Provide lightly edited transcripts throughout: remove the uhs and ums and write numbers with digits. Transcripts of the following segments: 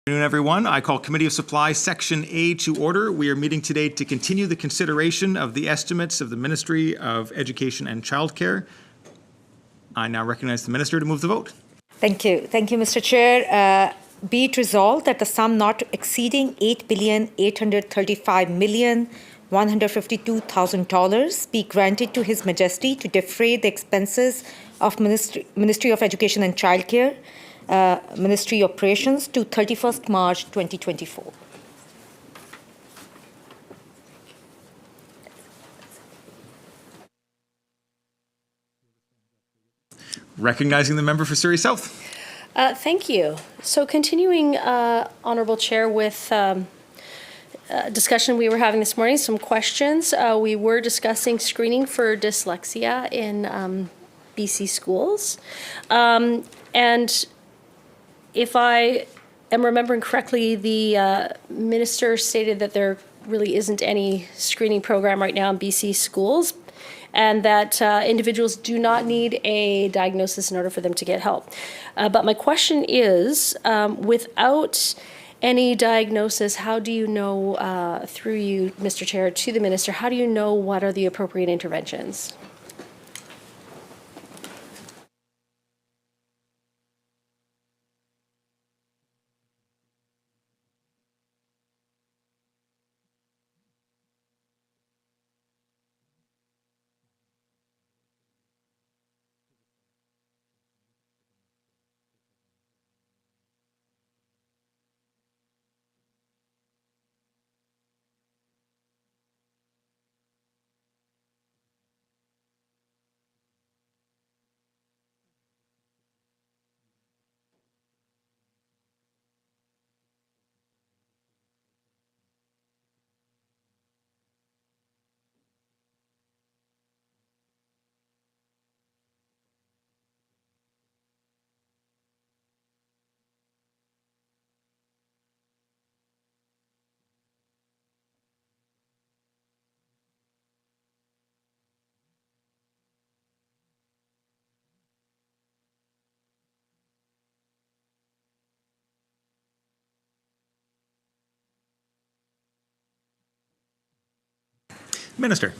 Good afternoon, everyone. I call Committee of Supply Section A to order. We are meeting today to continue the consideration of the estimates of the Ministry of Education and Childcare. I now recognize the Minister to move the vote. Thank you. Thank you, Mr. Chair. Be it resolved that the sum not exceeding $8,835,152,000 be granted to His Majesty to defray the expenses of Ministry of Education and Childcare, Ministry Operations to 31st March 2024. Recognizing the member for Surrey South. Thank you. So continuing, Honourable Chair, with discussion we were having this morning, some questions. We were discussing screening for dyslexia in BC schools. And if I am remembering correctly, the minister stated that there really isn't any screening program right now in BC schools, and that individuals do not need a diagnosis in order for them to get help. But my question is, without any diagnosis, how do you know, through you, Mr. Chair, to the minister, how do you know what are the appropriate interventions? Minister.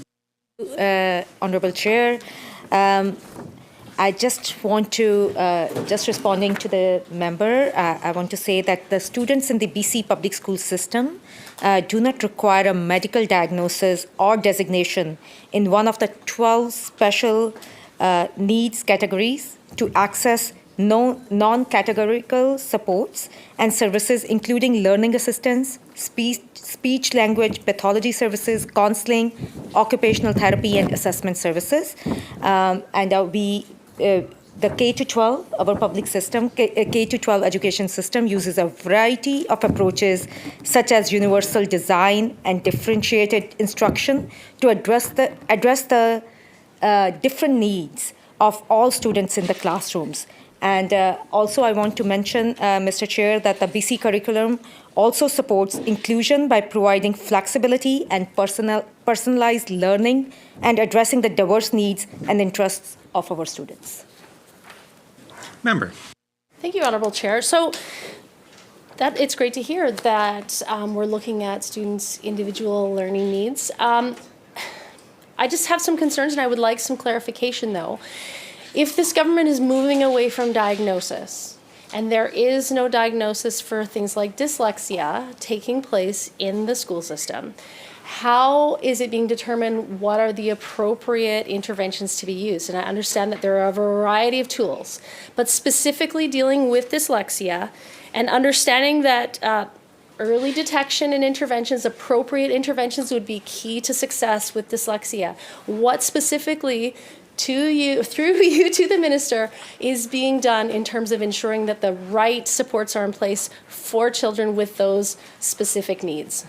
Honourable Chair, I just want to, just responding to the member, I want to say that the students in the BC public school system do not require a medical diagnosis or designation in one of the 12 special needs categories to access non-categorical supports and services, including learning assistance, speech language pathology services, counseling, occupational therapy, and assessment services. The K-12, our public system, K-12 education system uses a variety of approaches such as universal design and differentiated instruction to address the different needs of all students in the classrooms. And also I want to mention, Mr. Chair, that the BC curriculum also supports inclusion by providing flexibility and personalized learning and addressing the diverse needs and interests of our students. Member. Thank you, Honourable Chair. So it's great to hear that we're looking at students' individual learning needs. I just have some concerns, and I would like some clarification, though. If this government is moving away from diagnosis, and there is no diagnosis for things like dyslexia taking place in the school system, how is it being determined what are the appropriate interventions to be used? And I understand that there are a variety of tools, but specifically dealing with dyslexia and understanding that early detection and interventions, appropriate interventions, would be key to success with dyslexia. What specifically through you to the minister is being done in terms of ensuring that the right supports are in place for children with those specific needs?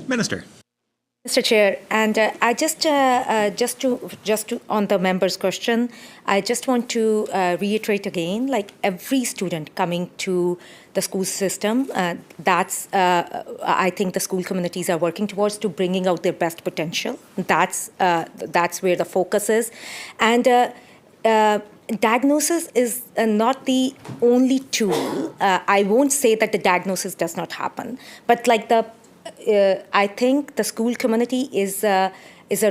Minister. Mr. Chair, and I just to on the member's question, I just want to reiterate again, like every student coming to the school system, I think the school communities are working towards to bringing out their best potential. That's where the focus is, and. Diagnosis is not the only tool. I won't say that the diagnosis does not happen, but like I think the school community is a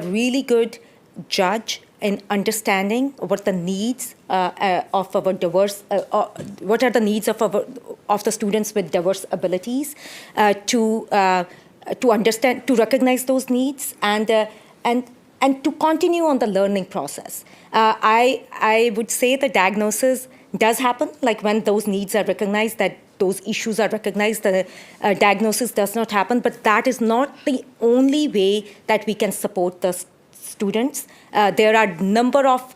really good judge in understanding what the needs of our diverse, what are the needs of the students with diverse abilities, to understand, to recognize those needs, and to continue on the learning process. I would say the diagnosis does happen, like when those needs are recognized, that those issues are recognized, the diagnosis does not happen, but that is not the only way that we can support the students. There are a number of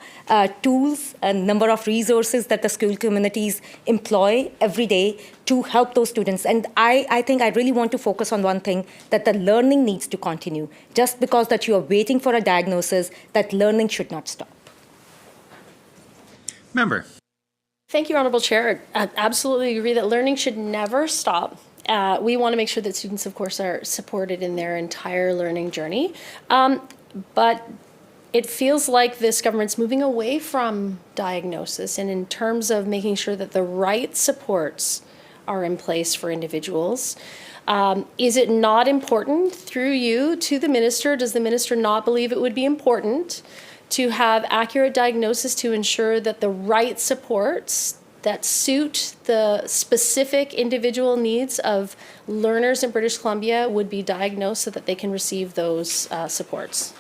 tools, a number of resources that the school communities employ every day to help those students. And I think I really want to focus on one thing, that the learning needs to continue. Just because that you are waiting for a diagnosis, that learning should not stop. Member. Thank you, Honorable Chair. I absolutely agree that learning should never stop. We want to make sure that students, of course, are supported in their entire learning journey. But it feels like this government's moving away from diagnosis, and in terms of making sure that the right supports are in place for individuals. Is it not important, through you to the minister, does the minister not believe it would be important to have accurate diagnosis to ensure that the right supports that suit the specific individual needs of learners in British Columbia would be diagnosed so that they can receive those supports?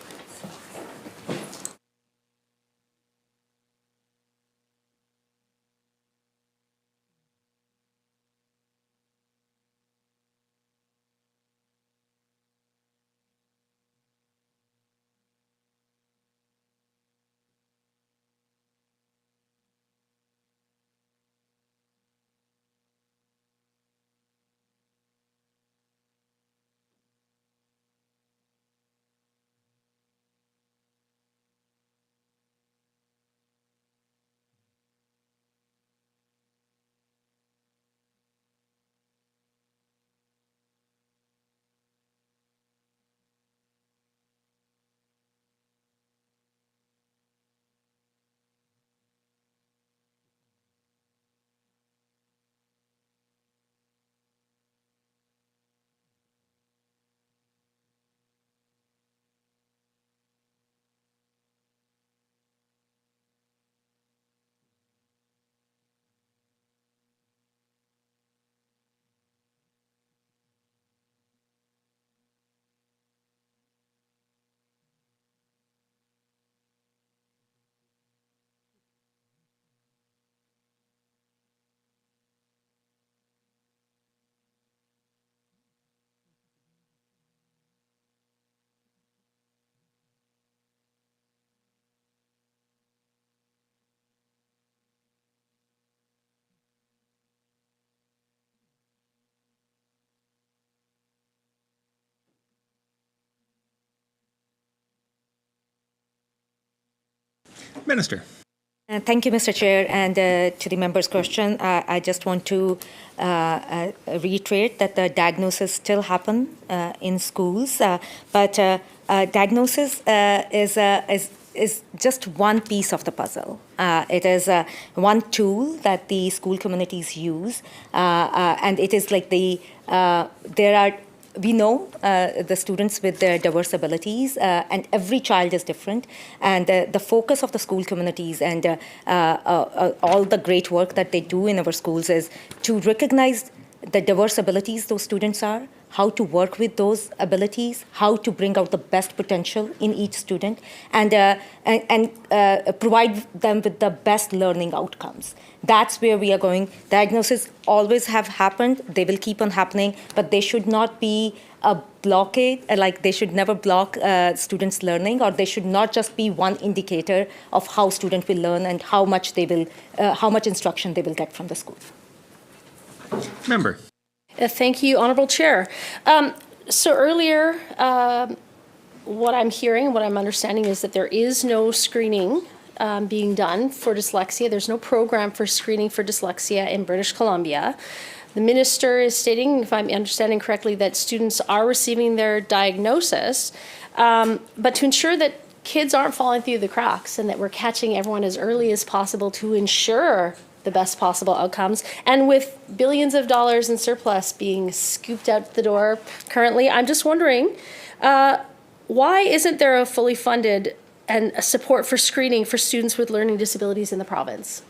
Minister. Thank you, Mr. Chair. And to the member's question, I just want to reiterate that the diagnosis still happen in schools, but diagnosis is just one piece of the puzzle. It is one tool that the school communities use, and it is like we know the students with their diverse abilities, and every child is different. And the focus of the school communities and all the great work that they do in our schools is to recognize the diverse abilities those students are, how to work with those abilities, how to bring out the best potential in each student, and provide them with the best learning outcomes. That's where we are going. Diagnoses always have happened. They will keep on happening, but they should not be a blockade, like they should never block students' learning, or they should not just be one indicator of how students will learn and how much instruction they will get from the school. Member. Thank you, Honourable Chair. So earlier, what I'm hearing, what I'm understanding is that there is no screening being done for dyslexia. There's no program for screening for dyslexia in British Columbia. The minister is stating, if I'm understanding correctly, that students are receiving their diagnosis, but to ensure that kids aren't falling through the cracks and that we're catching everyone as early as possible to ensure the best possible outcomes. And with billions of dollars in surplus being scooped out the door currently, I'm just wondering, why isn't there a fully funded and a support for screening for students with learning disabilities in the province?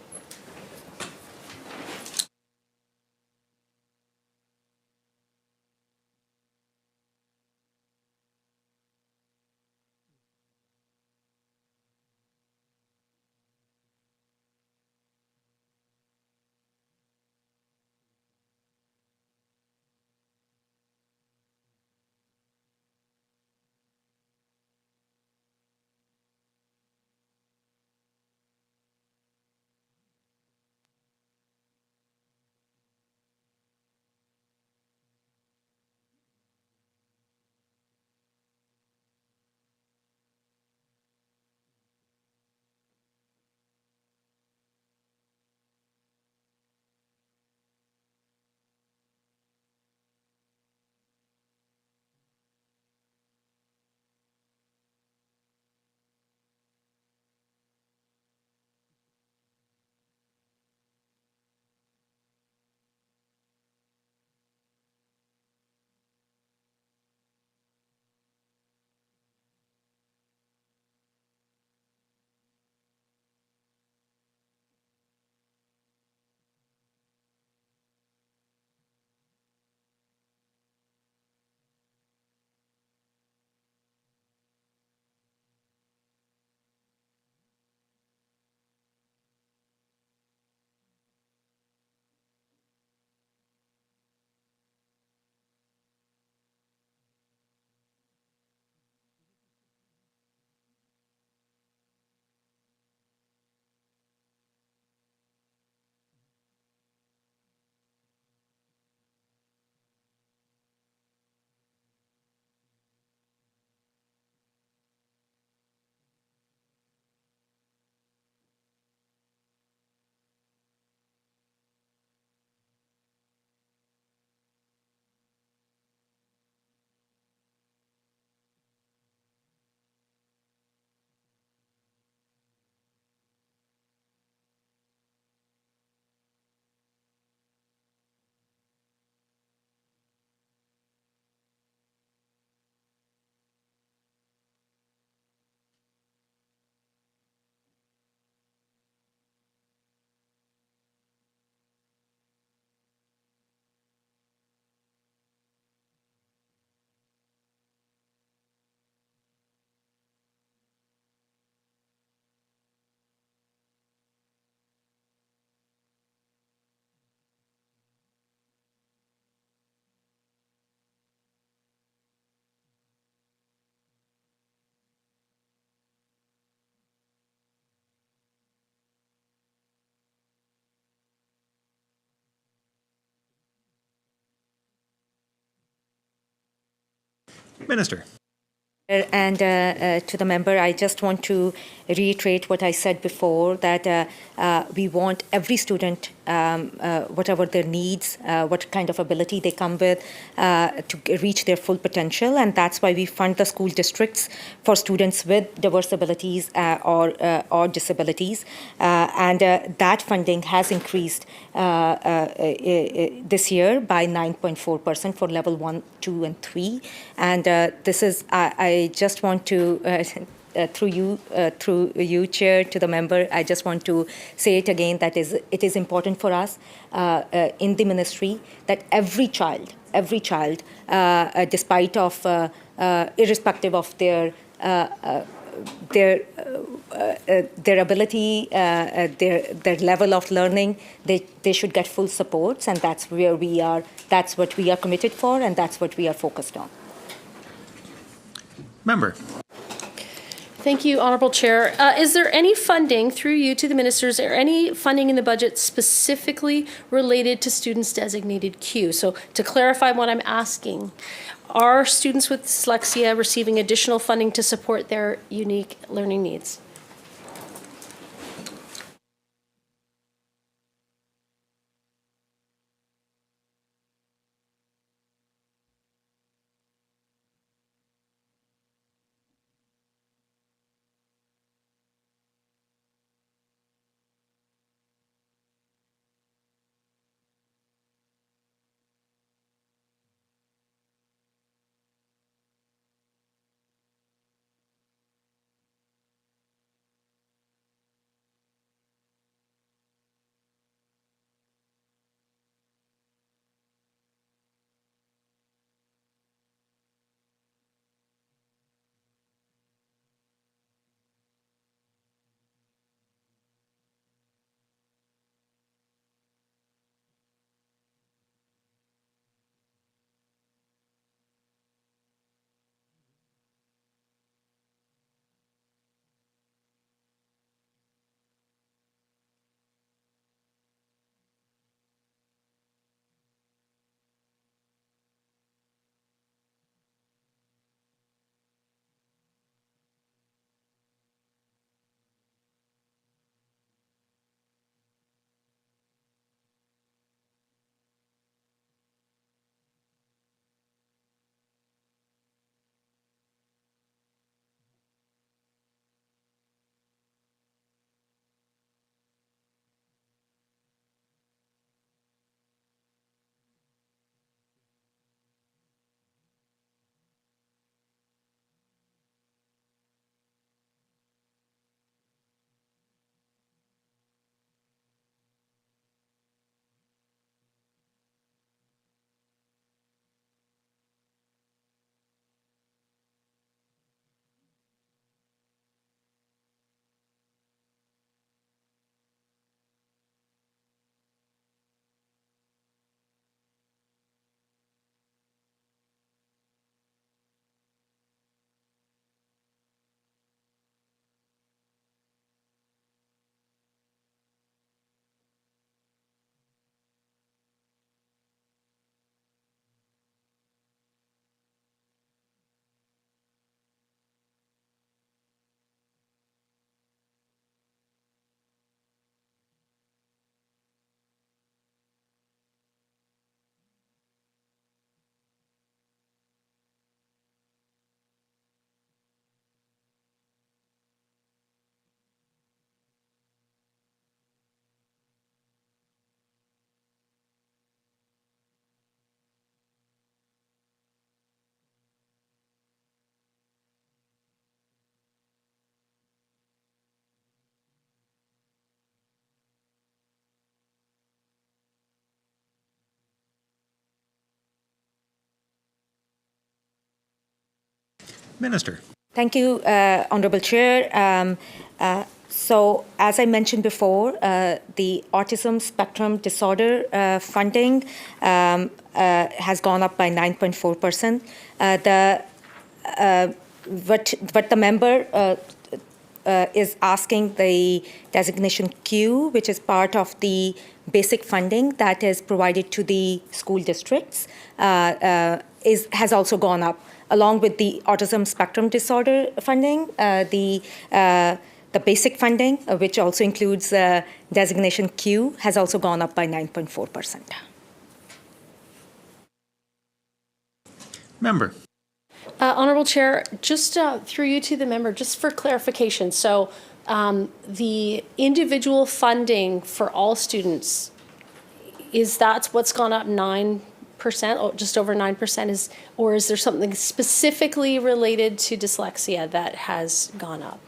Minister. And to the member, I just want to reiterate what I said before, that we want every student, whatever their needs, what kind of ability they come with, to reach their full potential. And that's why we fund the school districts for students with diverse abilities or disabilities. And that funding has increased this year by 9.4% for level 1, 2, and 3. And this is, I just want to, through you, Chair, to the member, I just want to say it again, that it is important for us in the ministry that every child, despite of, irrespective of their ability, their level of learning, they should get full supports, and that's where we are. That's what we are committed for, and that's what we are focused on. Member. Thank you, Honourable Chair. Is there any funding, through you to the ministers, or any funding in the budget specifically related to students designated Q? So to clarify what I'm asking, are students with dyslexia receiving additional funding to support their unique learning needs? Minister. Thank you, Honorable Chair. So, as I mentioned before, the autism spectrum disorder funding has gone up by 9.4%. What the member is asking, the designation Q, which is part of the basic funding that is provided to the school districts, has also gone up, along with the autism spectrum disorder funding. The basic funding, which also includes designation Q, has also gone up by 9.4%. Member. Honorable Chair, just through you to the member, just for clarification. So the individual funding for all students, is that what's gone up 9%, or just over 9%, or is there something specifically related to dyslexia that has gone up?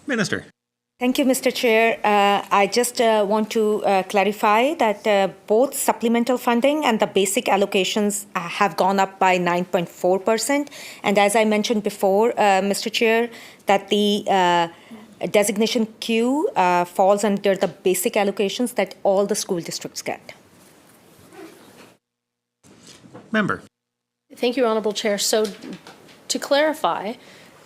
Minister. Thank you, Mr. Chair. I just want to clarify that both supplemental funding and the basic allocations have gone up by 9.4%. And as I mentioned before, Mr. Chair, that the designation Q falls under the basic allocations that all the school districts get. Member. Thank you, Honorable Chair. So to clarify,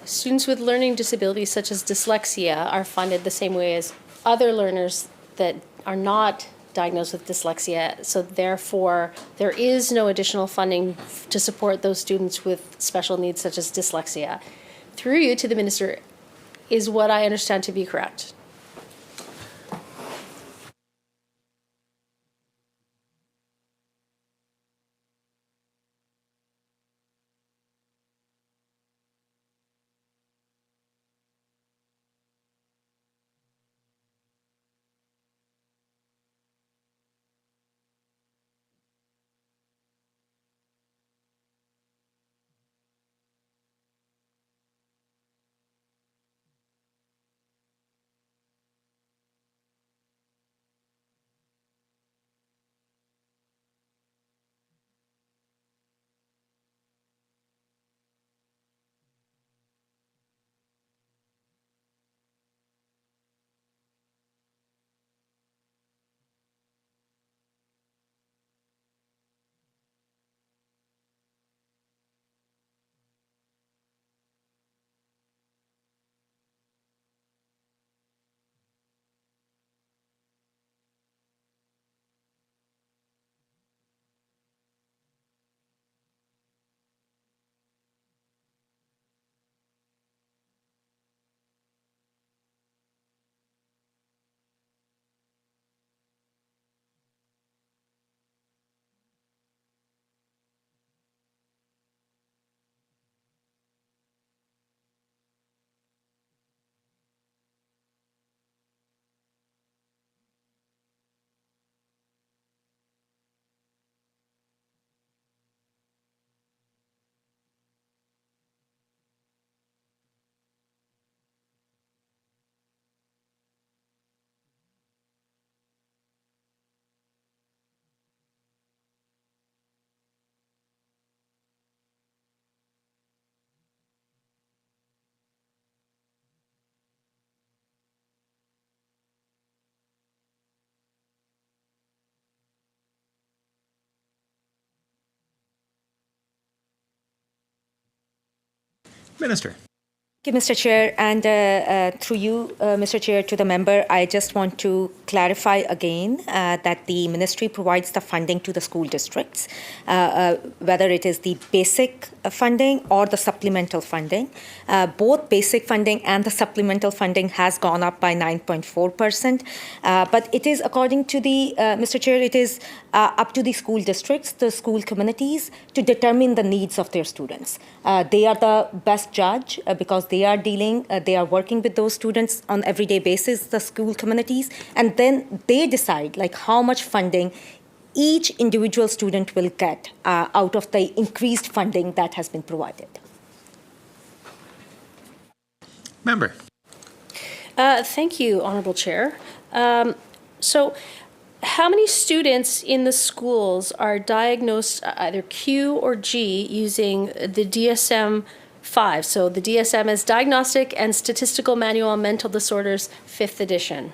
students with learning disabilities such as dyslexia are funded the same way as other learners that are not diagnosed with dyslexia. So therefore, there is no additional funding to support those students with special needs such as dyslexia. Through you to the Minister is what I understand to be correct. Minister. Thank you, Mr. Chair, and through you, Mr. Chair, to the member, I just want to clarify again that the ministry provides the funding to the school districts, whether it is the basic funding or the supplemental funding. Both basic funding and the supplemental funding has gone up by 9.4%, but it is according to the, Mr. Chair, it is up to the school districts, the school communities, to determine the needs of their students. They are the best judge because they are working with those students on everyday basis, the school communities, and then they decide like how much funding each individual student will get out of the increased funding that has been provided. Member. Thank you, Honorable Chair. So how many students in the schools are diagnosed either Q or G using the DSM-5? So the DSM is Diagnostic and Statistical Manual on Mental Disorders, 5th edition.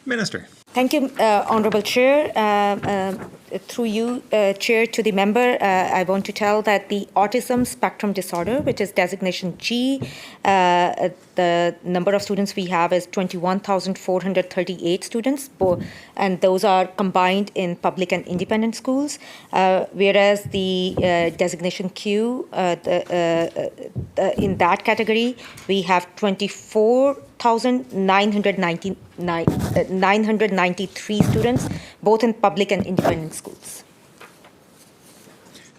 Minister. Thank you, Honorable Chair. Through you, Chair, to the member, I want to tell that the autism spectrum disorder, which is designation G, the number of students we have is 21,438 students, and those are combined in public and independent schools, whereas the designation Q, in that category, we have 993 students, both in public and independent schools.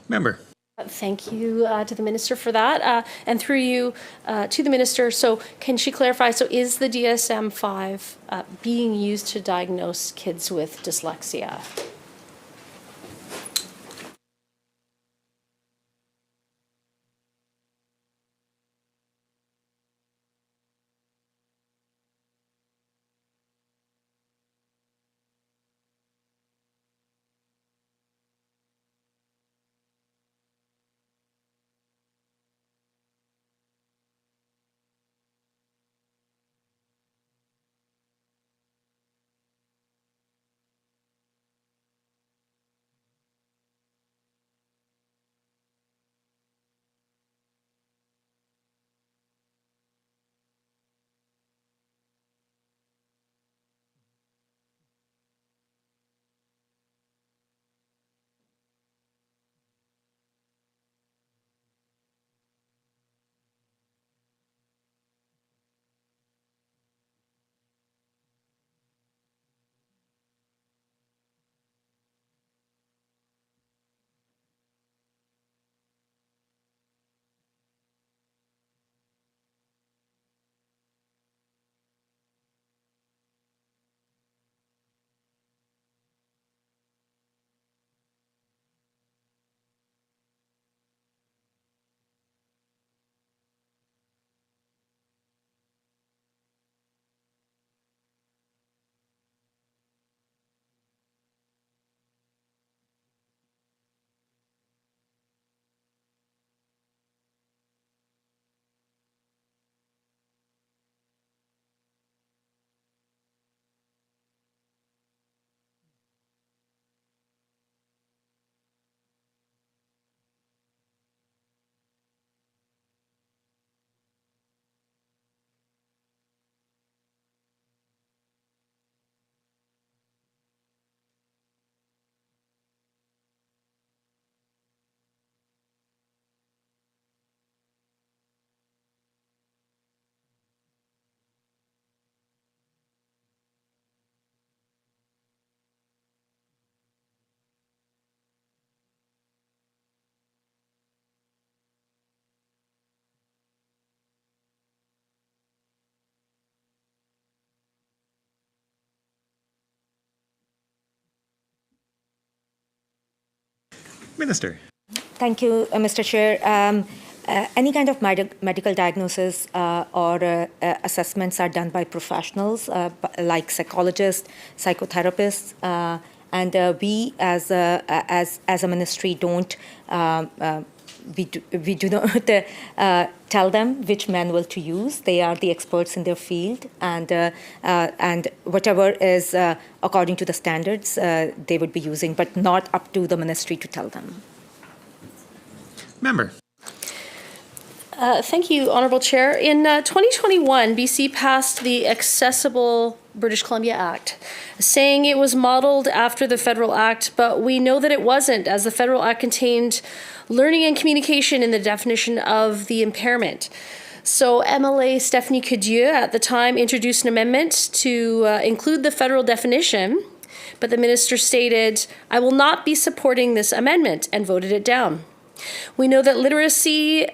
Member. Thank you to the minister for that. And through you to the minister, so can she clarify, so is the DSM-5 being used to diagnose kids with dyslexia? Minister. Thank you, Mr. Chair. Any kind of medical diagnosis or assessments are done by professionals like psychologists, psychotherapists, and we as a ministry don't. We do not tell them which manual to use. They are the experts in their field, and whatever is according to the standards they would be using, but not up to the ministry to tell them. Member. Thank you, Honourable Chair. In 2021, BC passed the Accessible British Columbia Act, saying it was modelled after the Federal Act, but we know that it wasn't, as the Federal Act contained learning and communication in the definition of the impairment. So MLA Stephanie Cadieux at the time introduced an amendment to include the federal definition, but the minister stated, "I will not be supporting this amendment," and voted it down. We know that literacy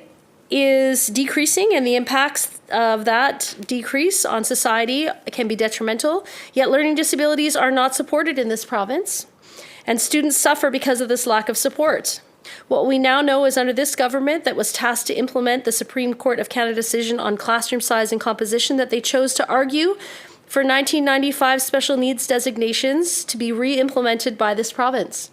is decreasing, and the impacts of that decrease on society can be detrimental, yet learning disabilities are not supported in this province, and students suffer because of this lack of support. What we now know is under this government that was tasked to implement the Supreme Court of Canada decision on classroom size and composition, that they chose to argue for 1995 special needs designations to be re-implemented by this province.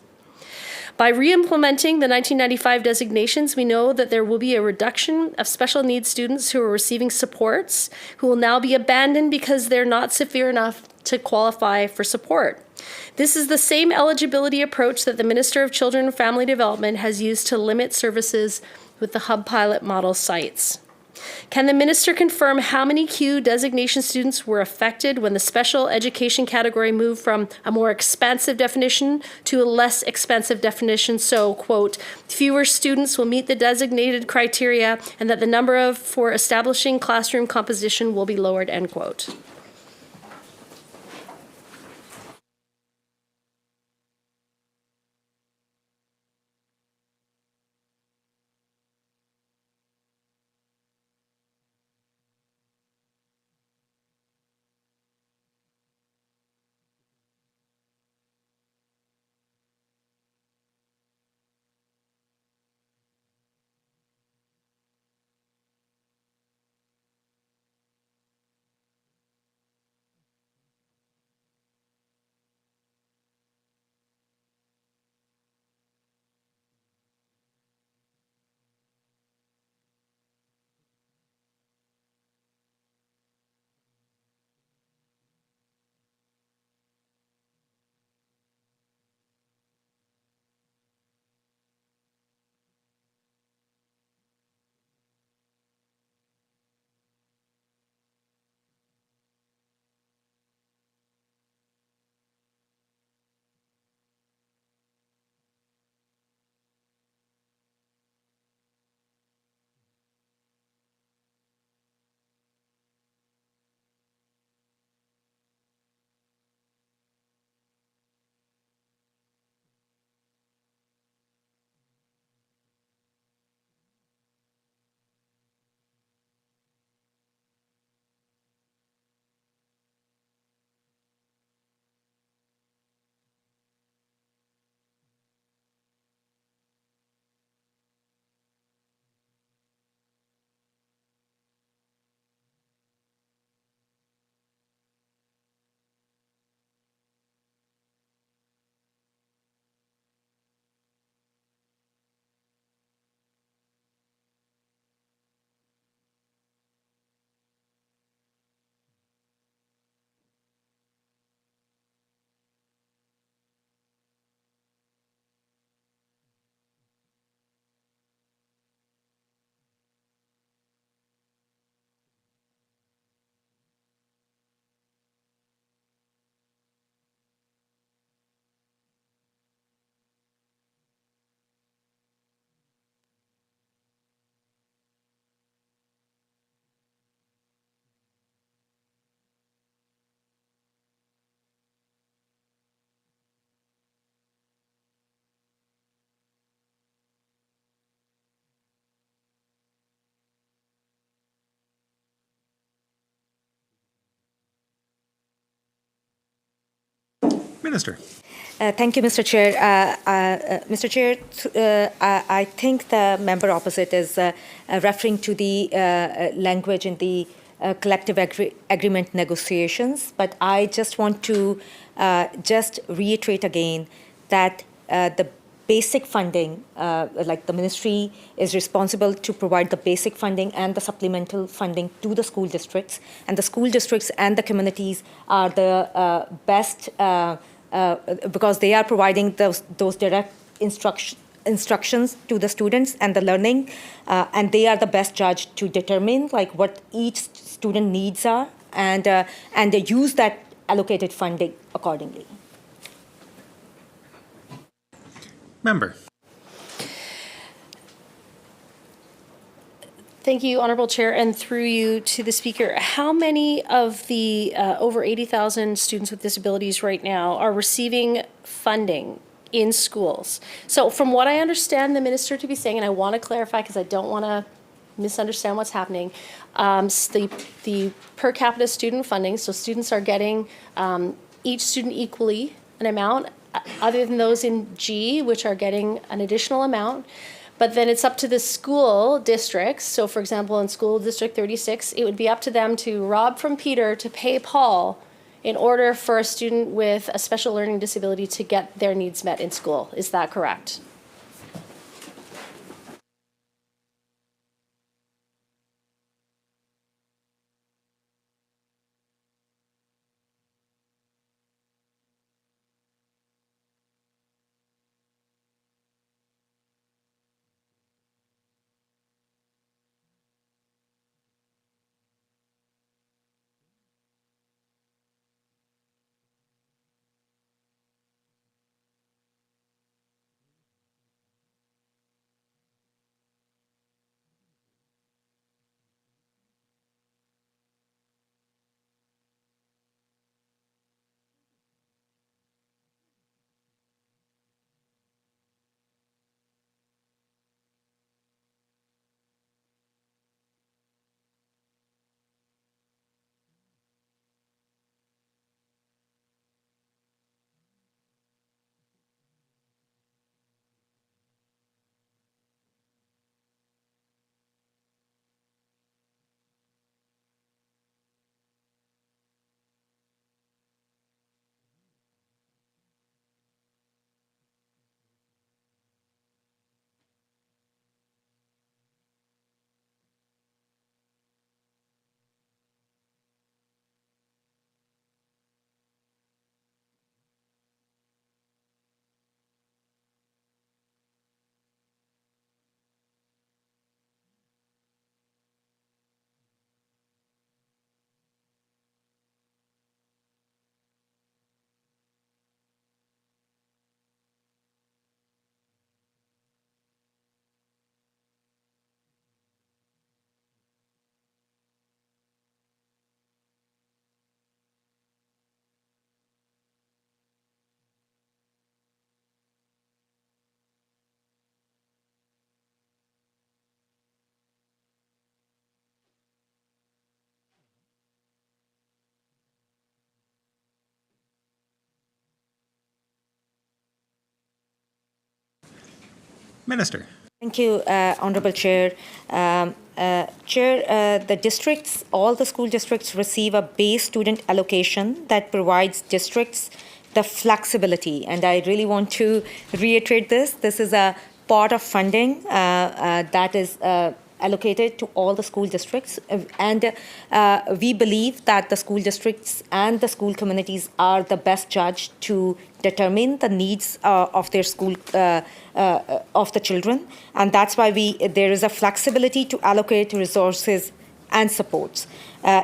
By re-implementing the 1995 designations, we know that there will be a reduction of special needs students who are receiving supports, who will now be abandoned because they're not severe enough to qualify for support. This is the same eligibility approach that the Minister of Children and Family Development has used to limit services with the Hub Pilot model sites. Can the minister confirm how many Q designation students were affected when the special education category moved from a more expansive definition to a less expansive definition? So, quote, fewer students will meet the designated criteria and that the number for establishing classroom composition will be lowered, end quote. Minister. Thank you, Mr. Chair. Mr. Chair, I think the member opposite is referring to the language in the collective agreement negotiations, but I just want to just reiterate again that the basic funding, like the ministry is responsible to provide the basic funding and the supplemental funding to the school districts, and the school districts and the communities are the best because they are providing those direct instructions to the students and the learning, and they are the best judge to determine like what each student needs are, and they use that allocated funding accordingly. Member. Thank you, Honorable Chair, and through you to the Speaker. How many of the over 80,000 students with disabilities right now are receiving funding in schools? So from what I understand the Minister to be saying, and I want to clarify because I don't want to misunderstand what's happening, the per capita student funding, so students are getting each student equally an amount, other than those in G, which are getting an additional amount. But then it's up to the school districts. So for example, in school district 36, it would be up to them to rob from Peter to pay Paul in order for a student with a special learning disability to get their needs met in school. Is that correct? Minister. Thank you, Honorable Chair. Chair, the districts, all the school districts receive a base student allocation that provides districts the flexibility. And I really want to reiterate this. This is a pot of funding that is allocated to all the school districts. And we believe that the school districts and the school communities are the best judge to determine the needs of their school, of the children. And that's why there is a flexibility to allocate resources and supports.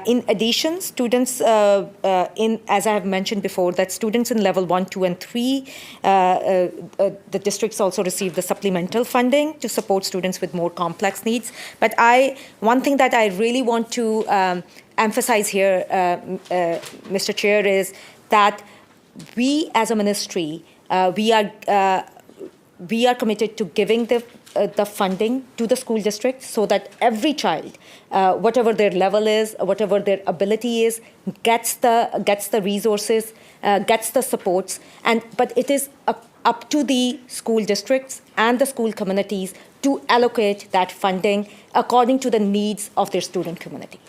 In addition, students, as I have mentioned before, that students in level 1, 2, and 3, the districts also receive the supplemental funding to support students with more complex needs. But one thing that I really want to emphasize here, Mr. Chair, is that we as a ministry, we are committed to giving the funding to the school district so that every child, whatever their level is, whatever their ability is, gets the resources, gets the supports. But it is up to the school districts and the school communities to allocate that funding according to the needs of their student community.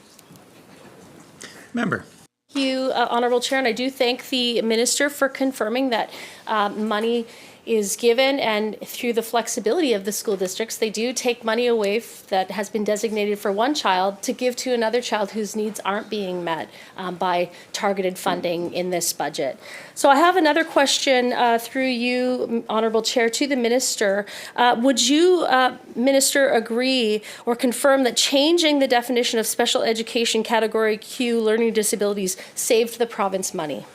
Member. Thank you, Honorable Chair, and I do thank the Minister for confirming that money is given, and through the flexibility of the school districts, they do take money away that has been designated for one child to give to another child whose needs aren't being met by targeted funding in this budget. So I have another question through you, Honorable Chair, to the Minister. Would you, Minister, agree or confirm that changing the definition of special education category Q learning disabilities saved the province money?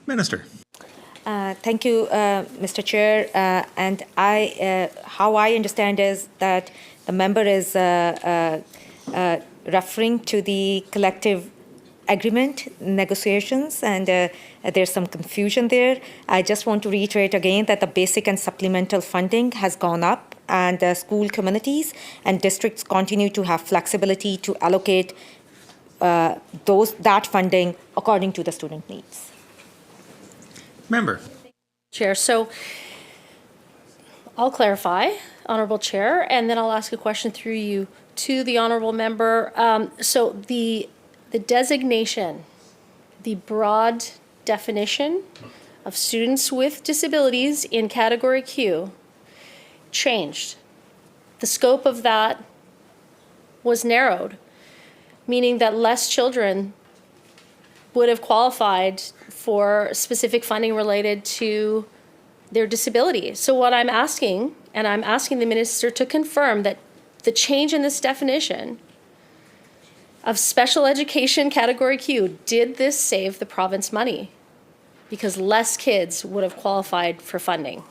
Minister. Thank you, Mr. Chair. And how I understand is that the member is referring to the collective agreement negotiations, and there's some confusion there. I just want to reiterate again that the basic and supplemental funding has gone up, and school communities and districts continue to have flexibility to allocate that funding according to the student needs. Member. Chair, so I'll clarify, Honorable Chair, and then I'll ask a question through you to the Honorable Member. So the designation, the broad definition of students with disabilities in Category Q changed. The scope of that was narrowed, meaning that less children would have qualified for specific funding related to their disability. So what I'm asking, and I'm asking the minister to confirm that the change in this definition of special education Category Q, did this save the province money? Because less kids would have qualified for funding.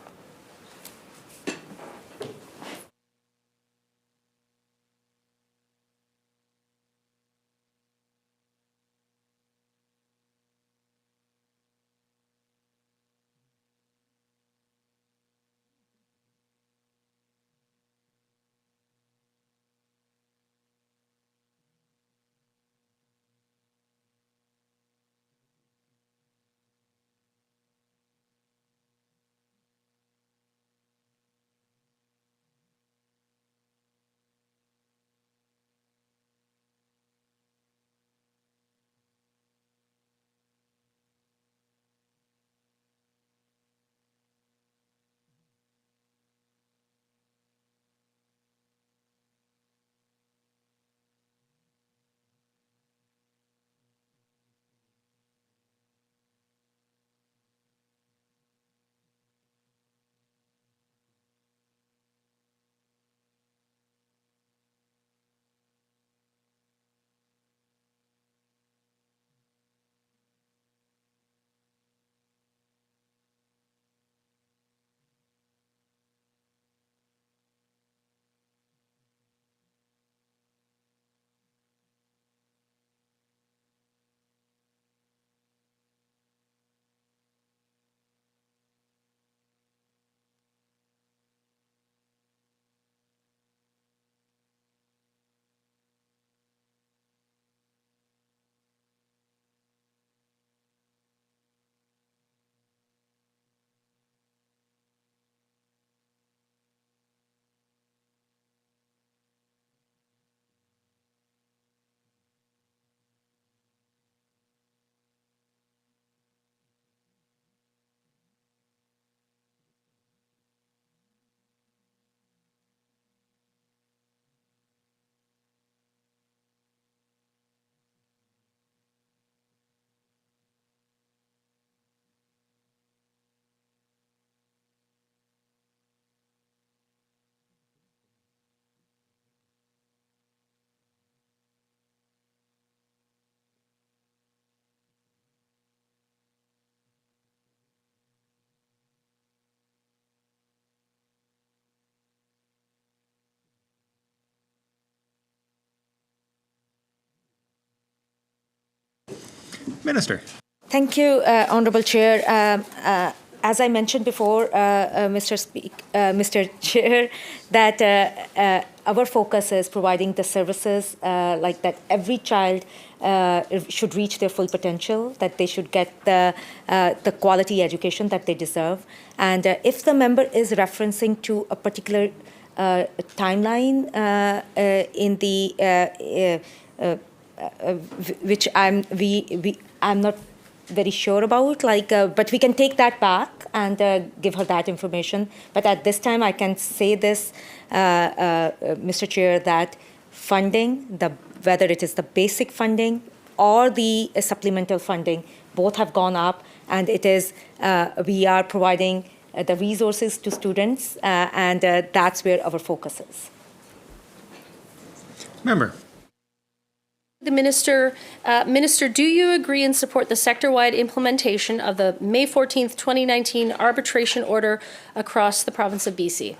Minister. Thank you, Honorable Chair. As I mentioned before, Mr. Chair, that our focus is providing the services like that every child should reach their full potential, that they should get the quality education that they deserve. And if the member is referencing to a particular timeline in the which I'm not very sure about, but we can take that back and give her that information. But at this time, I can say this, Mr. Chair, that funding, whether it is the basic funding or the supplemental funding, both have gone up, and it is we are providing the resources to students, and that's where our focus is. Member. The Minister, do you agree and support the sector-wide implementation of the May 14th, 2019 arbitration order across the province of BC?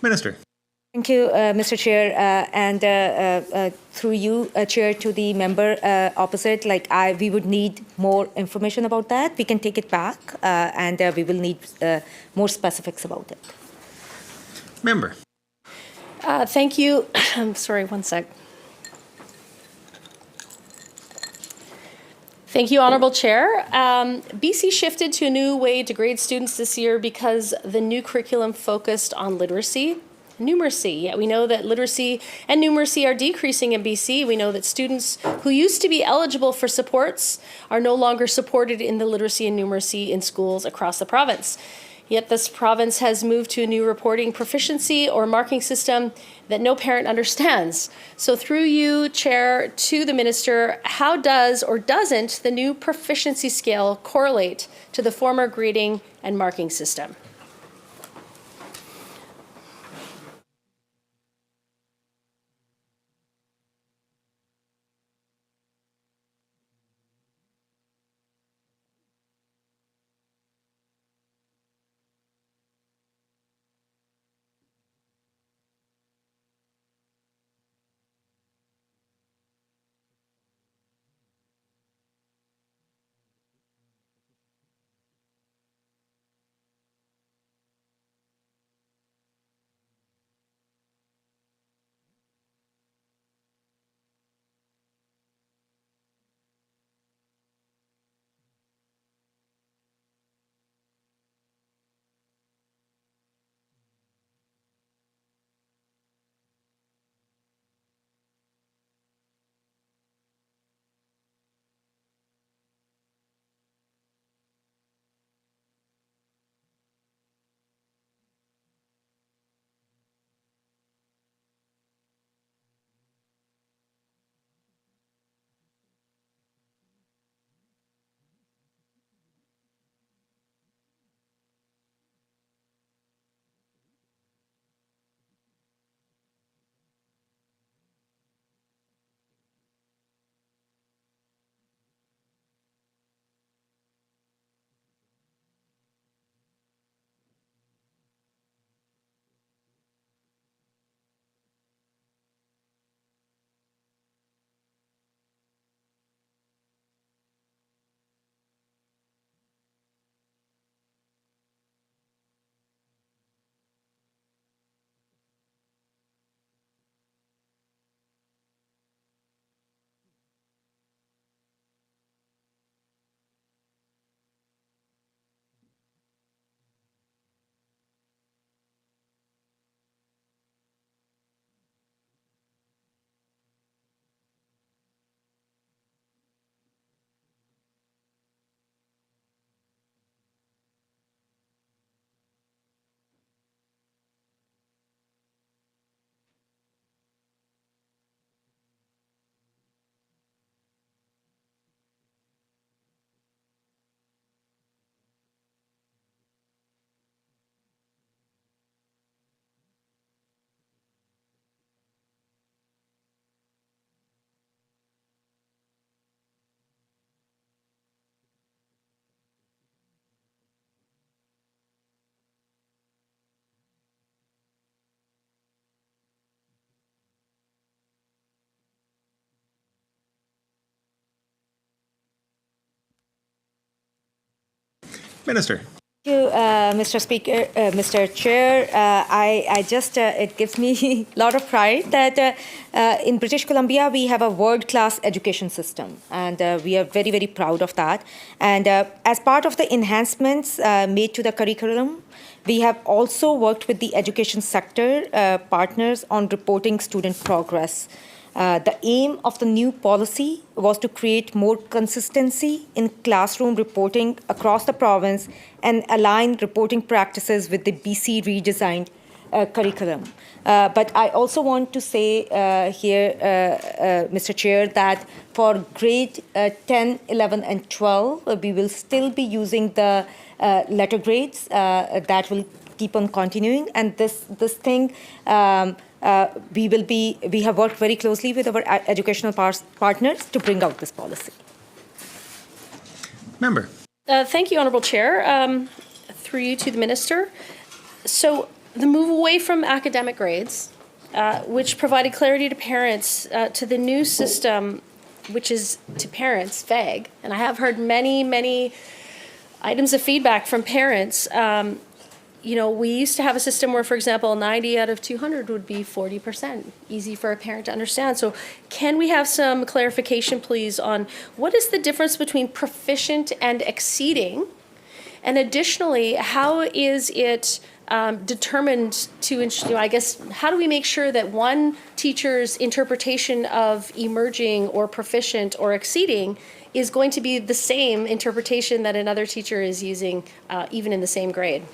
Minister. Thank you, Mr. Chair, and through you, Chair, to the member opposite. We would need more information about that. We can take it back, and we will need more specifics about it. Member. Thank you. I'm sorry, one sec. Thank you, Honourable Chair. BC shifted to a new way to grade students this year because the new curriculum focused on literacy, numeracy. Yet we know that literacy and numeracy are decreasing in BC. We know that students who used to be eligible for supports are no longer supported in the literacy and numeracy in schools across the province. Yet this province has moved to a new reporting proficiency or marking system that no parent understands. So through you, Chair, to the Minister, how does or doesn't the new proficiency scale correlate to the former grading and marking system? Minister. Thank you, Mr. Speaker, Mr. Chair. It gives me a lot of pride that in British Columbia we have a world-class education system, and we are very, very proud of that. And as part of the enhancements made to the curriculum, we have also worked with the education sector partners on reporting student progress. The aim of the new policy was to create more consistency in classroom reporting across the province and align reporting practices with the BC redesigned curriculum. But I also want to say here, Mr. Chair, that for grade 10, 11, and 12, we will still be using the letter grades that will keep on continuing. And this thing, we have worked very closely with our educational partners to bring out this policy. Member. Thank you, Honorable Chair. Through you to the Minister. So the move away from academic grades, which provided clarity to parents, to the new system, which is to parents vague, and I have heard many items of feedback from parents. You know, we used to have a system where, for example, 90 out of 200 would be 40%, easy for a parent to understand. So can we have some clarification, please, on what is the difference between proficient and exceeding? And additionally, how is it determined to, I guess, how do we make sure that one teacher's interpretation of emerging or proficient or exceeding is going to be the same interpretation that another teacher is using, even in the same grade?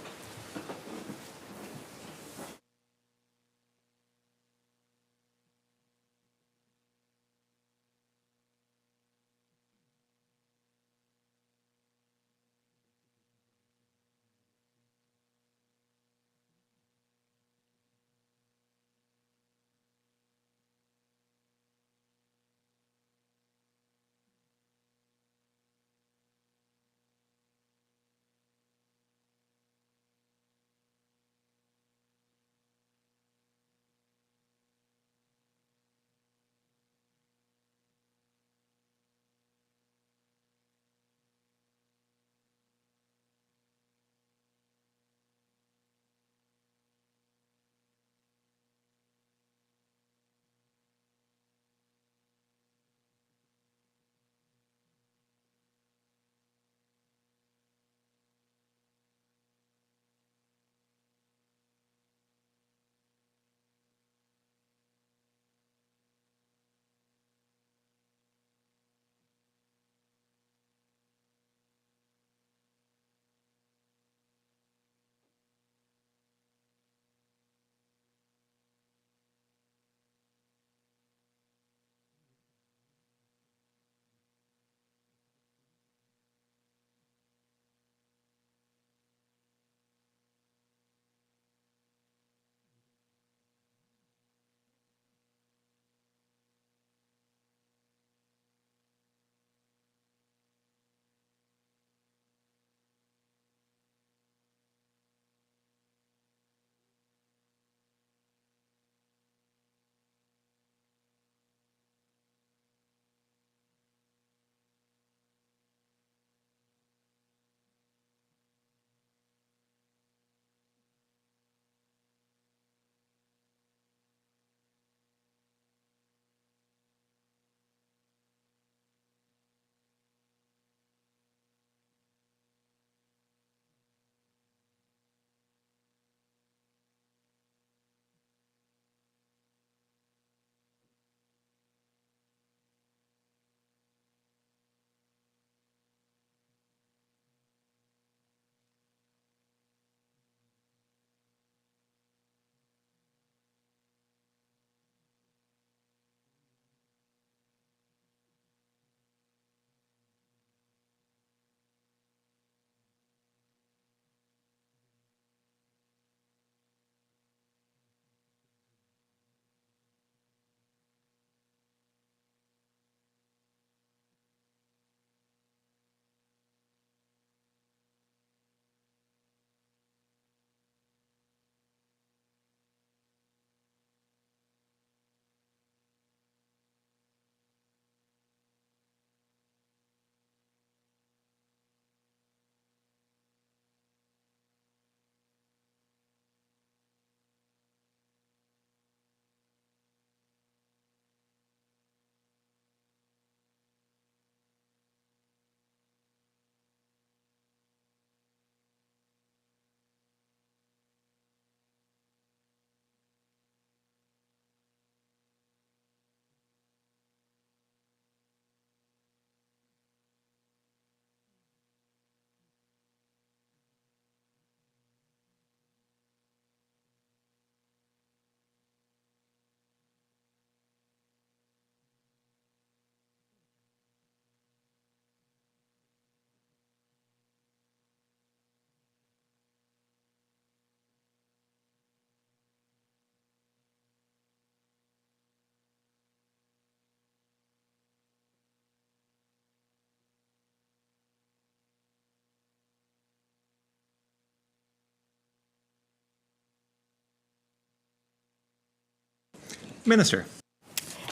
Minister.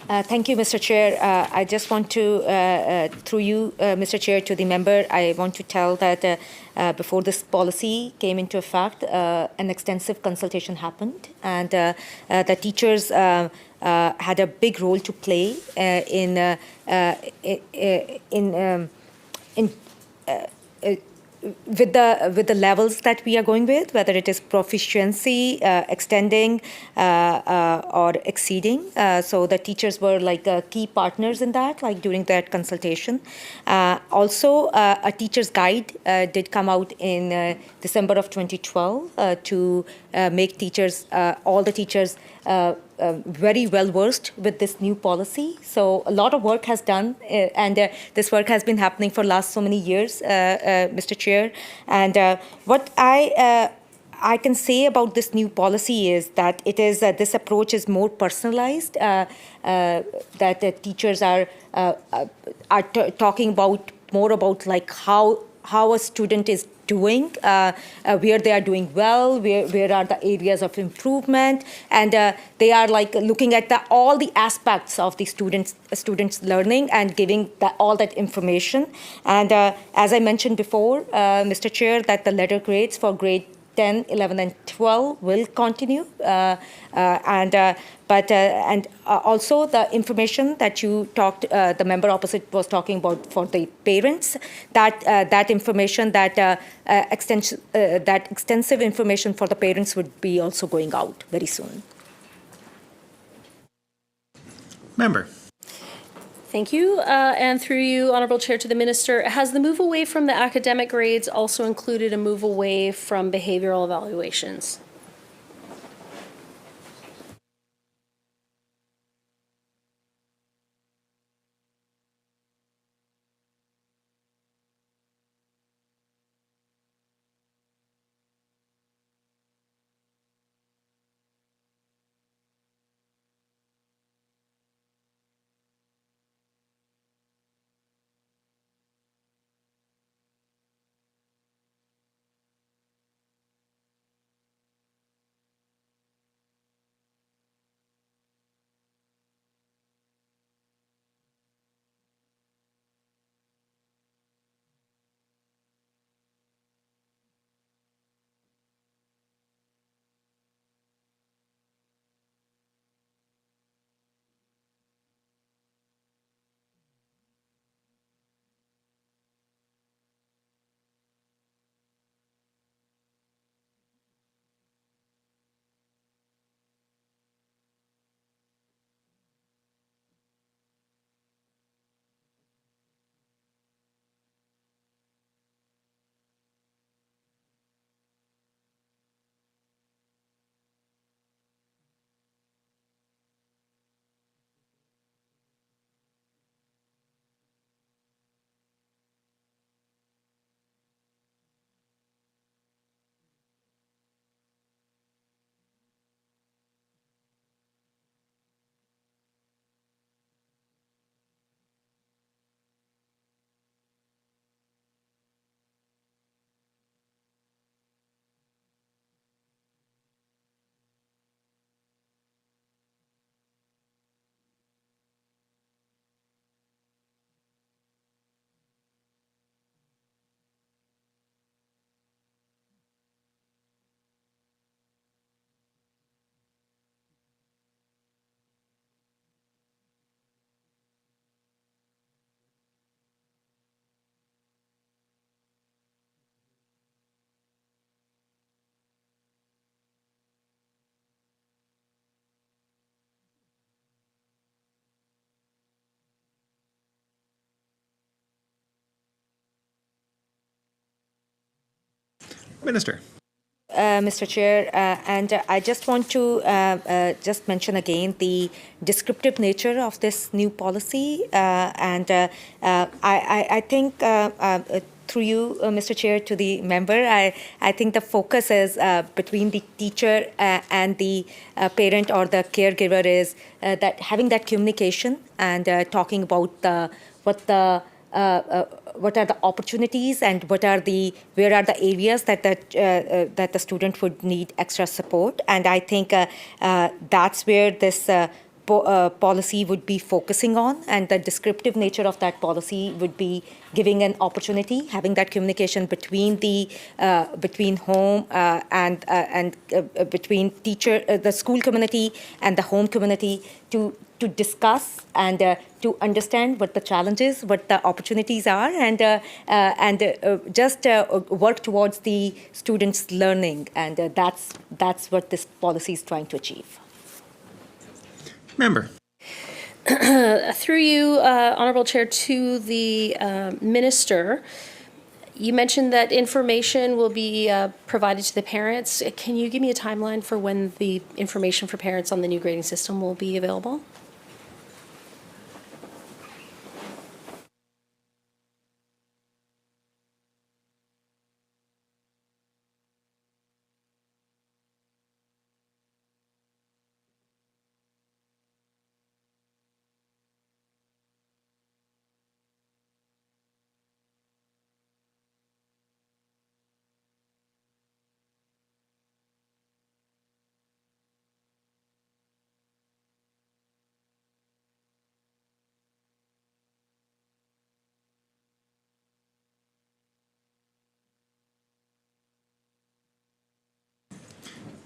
Thank you, Mr. Chair. I just want to, through you, Mr. Chair, to the member, I want to tell that before this policy came into effect, an extensive consultation happened, and the teachers had a big role to play in with the levels that we are going with, whether it is proficiency, extending, or exceeding. So the teachers were like key partners in that, like during that consultation. Also, a teacher's guide did come out in December of 2012 to make teachers, all the teachers, very well versed with this new policy. So a lot of work has done, and this work has been happening for last so many years, Mr. Chair. And what I can say about this new policy is that it is this approach is more personalized. That teachers are talking about more about like how a student is doing, where they are doing well, where are the areas of improvement, and they are like looking at all the aspects of the students learning and giving all that information. And as I mentioned before, Mr. Chair, that the letter grades for grade 10, 11, and 12 will continue, and also the information that you talked, the member opposite was talking about for the parents, that information, that extensive information for the parents would be also going out very soon. Member. Thank you. And through you, Honourable Chair, to the Minister, has the move away from the academic grades also included a move away from behavioural evaluations? Minister. Mr. Chair, and I just want to just mention again the descriptive nature of this new policy, and I think through you, Mr. Chair, to the member, I think the focus is between the teacher and the parent or the caregiver is that having that communication and talking about what are the opportunities and where are the areas that the student would need extra support. And I think that's where this policy would be focusing on, and the descriptive nature of that policy would be giving an opportunity, having that communication between the between home and between the school community and the home community to discuss and to understand what the challenges, what the opportunities are, and just work towards the students' learning, and that's what this policy is trying to achieve. Member. Through you, Honorable Chair, to the Minister, you mentioned that information will be provided to the parents. Can you give me a timeline for when the information for parents on the new grading system will be available?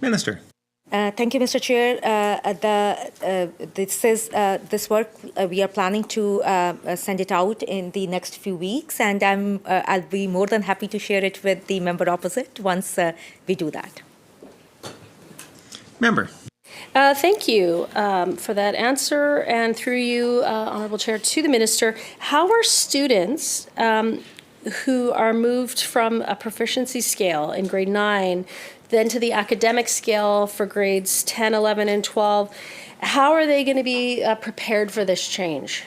Minister. Thank you, Mr. Chair. This work we are planning to send it out in the next few weeks, and I'll be more than happy to share it with the member opposite once we do that. Member. Thank you for that answer, and through you, Honorable Chair, to the Minister, how are students who are moved from a proficiency scale in grade 9 then to the academic scale for grades 10, 11, and 12, how are they going to be prepared for this change?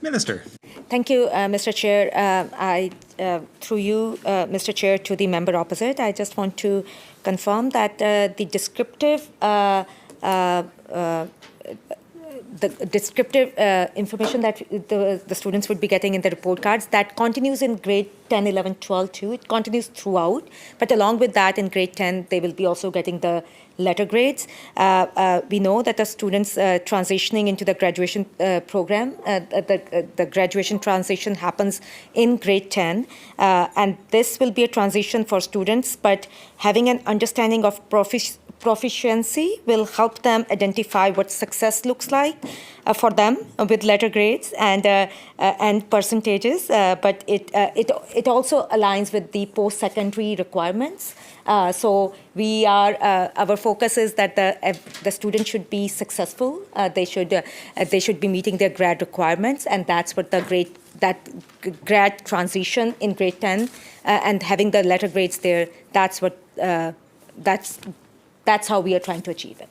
Minister. Thank you, Mr. Chair. Through you, Mr. Chair, to the member opposite, I just want to confirm that the descriptive information that the students would be getting in the report cards, that continues in grade 10, 11, 12 too. It continues throughout. But along with that, in grade 10, they will be also getting the letter grades. We know that the students transitioning into the graduation program, the graduation transition happens in grade 10. And this will be a transition for students, but having an understanding of proficiency will help them identify what success looks like for them with letter grades and percentages. But it also aligns with the post-secondary requirements. So our focus is that the student should be successful. They should be meeting their grad requirements, and that's what that grad transition in grade 10 and having the letter grades there. That's how we are trying to achieve it.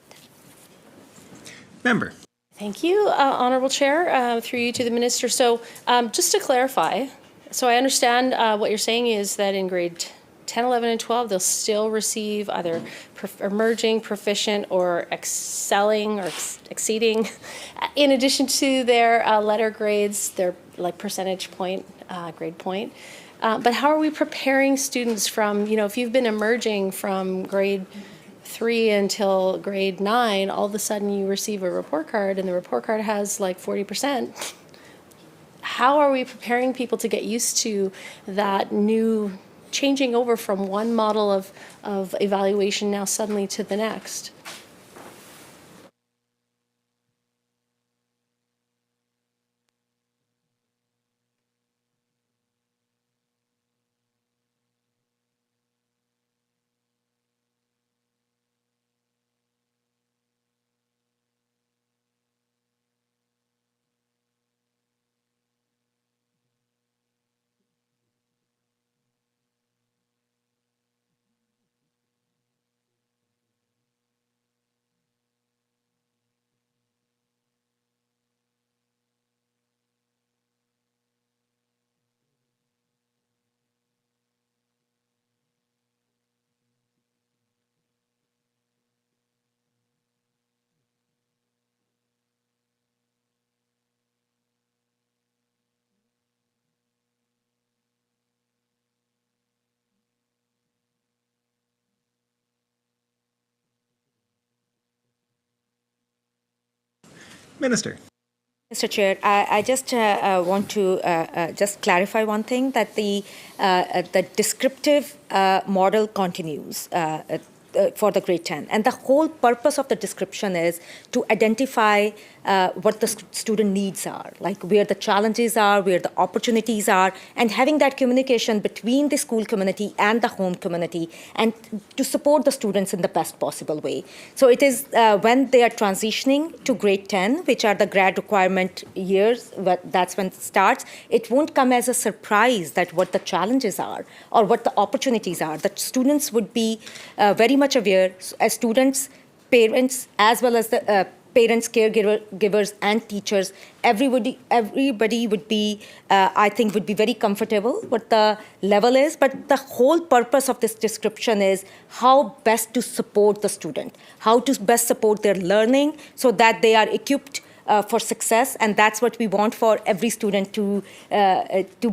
Member. Thank you, Honorable Chair, through you to the Minister. So just to clarify, so I understand what you're saying is that in grade 10, 11, and 12, they'll still receive either emerging, proficient, or excelling or exceeding, in addition to their letter grades, their like percentage point, grade point. But how are we preparing students from, if you've been emerging from grade 3 until grade 9, all of a sudden you receive a report card and the report card has like 40%. How are we preparing people to get used to that new changing over from one model of evaluation now suddenly to the next? Minister. Mr. Chair, I just want to just clarify one thing, that the descriptive model continues for the grade 10. And the whole purpose of the description is to identify what the student needs are, like where the challenges are, where the opportunities are, and having that communication between the school community and the home community, and to support the students in the best possible way. So it is when they are transitioning to grade 10, which are the grad requirement years, that's when it starts, it won't come as a surprise that what the challenges are or what the opportunities are. The students would be very much aware, as students, parents, as well as the parents, caregivers, and teachers. Everybody would be, I think, would be very comfortable what the level is. But the whole purpose of this description is how best to support the student, how to best support their learning so that they are equipped for success. And that's what we want for every student to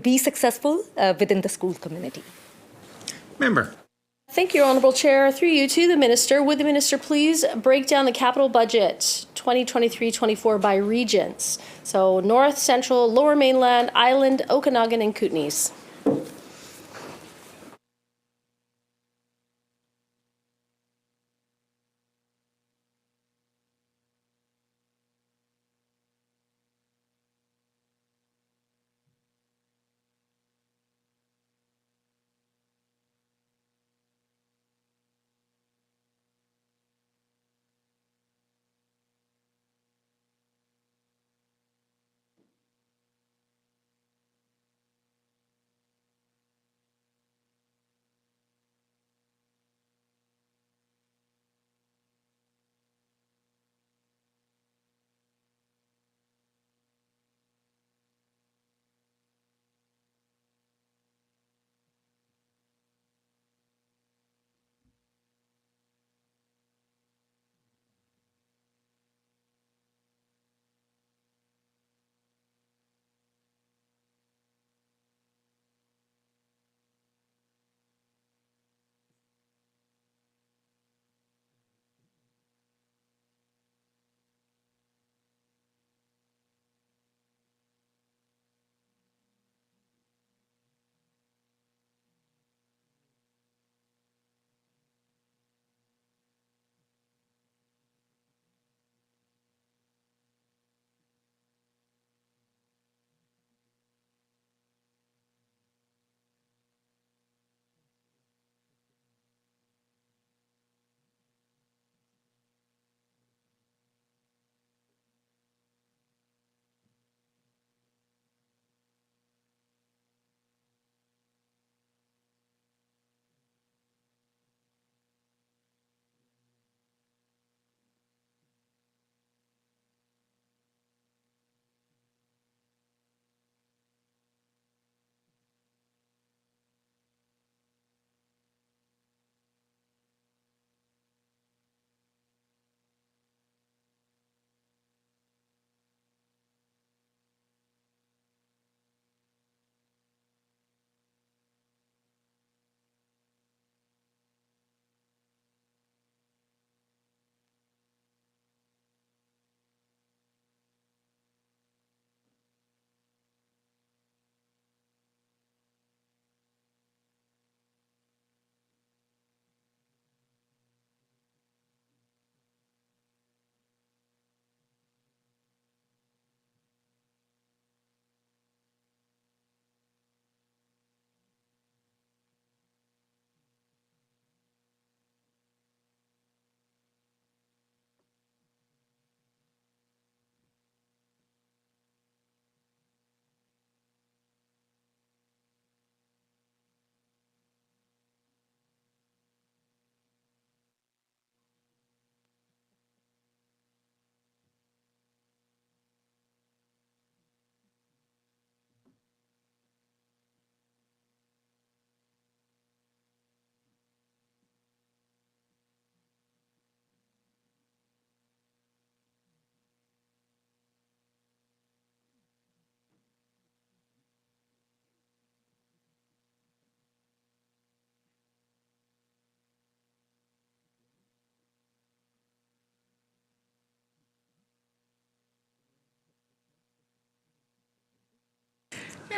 be successful within the school community. Member. Thank you, Honourable Chair. Through you to the Minister. Would the Minister please break down the capital budget 2023-24 by regions? So North, Central, Lower Mainland, Island, Okanagan, and Kootenays.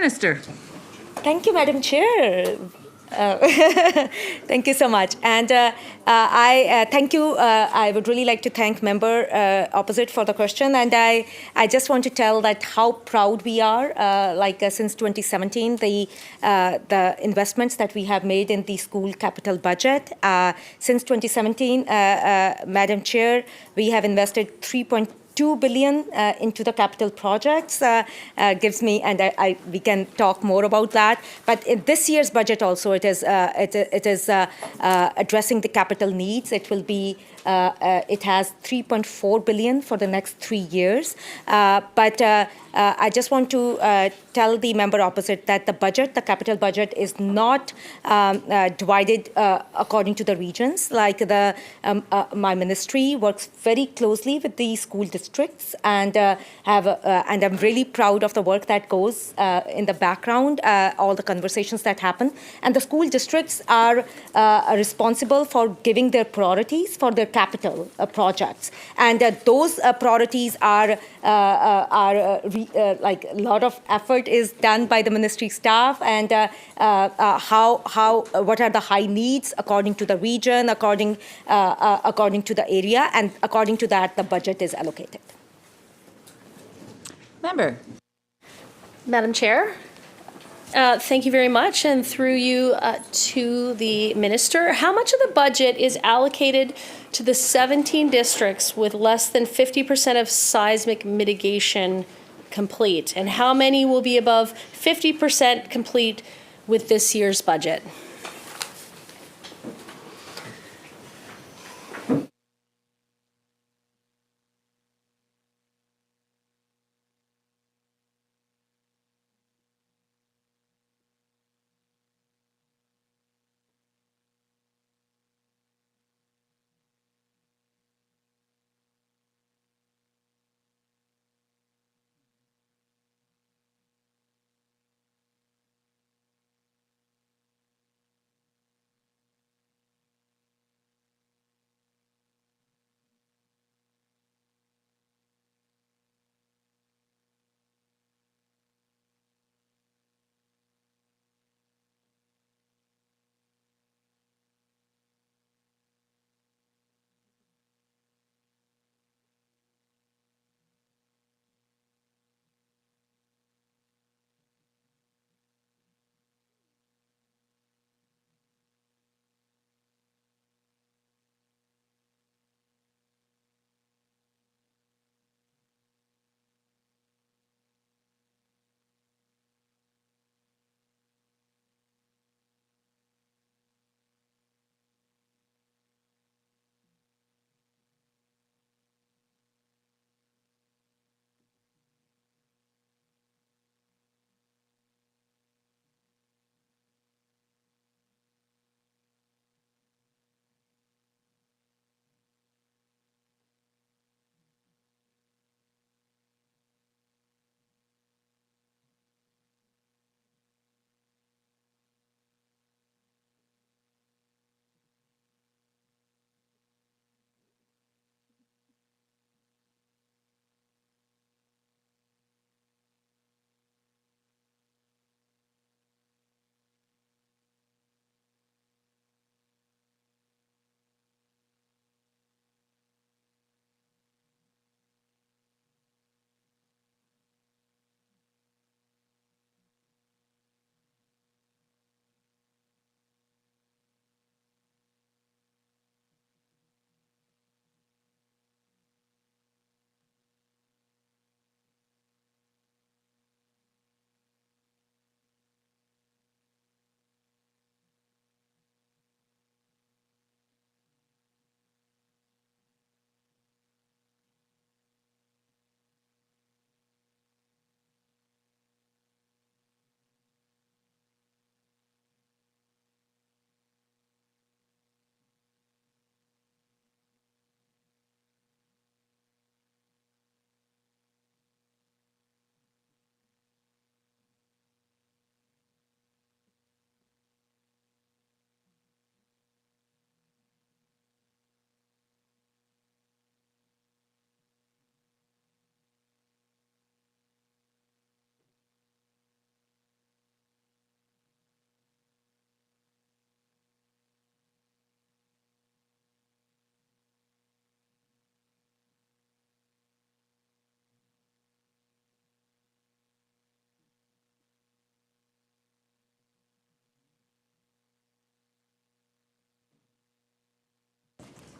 Minister. Thank you, Madam Chair. Thank you so much. And I thank you. I would really like to thank member opposite for the question. And I just want to tell that how proud we are. Since 2017, the investments that we have made in the school capital budget. Since 2017, Madam Chair, we have invested 3.2 billion into the capital projects. Gives me, and we can talk more about that. But in this year's budget also, it is addressing the capital needs. It will be. It has 3.4 billion for the next 3 years. But I just want to tell the member opposite that the capital budget, is not divided according to the regions. Like my ministry works very closely with the school districts, and and I'm really proud of the work that goes in the background, all the conversations that happen. And the school districts are responsible for giving their priorities for their capital projects, and those priorities are like a lot of effort is done by the ministry staff, and what are the high needs according to the region, according to the area, and according to that the budget is allocated. Member. Madam Chair, thank you very much, and through you to the minister. How much of the budget is allocated to the 17 districts with less than 50% of seismic mitigation complete, and how many will be above 50% complete with this year's budget?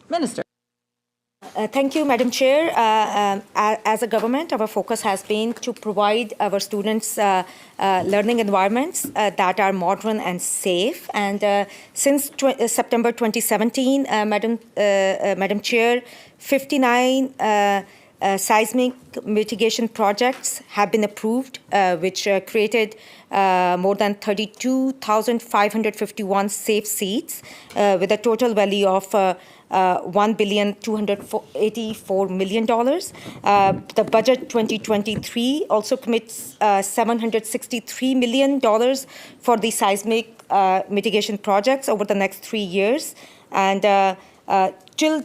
Minister. Thank you, Madam Chair. As a government, our focus has been to provide our students learning environments that are modern and safe. And since September 2017, Madam Chair, 59 seismic mitigation projects have been approved, which created more than 32,551 safe seats with a total value of $1,284,000,000. The budget 2023 also commits $763 million for the seismic mitigation projects over the next 3 years. And till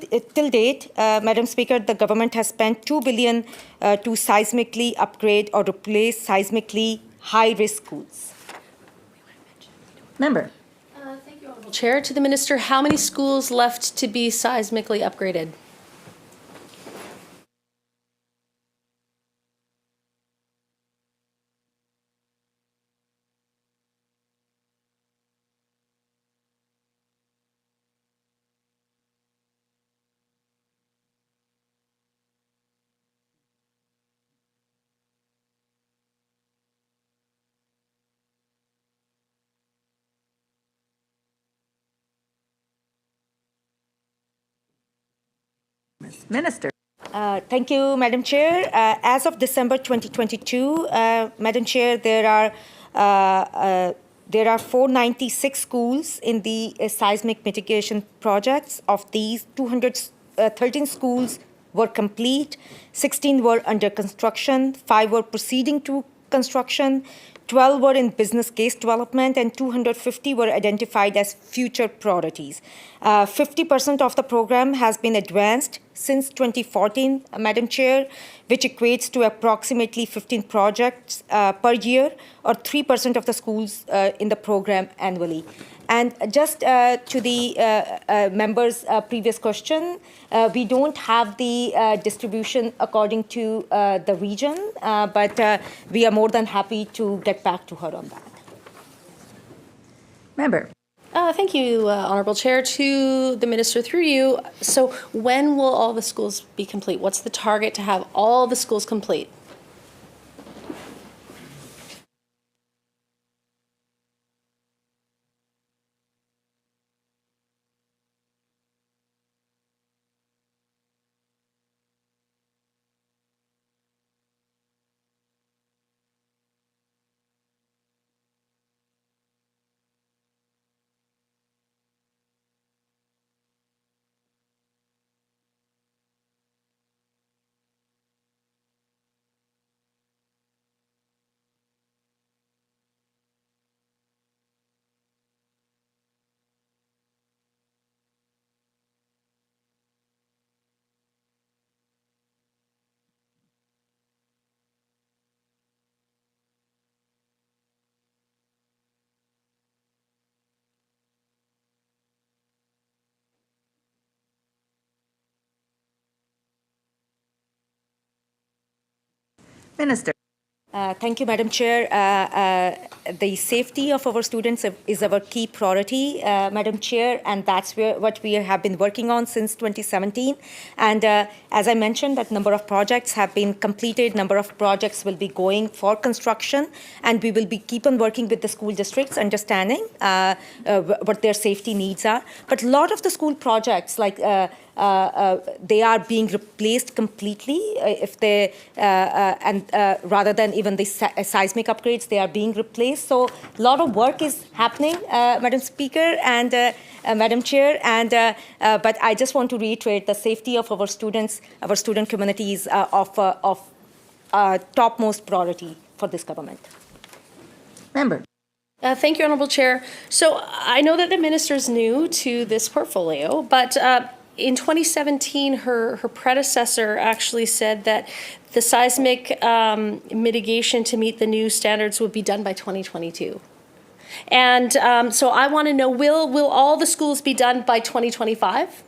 date, Madam Speaker, the government has spent $2 billion to seismically upgrade or replace seismically high-risk schools. Member. Thank you, Honorable Chair. To the Minister, how many schools left to be seismically upgraded? Minister. Thank you, Madam Chair. As of December 2022, Madam Chair, there are 496 schools in the seismic mitigation projects. Of these, 213 schools were complete, 16 were under construction, 5 were proceeding to construction, 12 were in business case development, and 250 were identified as future priorities. 50% of the program has been advanced since 2014, Madam Chair, which equates to approximately 15 projects per year, or 3% of the schools in the program annually. And just to the member's previous question, we don't have the distribution according to the region, but we are more than happy to get back to her on that. Member. Thank you, Honorable Chair. To the Minister, through you. So when will all the schools be complete? What's the target to have all the schools complete? Minister. Thank you, Madam Chair. The safety of our students is our key priority, Madam Chair, and that's what we have been working on since 2017. And as I mentioned, that number of projects have been completed, number of projects will be going for construction, and we will keep on working with the school districts, understanding what their safety needs are. But a lot of the school projects, like they are being replaced completely if they rather than even the seismic upgrades, they are being replaced. So a lot of work is happening, Madam Speaker and Madam Chair, and but I just want to reiterate the safety of our students, our student community is of topmost priority for this government. Member. Thank you, Honorable Chair. So I know that the Minister is new to this portfolio, but in 2017, her predecessor actually said that the seismic mitigation to meet the new standards would be done by 2022. And so I want to know, will all the schools be done by 2025?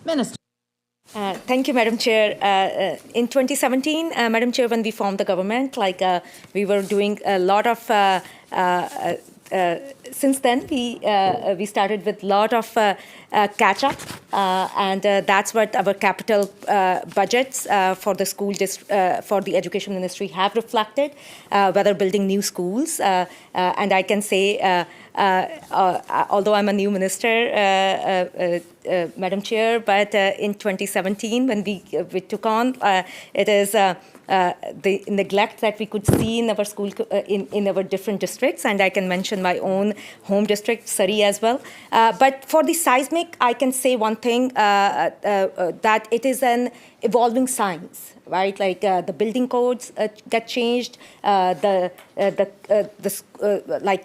Minister. Thank you, Madam Chair. In 2017, Madam Chair, when we formed the government, we were doing a lot of. Since then, we started with a lot of catch up, and that's what our capital budgets for the for the education ministry have reflected, whether building new schools, and I can say. Although I'm a new minister, Madam Chair, but in 2017, when we took on, it is the neglect that we could see in our school, in our different districts, and I can mention my own home district, Surrey, as well. But for the seismic, I can say one thing, that it is an evolving science. Right, the building codes get changed, like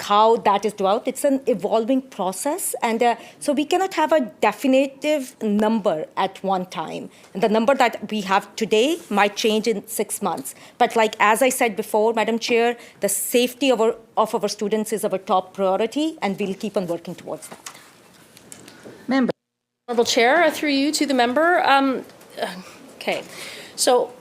how that is developed. It's an evolving process, and so we cannot have a definitive number at one time. And the number that we have today might change in 6 months. But as I said before, Madam Chair, the safety of our students is our top priority, and we'll keep on working towards that. Member. Honorable Chair, through you to the member. Okay. So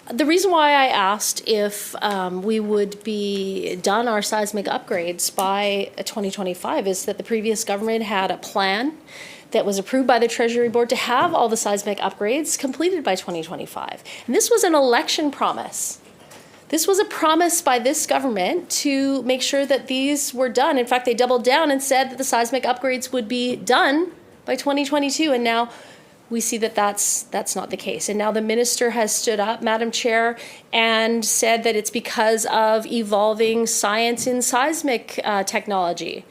the reason why I asked if we would be done our seismic upgrades by 2025 is that the previous government had a plan that was approved by the Treasury Board to have all the seismic upgrades completed by 2025. And this was an election promise. This was a promise by this government to make sure that these were done. In fact, they doubled down and said that the seismic upgrades would be done by 2022, and now we see that that's not the case. And now the minister has stood up, Madam Chair, and said that it's because of evolving science in seismic technology.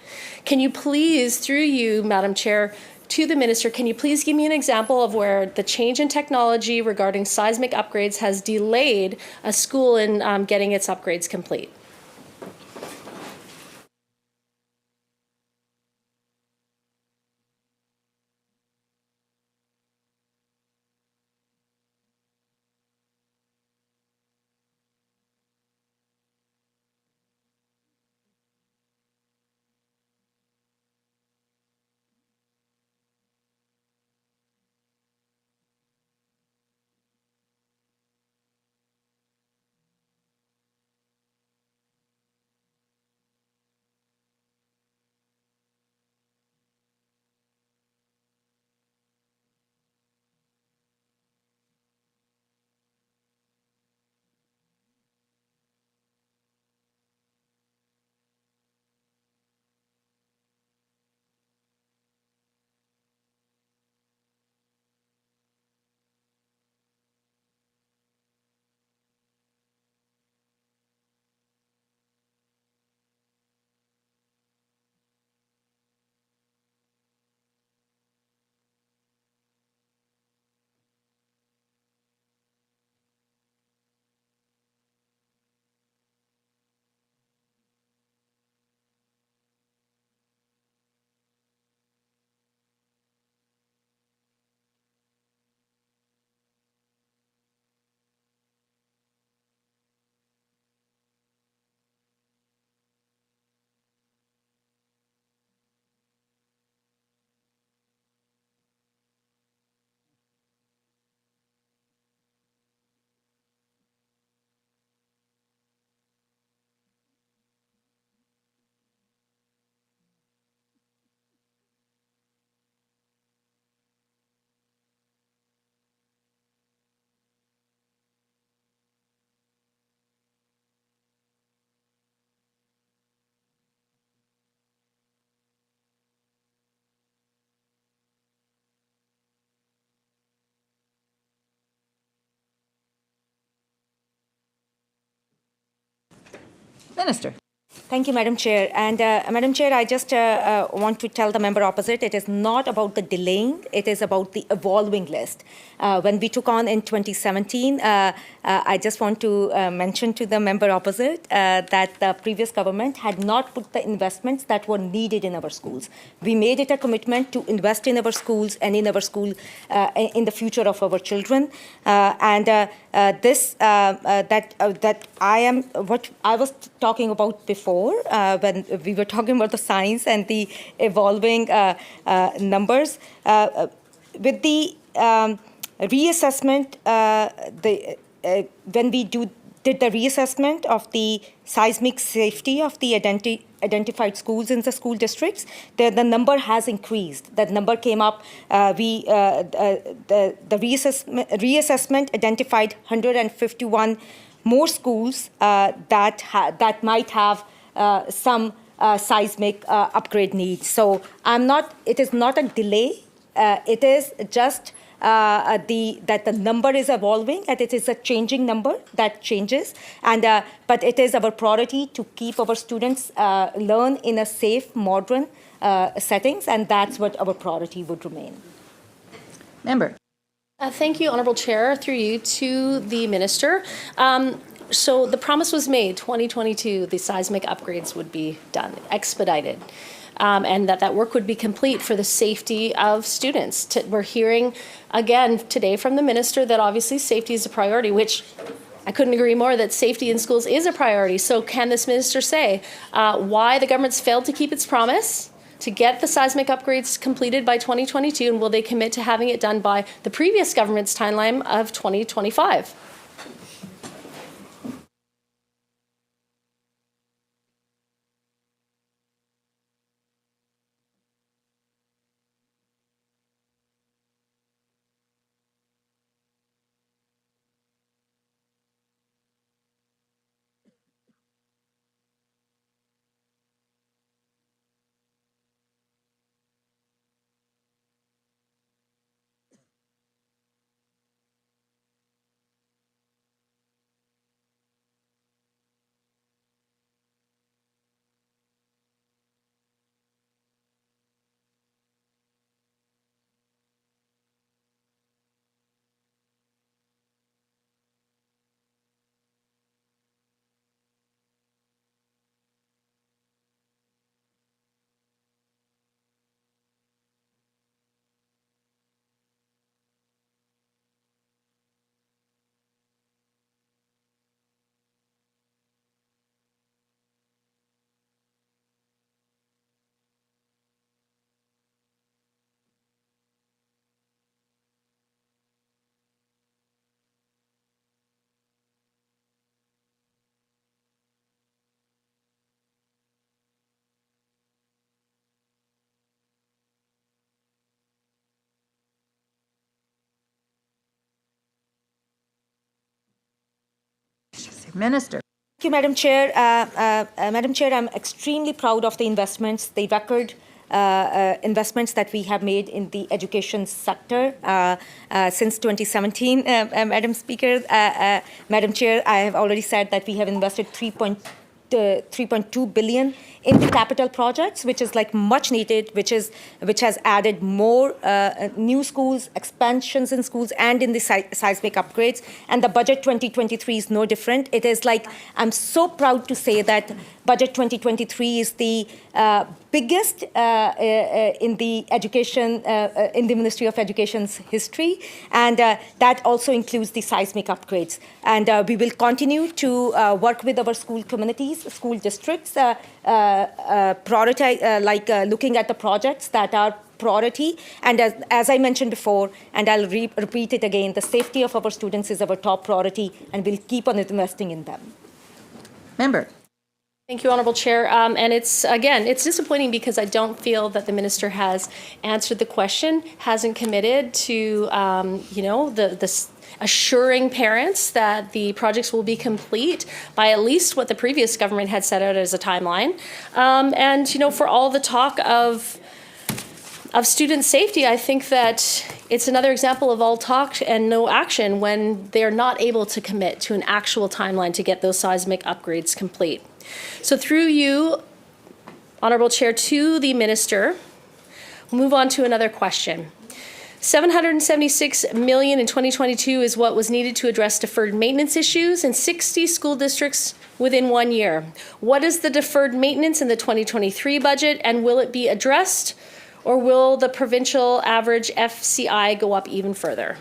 Can you please, through you, Madam Chair, to the minister, can you please give me an example of where the change in technology regarding seismic upgrades has delayed a school in getting its upgrades complete? Minister. Thank you, Madam Chair. And Madam Chair, I just want to tell the member opposite, it is not about the delaying, it is about the evolving list. When we took on in 2017, I just want to mention to the member opposite that the previous government had not put the investments that were needed in our schools. We made it a commitment to invest in our schools and in our school, in the future of our children. That I am, what I was talking about before, when we were talking about the science and the evolving numbers, with the reassessment, when we did the reassessment of the seismic safety of the identified schools in the school districts, the number has increased. That number came up. The reassessment identified 151 more schools that might have some seismic upgrade needs. So it is not a delay. It is just that the number is evolving, and it is a changing number that changes. But it is our priority to keep our students learn in a safe, modern settings, and that's what our priority would remain. Member. Thank you, Honourable Chair, through you to the Minister. So the promise was made, 2022, the seismic upgrades would be done, expedited. And that work would be complete for the safety of students. We're hearing again today from the Minister that obviously safety is a priority, which I couldn't agree more, that safety in schools is a priority. So can this Minister say why the government's failed to keep its promise to get the seismic upgrades completed by 2022, and will they commit to having it done by the previous government's timeline of 2025? Minister. Thank you, Madam Chair. Madam Chair, I'm extremely proud of the investments, the record investments that we have made in the education sector since 2017. Madam Speaker, Madam Chair, I have already said that we have invested 3.2 billion in the capital projects, which is like much needed, which has added more new schools, expansions in schools, and in the seismic upgrades. And the budget 2023 is no different. It is like, I'm so proud to say that budget 2023 is the biggest in the education, in the Ministry of Education's history, and that also includes the seismic upgrades. And we will continue to work with our school communities, school districts, prioritize, looking at the projects that are priority. And as I mentioned before, and I'll repeat it again, the safety of our students is our top priority, and we'll keep on investing in them. Member. Thank you, Honourable Chair. And it's disappointing because I don't feel that the Minister has answered the question, hasn't committed to, assuring parents that the projects will be complete by at least what the previous government had set out as a timeline. And, for all the talk of student safety, I think that it's another example of all talk and no action when they're not able to commit to an actual timeline to get those seismic upgrades complete. So through you, Honourable Chair, to the Minister, we'll move on to another question. $776 million in 2022 is what was needed to address deferred maintenance issues in 60 school districts within 1 year. What is the deferred maintenance in the 2023 budget, and will it be addressed, or will the provincial average FCI go up even further?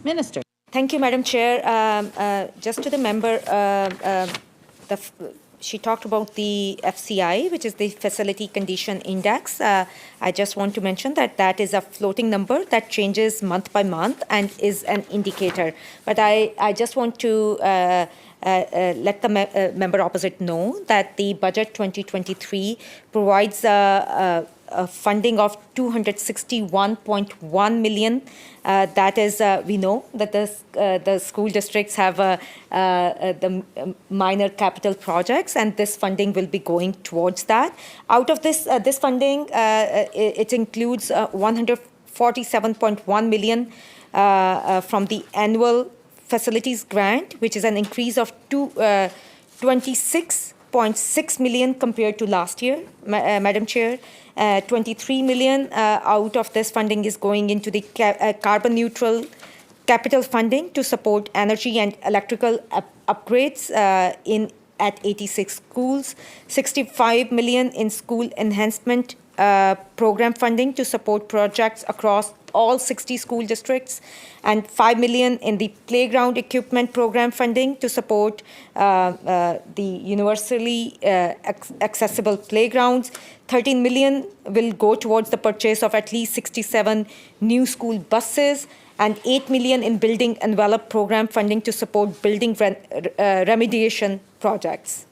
Minister. Thank you, Madam Chair. Just to the member, she talked about the FCI, which is the Facility Condition Index. I just want to mention that that is a floating number that changes month by month and is an indicator. But I just want to let the member opposite know that the budget 2023 provides a funding of 261.1 million. That is, we know that the school districts have the minor capital projects, and this funding will be going towards that. Out of this funding, it includes 147.1 million from the annual facilities grant, which is an increase of 26.6 million compared to last year, Madam Chair. 23 million out of this funding is going into the carbon neutral capital funding to support energy and electrical upgrades at 86 schools. 65 million in school enhancement program funding to support projects across all 60 school districts, and 5 million in the playground equipment program funding to support the universally accessible playgrounds. 13 million will go towards the purchase of at least 67 new school buses, and 8 million in building envelope program funding to support building remediation projects.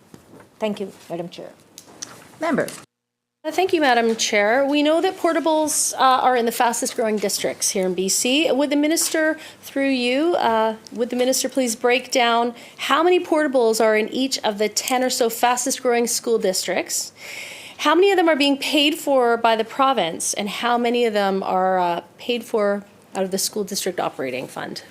Thank you, Madam Chair. Member. Thank you, Madam Chair. We know that portables are in the fastest growing districts here in BC. Would the minister, through you, would the minister please break down how many portables are in each of the 10 or so fastest growing school districts? How many of them are being paid for by the province, and how many of them are paid for out of the school district operating fund?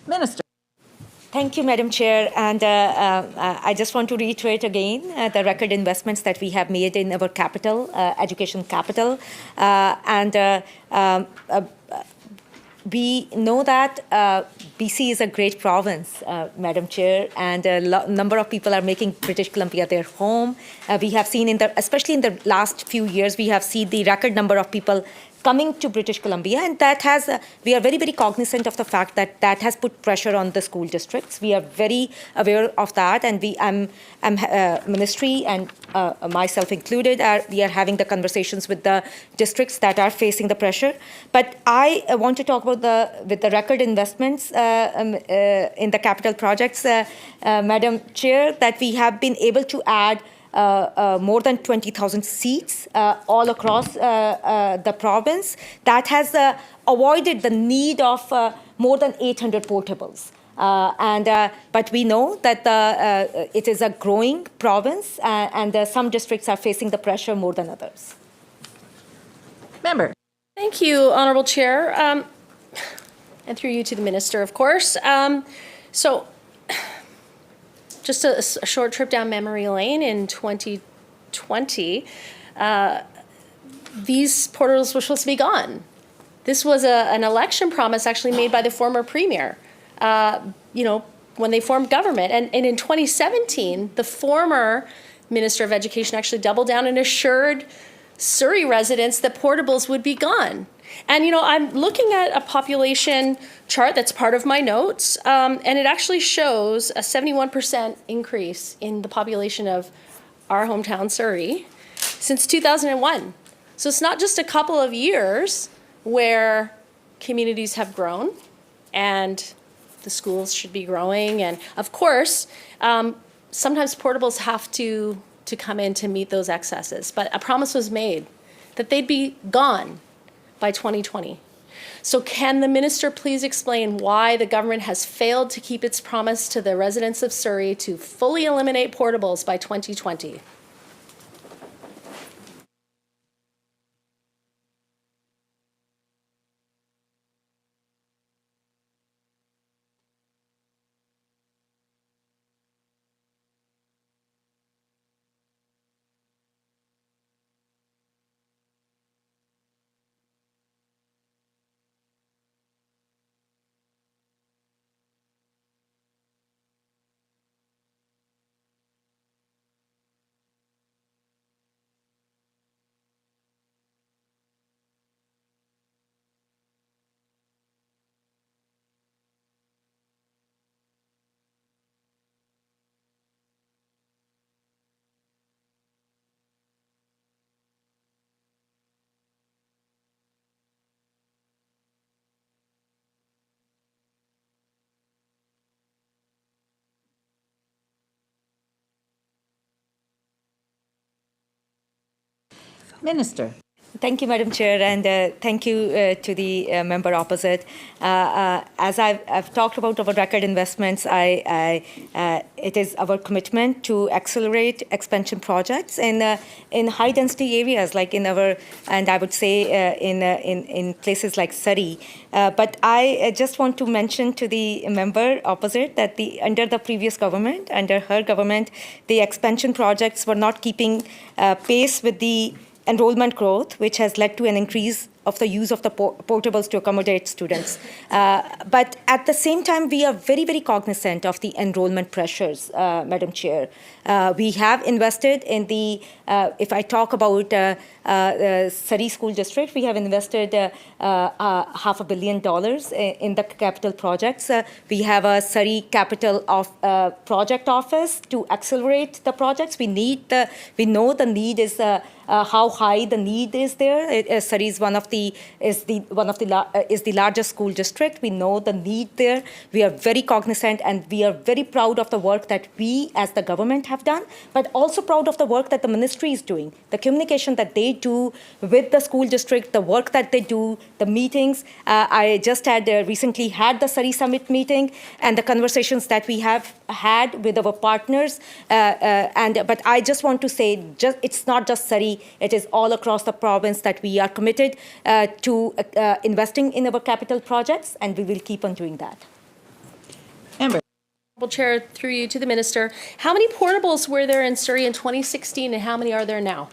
Minister. Thank you, Madam Chair. And I just want to reiterate again the record investments that we have made in our capital, education capital. We know that BC is a great province, Madam Chair, and a number of people are making British Columbia their home. We have seen, especially in the last few years, we have seen the record number of people coming to British Columbia, and that has, we are very, very cognizant of the fact that that has put pressure on the school districts. We are very aware of that, and ministry and myself included, we are having the conversations with the districts that are facing the pressure. But I want to talk about with the record investments in the capital projects, Madam Chair, that we have been able to add more than 20,000 seats all across the province. That has avoided the need of more than 800 portables. But we know that it is a growing province, and some districts are facing the pressure more than others. Member. Thank you, Honorable Chair, and through you to the Minister, of course. Just a short trip down memory lane in 2020, these portals were supposed to be gone. This was an election promise actually made by the former premier, when they formed government. And in 2017, the former Minister of Education actually doubled down and assured Surrey residents that portables would be gone. And, I'm looking at a population chart that's part of my notes, and it actually shows a 71% increase in the population of our hometown, Surrey, since 2001. So it's not just a couple of years where communities have grown and the schools should be growing. And, of course, sometimes portables have to come in to meet those excesses. But a promise was made that they'd be gone by 2020. So can the minister please explain why the government has failed to keep its promise to the residents of Surrey to fully eliminate portables by 2020? Minister. Thank you, Madam Chair, and thank you to the member opposite. As I've talked about our record investments, it is our commitment to accelerate expansion projects in high-density areas, like in our, and I would say in places like Surrey. But I just want to mention to the member opposite that under the previous government, under her government, the expansion projects were not keeping pace with the enrollment growth, which has led to an increase of the use of the portables to accommodate students. But at the same time, we are very, very cognizant of the enrollment pressures, Madam Chair. We have invested in the, if I talk about Surrey School District, we have invested $500 million in the capital projects. We have a Surrey Capital Project Office to accelerate the projects. We know the need is how high the need is there. Surrey is is the largest school district. We know the need there. We are very cognizant, and we are very proud of the work that we as the government have done, but also proud of the work that the ministry is doing, the communication that they do with the school district, the work that they do, the meetings. I just recently had the Surrey Summit meeting and the conversations that we have had with our partners. But I just want to say, it's not just Surrey, it is all across the province that we are committed to investing in our capital projects, and we will keep on doing that. Chair, through you to the minister, how many portables were there in Surrey in 2016 and how many are there now?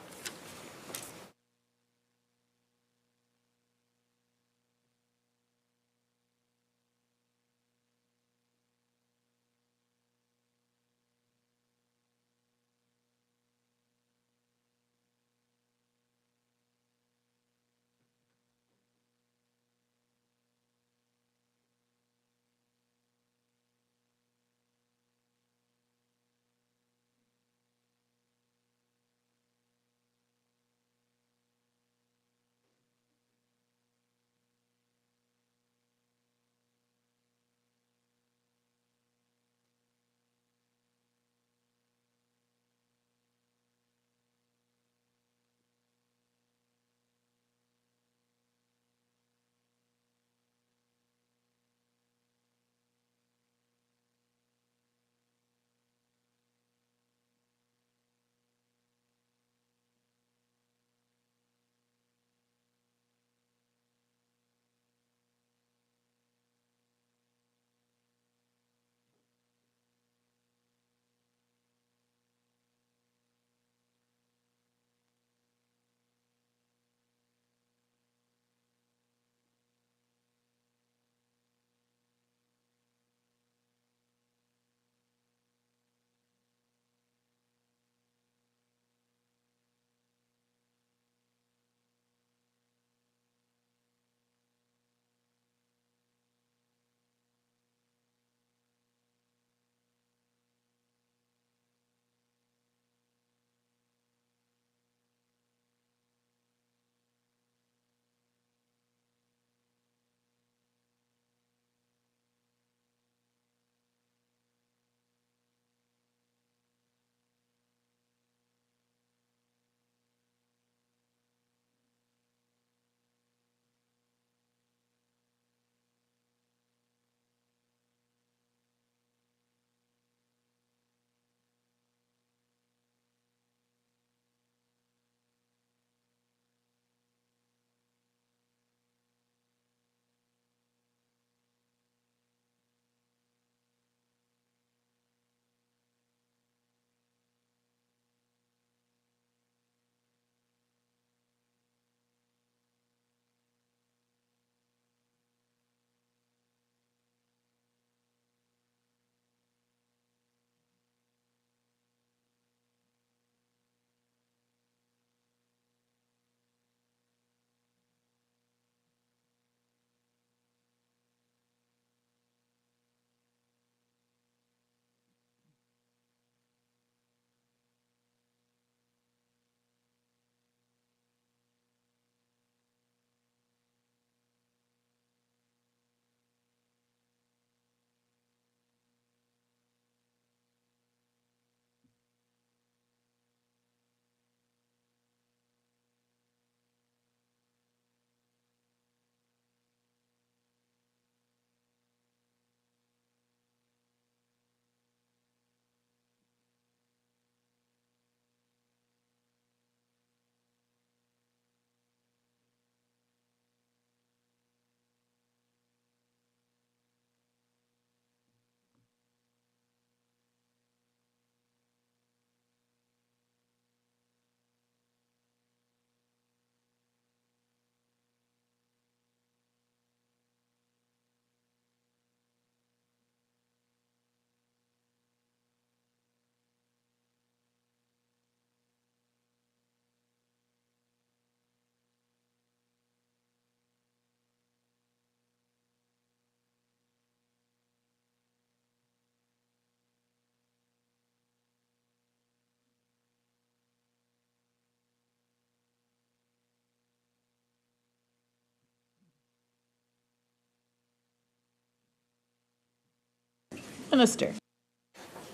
Minister.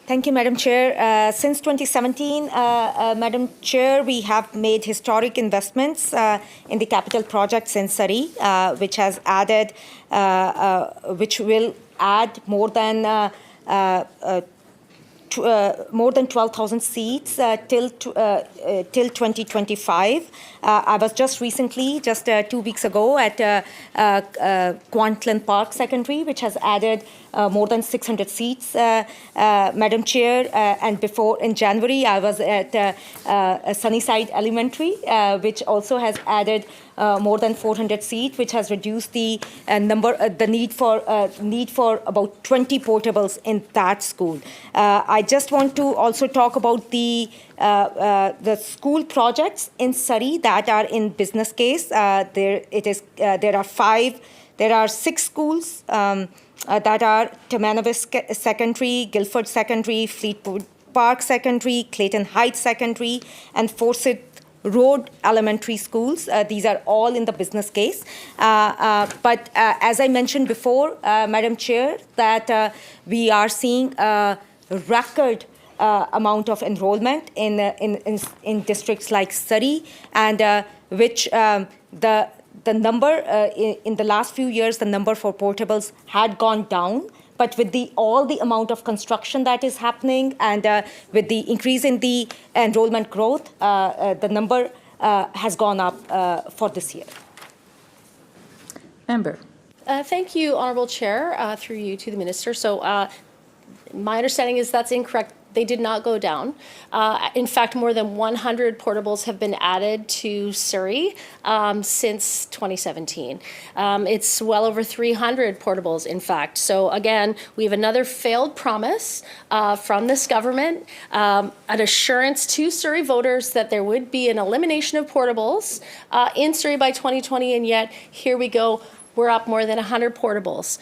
Thank you, Madam Chair. Since 2017, Madam Chair, we have made historic investments in the capital projects in Surrey, which has added, which will add more than more than 12,000 seats till 2025. I was just recently, just 2 weeks ago, at Kwantlen Park Secondary, which has added more than 600 seats, Madam Chair. And before, in January, I was at Sunnyside Elementary, which also has added more than 400 seats, which has reduced the need for about 20 portables in that school. I just want to also talk about the school projects in Surrey that are in business case. There are 6 schools that are Tamanavis Secondary, Guildford Secondary, Fleetwood Park Secondary, Clayton Heights Secondary, and Forsyth Road Elementary Schools. These are all in the business case. But as I mentioned before, Madam Chair, that we are seeing a record amount of enrollment in districts like Surrey, and which the number in the last few years, the number for portables had gone down. But with all the amount of construction that is happening, and with the increase in the enrollment growth, the number has gone up for this year. Member. Thank you, Honourable Chair, through you to the Minister. So my understanding is that's incorrect. They did not go down. In fact, more than 100 portables have been added to Surrey since 2017. It's well over 300 portables, in fact. So again, we have another failed promise from this government, an assurance to Surrey voters that there would be an elimination of portables in Surrey by 2020, and yet here we go, we're up more than 100 portables.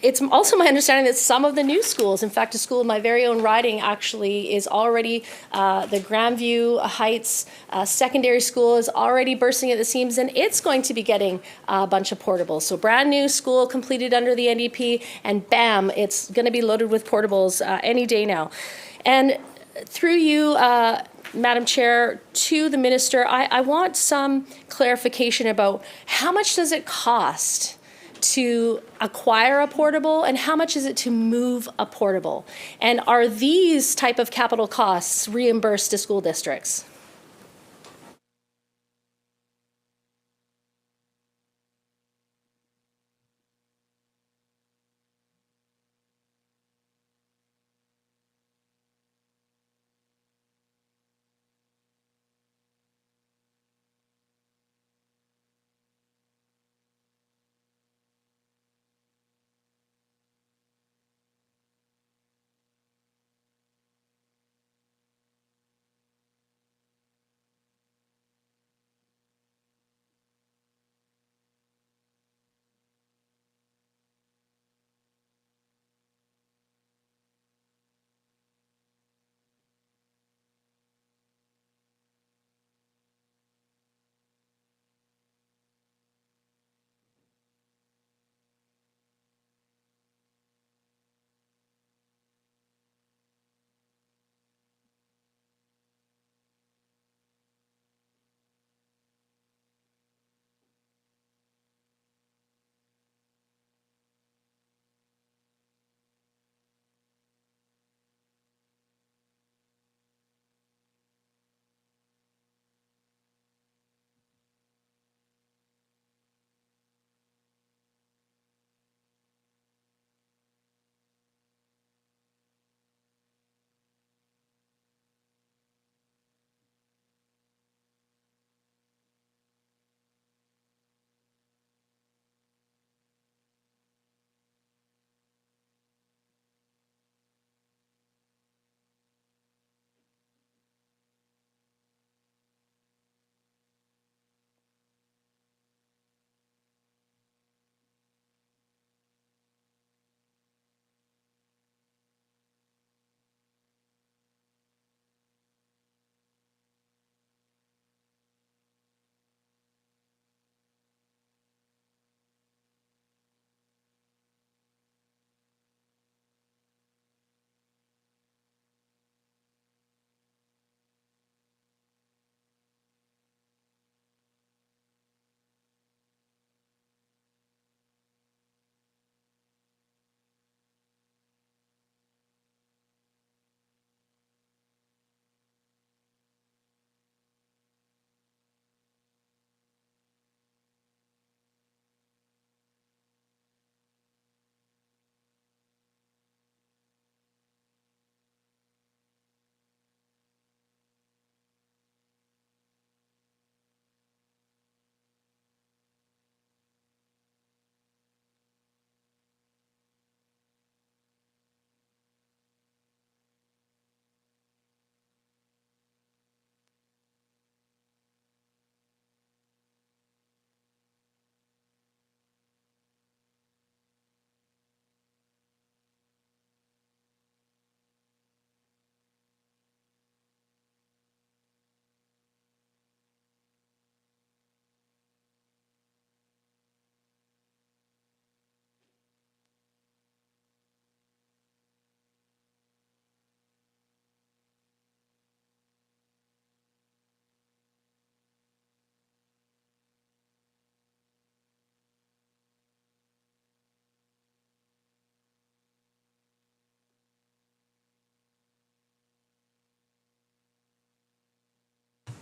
It's also my understanding that some of the new schools, in fact, a school in my very own riding actually is already, the Grandview Heights Secondary School is already bursting at the seams, and it's going to be getting a bunch of portables. So brand new school completed under the NDP, and bam, it's going to be loaded with portables any day now. And through you, Madam Chair, to the Minister, I want some clarification about how much does it cost to acquire a portable, and how much is it to move a portable? And are these type of capital costs reimbursed to school districts?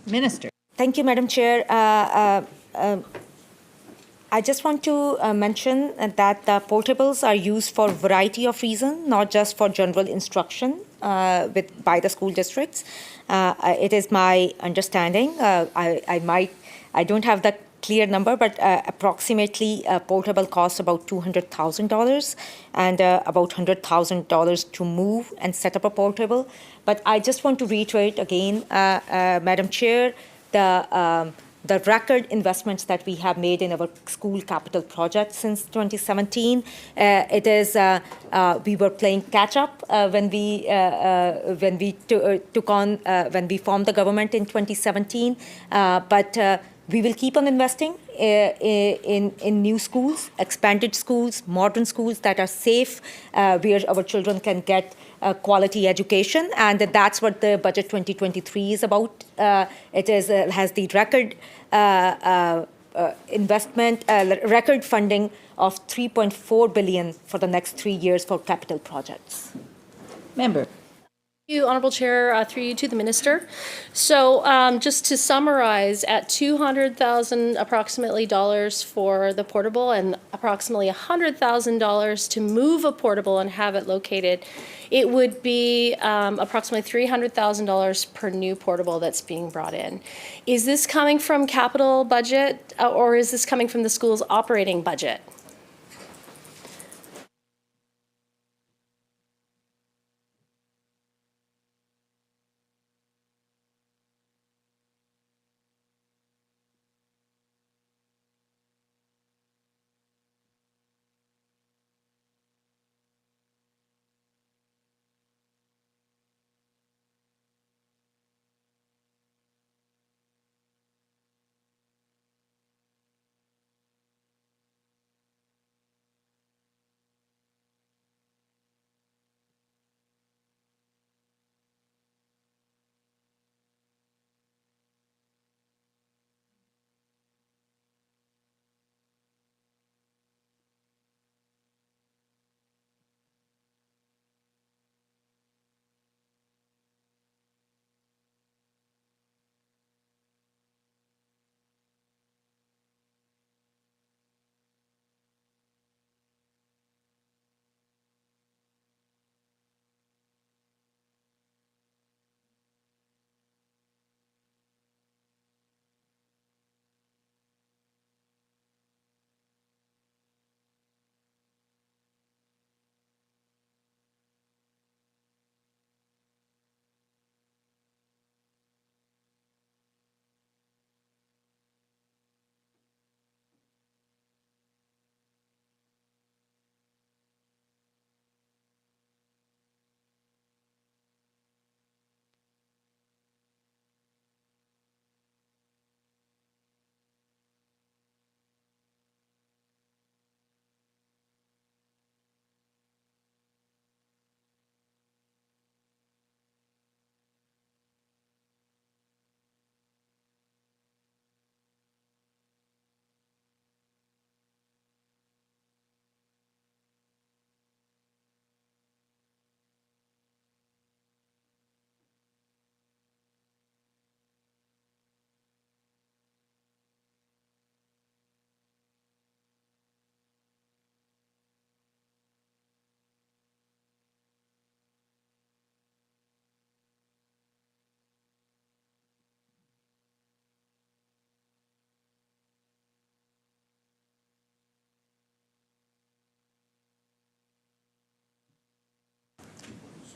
Minister. Thank you, Madam Chair. I just want to mention that the portables are used for a variety of reasons, not just for general instruction by the school districts. It is my understanding, I don't have the clear number, but approximately a portable costs about $200,000 and about $100,000 to move and set up a portable. But I just want to reiterate again, Madam Chair, the record investments that we have made in our school capital project since 2017. It is we were playing catch up when we formed the government in 2017, but we will keep on investing in new schools, expanded schools, modern schools that are safe, where our children can get quality education, and that's what the budget 2023 is about. It is has the record investment, record funding of $3.4 billion for the next 3 years for capital projects. Member. Thank you, Honorable Chair, through you to the Minister. So just to summarize, at $200,000 approximately dollars for the portable and approximately $100,000 to move a portable and have it located, it would be approximately $300,000 per new portable that's being brought in. Is this coming from capital budget or is this coming from the school's operating budget?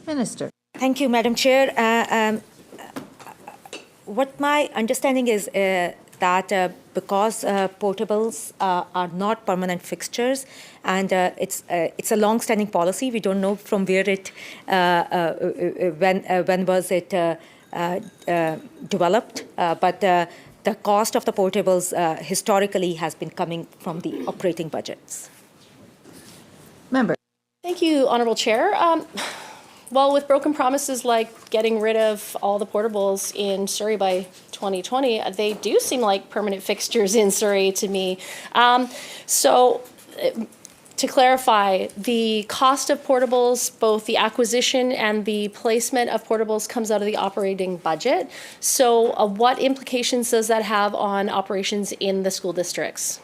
Minister. Thank you, Madam Chair. What my understanding is that because portables are not permanent fixtures, and it's a long-standing policy. We don't know from where it when was it developed, but the cost of the portables historically has been coming from the operating budgets. Member. Thank you, Honorable Chair. Well, with broken promises like getting rid of all the portables in Surrey by 2020, they do seem like permanent fixtures in Surrey to me. So to clarify, the cost of portables, both the acquisition and the placement of portables, comes out of the operating budget. So what implications does that have on operations in the school districts?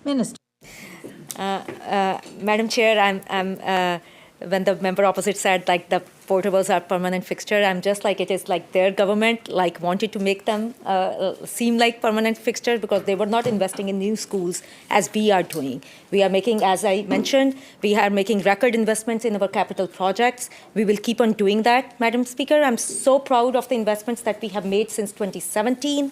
Minister. Madam Chair, when the member opposite said like the portables are permanent fixture, I'm just like, it is like their government like wanted to make them seem like permanent fixture because they were not investing in new schools as we are doing. We are making, as I mentioned, we are making record investments in our capital projects. We will keep on doing that, Madam Speaker. I'm so proud of the investments that we have made since 2017.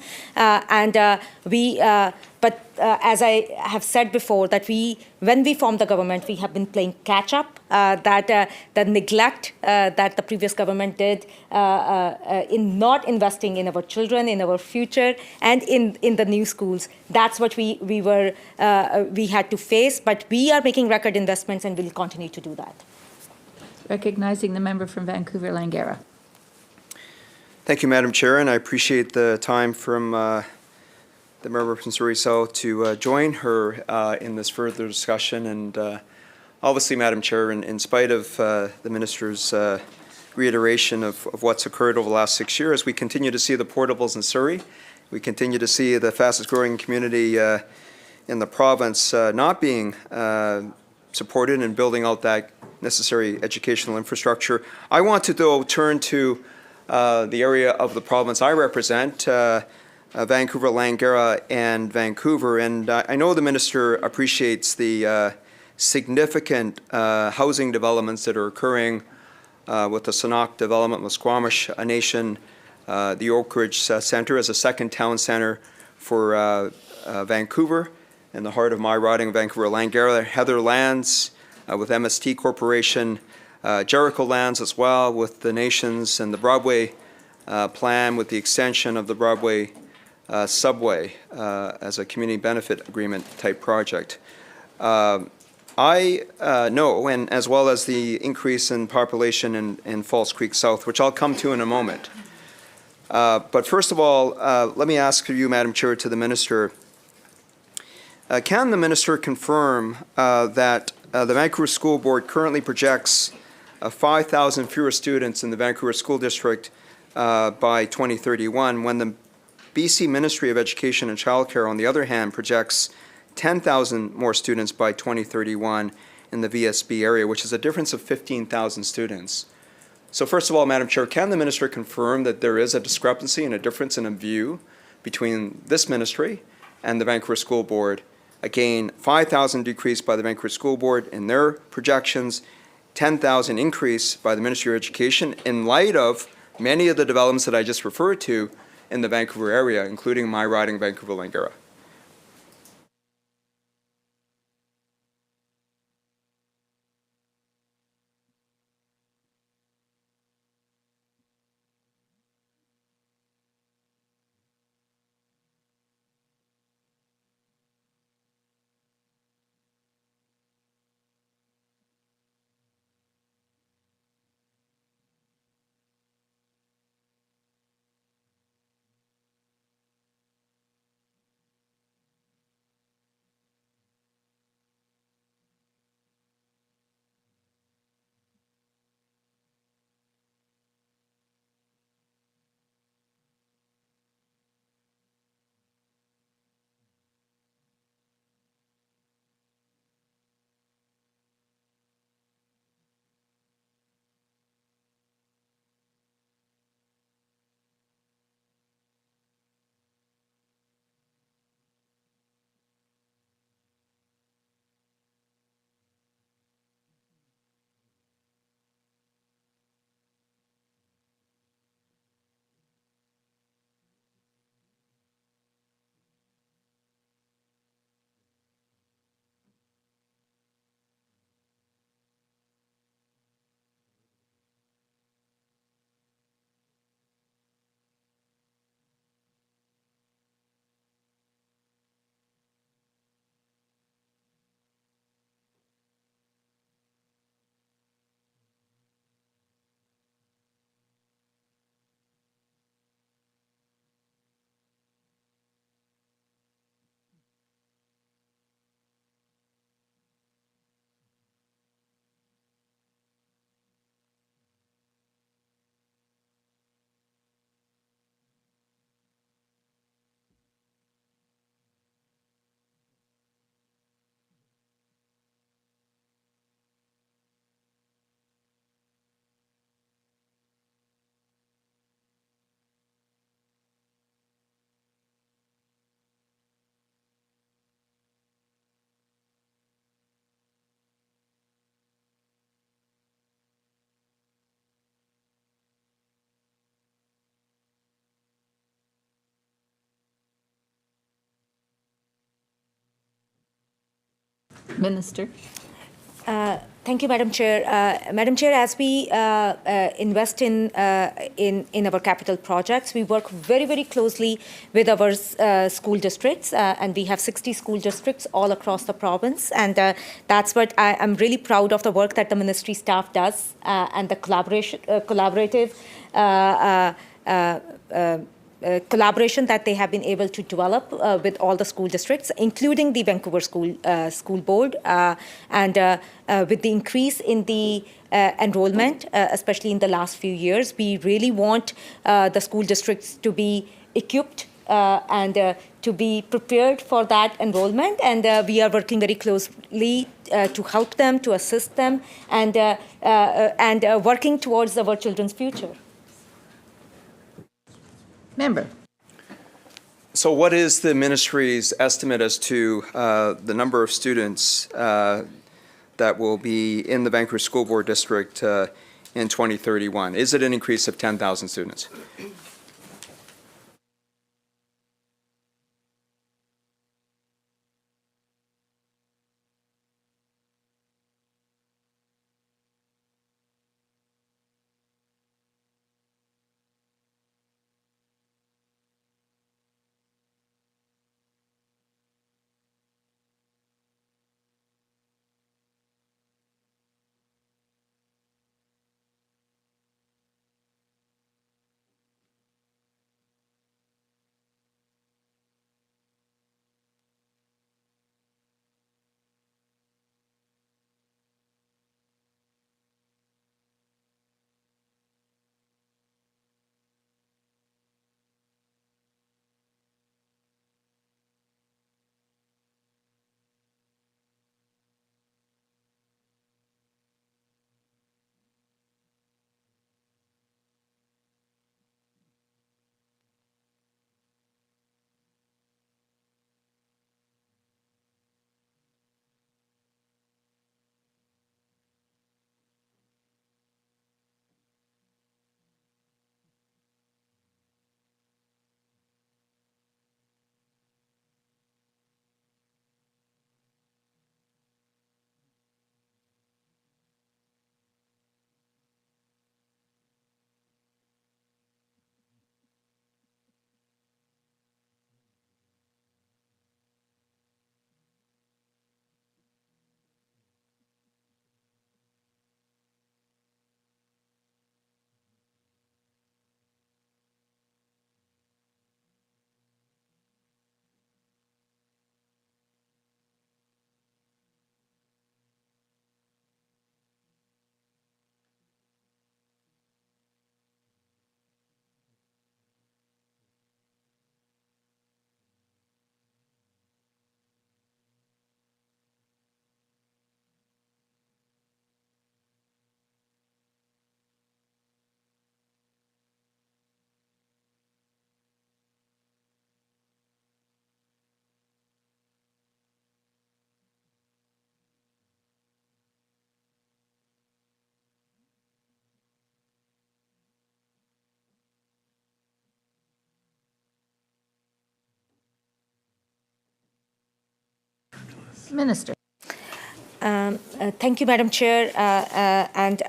But as I have said before, that when we formed the government, we have been playing catch up. The neglect that the previous government did in not investing in our children, in our future, and in the new schools. That's what we had to face. But we are making record investments, and we'll continue to do that. Recognizing the member from Vancouver-Langara. Thank you, Madam Chair, and I appreciate the time from the member from Surrey South to join her in this further discussion. And obviously, Madam Chair, in spite of the Minister's reiteration of what's occurred over the last 6 years, we continue to see the portables in Surrey. We continue to see the fastest growing community in the province not being supported and building out that necessary educational infrastructure. I want to, though, turn to the area of the province I represent, Vancouver, Langara, and Vancouver. And I know the Minister appreciates the significant housing developments that are occurring with the Sanok development, the Squamish Nation, the Oak Ridge Centre as a second town centre for Vancouver, in the heart of my riding, Vancouver-Langara, Heather Lands with MST Corporation, Jericho Lands as well with the Nations, and the Broadway plan with the extension of the Broadway subway as a community benefit agreement type project. I know, and as well as the increase in population in False Creek South, which I'll come to in a moment. But first of all, let me ask you, Madam Chair, to the Minister, can the Minister confirm that the Vancouver School Board currently projects 5,000 fewer students in the Vancouver School District by 2031, when the BC Ministry of Education and Childcare, on the other hand, projects 10,000 more students by 2031 in the VSB area, which is a difference of 15,000 students. So first of all, Madam Chair, can the Minister confirm that there is a discrepancy and a difference in a view between this ministry and the Vancouver School Board? Again, 5,000 decreased by the Vancouver School Board in their projections, 10,000 increase by the Ministry of Education in light of many of the developments that I just referred to in the Vancouver area, including my riding, Vancouver-Langara. Minister. Thank you, Madam Chair. Madam Chair, as we invest in our capital projects, we work very, very closely with our school districts, and we have 60 school districts all across the province. And that's what I'm really proud of the work that the ministry staff does and the collaborative collaboration that they have been able to develop with all the school districts, including the Vancouver School Board, and with the increase in the enrollment, especially in the last few years, we really want the school districts to be equipped and to be prepared for that enrollment, and we are working very closely to help them, to assist them, and working towards our children's future. Member. So what is the ministry's estimate as to the number of students that will be in the Vancouver School Board District in 2031? Is it an increase of 10,000 students? Minister. Thank you, Madam Chair. And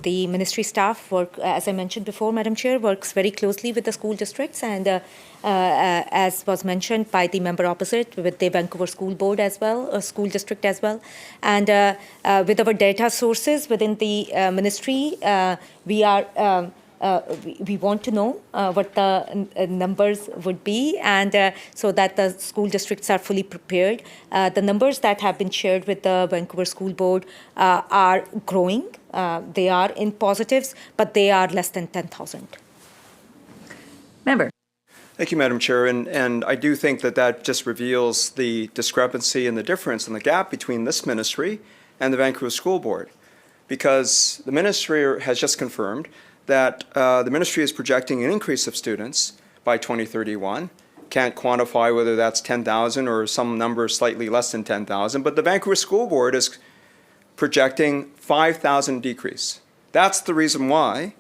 the ministry staff work, as I mentioned before, Madam Chair, works very closely with the school districts and as was mentioned by the member opposite, with the Vancouver School Board as well, school district as well. And with our data sources within the ministry, we are we want to know what the numbers would be, and so that the school districts are fully prepared. The numbers that have been shared with the Vancouver School Board are growing. They are in positives, but they are less than 10,000. Member. Thank you, Madam Chair. And I do think that that just reveals the discrepancy and the difference and the gap between this ministry and the Vancouver School Board, because the ministry has just confirmed that the ministry is projecting an increase of students by 2031. Can't quantify whether that's 10,000 or some number slightly less than 10,000, but the Vancouver School Board is projecting 5,000 decrease. That's the reason why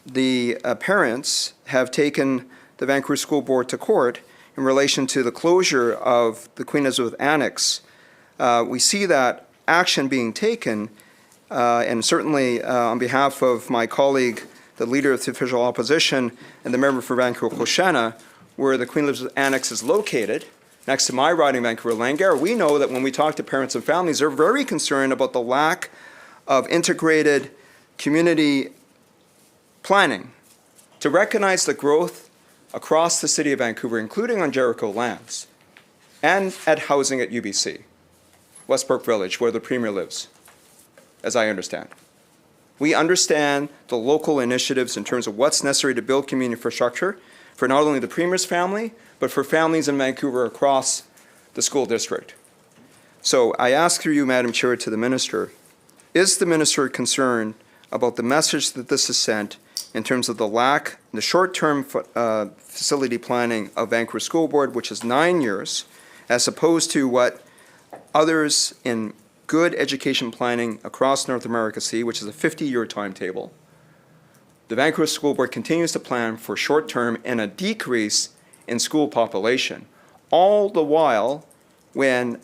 the parents have taken the Vancouver School Board to court in relation to the closure of the Queen Elizabeth Annex. We see that action being taken, and certainly on behalf of my colleague, the Leader of the Official Opposition, and the member for Vancouver-Cochena, where the Queen Elizabeth Annex is located, next to my riding, Vancouver-Langar, we know that when we talk to parents and families, they're very concerned about the lack of integrated community planning to recognize the growth across the city of Vancouver, including on Jericho lands, and at housing at UBC, Westbrook Village, where the Premier lives, as I understand. We understand the local initiatives in terms of what's necessary to build community infrastructure for not only the Premier's family, but for families in Vancouver across the school district. So I ask through you, Madam Chair, to the Minister, is the Minister concerned about the message that this has sent in terms of the lack, the short-term facility planning of Vancouver School Board, which is 9 years, as opposed to what others in good education planning across North America see, which is a 50-year timetable. The Vancouver School Board continues to plan for short-term and a decrease in school population, all the while when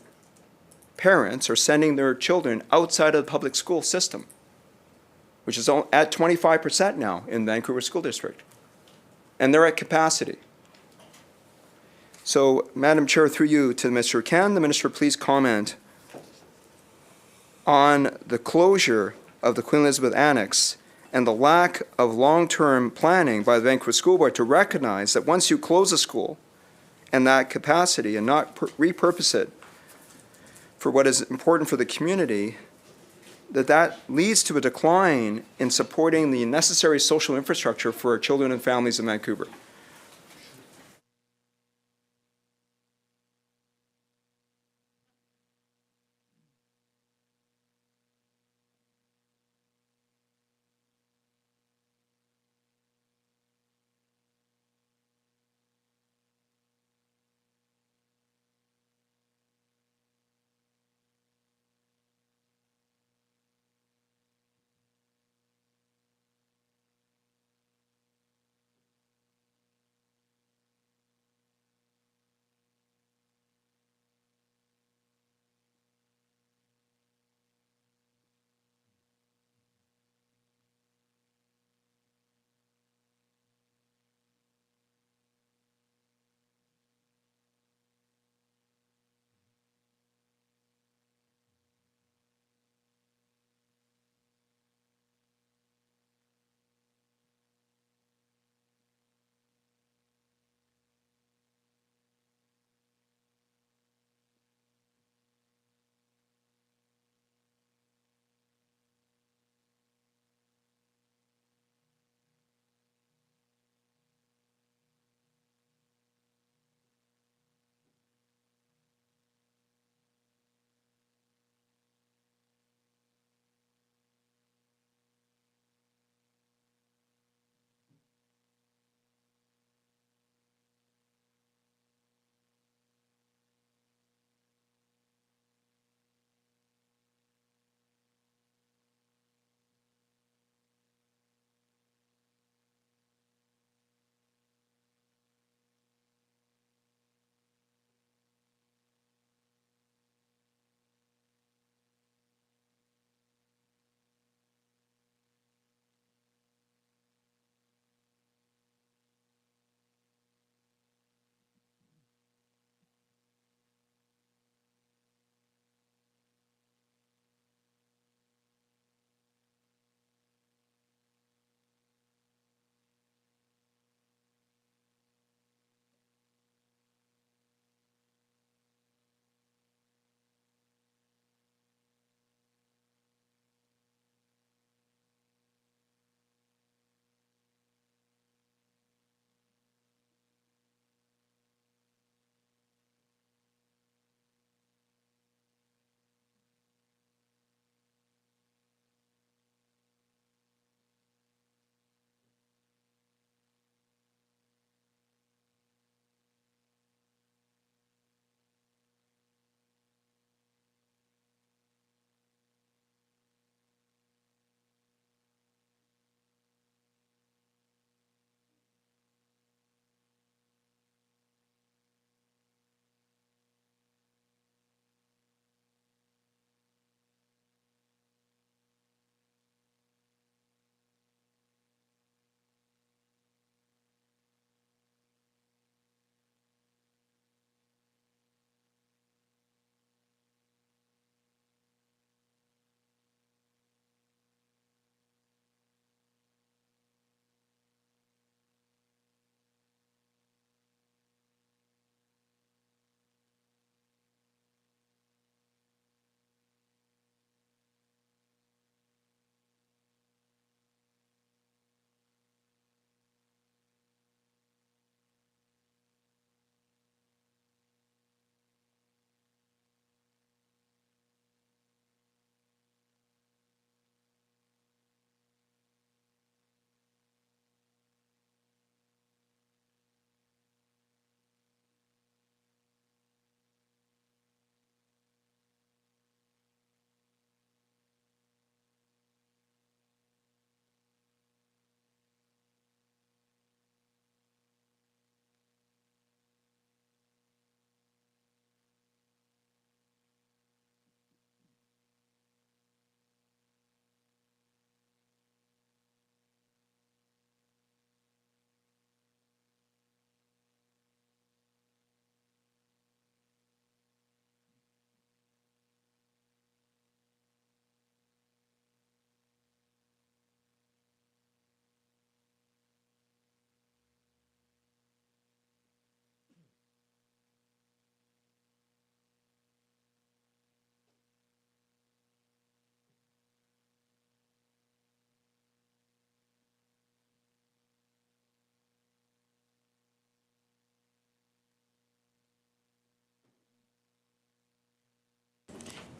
parents are sending their children outside of the public school system, which is at 25% now in Vancouver School District, and they're at capacity. So, Madam Chair, through you to the Minister, can the Minister please comment on the closure of the Queen Elizabeth Annex and the lack of long-term planning by the Vancouver School Board to recognize that once you close a school and that capacity and not repurpose it for what is important for the community, that leads to a decline in supporting the necessary social infrastructure for our children and families in Vancouver.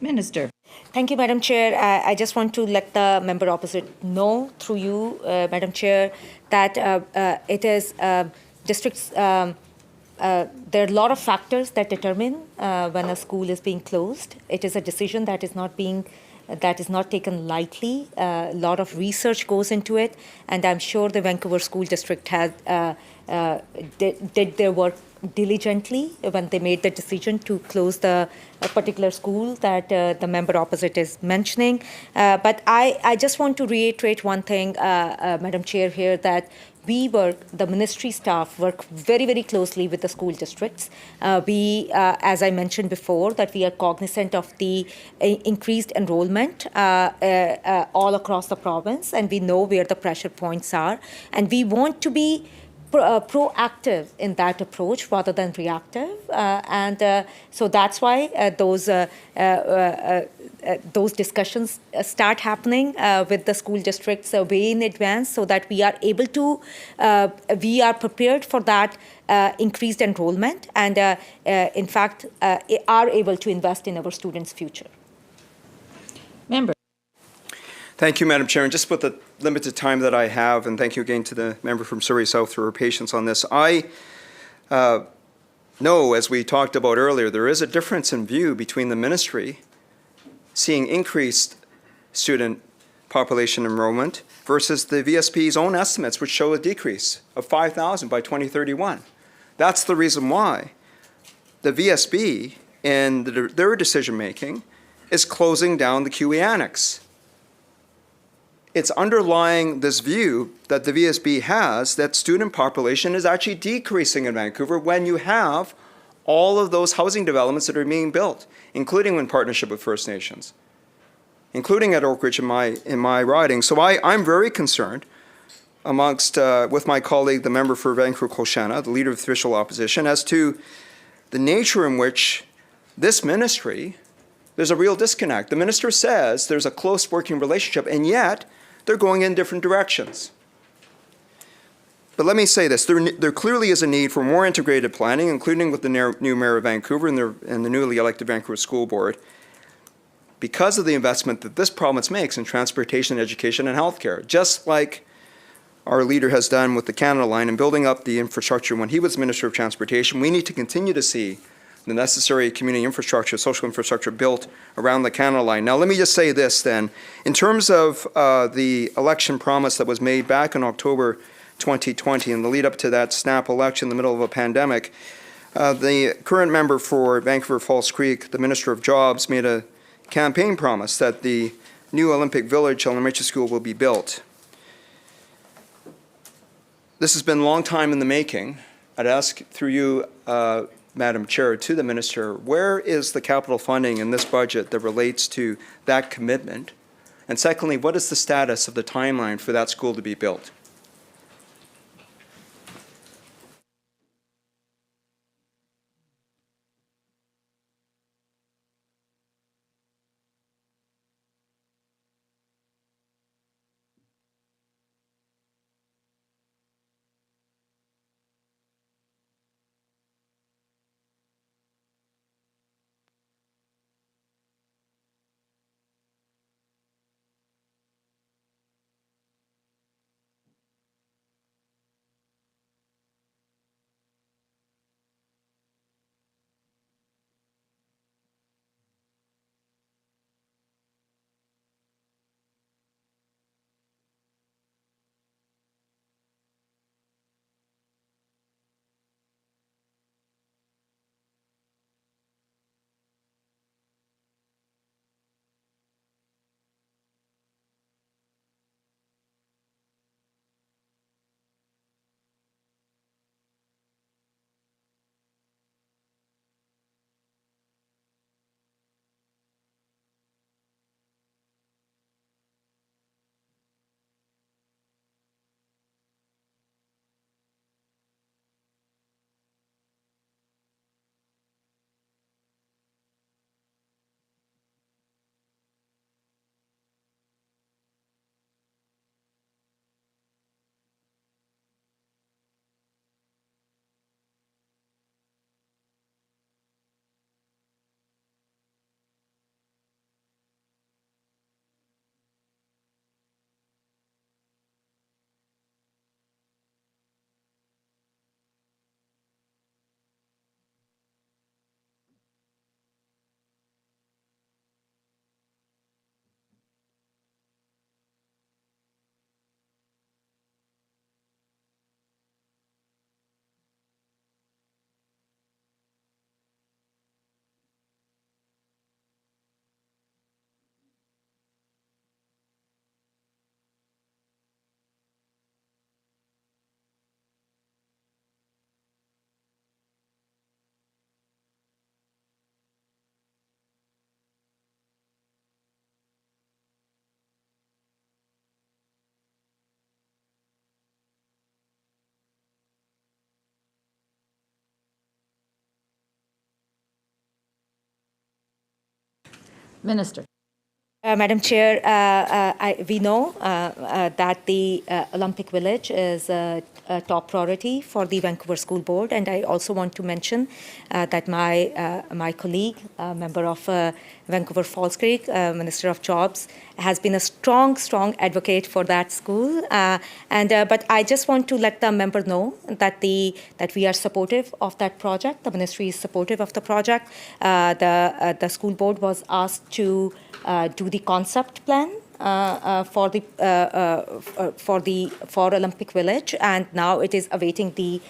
Minister. Thank you, Madam Chair. I just want to let the member opposite know through you, Madam Chair, that it is districts. There are a lot of factors that determine when a school is being closed. It is a decision that is not taken lightly. A lot of research goes into it, and I'm sure the Vancouver School District has did their work diligently when they made the decision to close the particular school that the member opposite is mentioning. But I just want to reiterate one thing, Madam Chair, here, that the ministry staff work very, very closely with the school districts. As I mentioned before, that we are cognizant of the increased enrollment all across the province, and we know where the pressure points are. And we want to be proactive in that approach rather than reactive. So that's why those discussions start happening with the school districts way in advance, so that we are able to, we are prepared for that increased enrollment, and in fact are able to invest in our students' future. Member. Thank you, Madam Chair. And just with the limited time that I have, and thank you again to the member from Surrey South for her patience on this. I know, as we talked about earlier, there is a difference in view between the ministry seeing increased student population enrollment versus the VSP's own estimates, which show a decrease of 5,000 by 2031. That's the reason why the VSB, in their decision-making, is closing down the QE Annex. It's underlying this view that the VSB has that student population is actually decreasing in Vancouver when you have all of those housing developments that are being built, including in partnership with First Nations, including at Oak Ridge in my riding. So I'm very concerned amongst, with my colleague, the member for Vancouver-Colchana, the leader of the official opposition, as to the nature in which this ministry, there's a real disconnect. The minister says there's a close working relationship, and yet they're going in different directions. But let me say this, there clearly is a need for more integrated planning, including with the new Mayor of Vancouver and the newly elected Vancouver School Board, because of the investment that this province makes in transportation, education, and healthcare, just like our leader has done with the Canada Line and building up the infrastructure when he was Minister of Transportation. We need to continue to see the necessary community infrastructure, social infrastructure built around the Canada Line. Now, let me just say this then. In terms of the election promise that was made back in October 2020 and the lead up to that snap election in the middle of a pandemic, the current member for Vancouver Falls Creek, the Minister of Jobs, made a campaign promise that the new Olympic Village Elementary School will be built. This has been a long time in the making. I'd ask through you, Madam Chair, to the Minister, where is the capital funding in this budget that relates to that commitment? And secondly, what is the status of the timeline for that school to be built? Minister. Madam Chair, we know that the Olympic Village is a top priority for the Vancouver School Board, and I also want to mention that my colleague, member of Vancouver Falls Creek, Minister of Jobs, has been a strong advocate for that school. But I just want to let the member know that we are supportive of that project. The ministry is supportive of the project. The school board was asked to do the concept plan for Olympic Village, and now it is awaiting the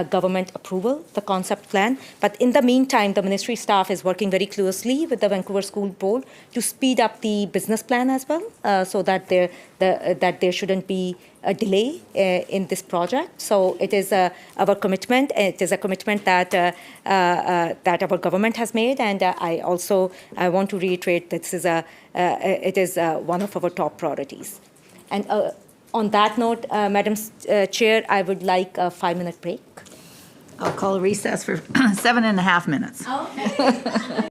government approval, the concept plan. But in the meantime, the ministry staff is working very closely with the Vancouver School Board to speed up the business plan as well, so that there shouldn't be a delay in this project. So it is our commitment. It is a commitment that that our government has made, and I want to reiterate this is it is one of our top priorities. And on that note, Madam Chair, I would like a 5-minute break. I'll call a recess for 7.5 minutes. Okay.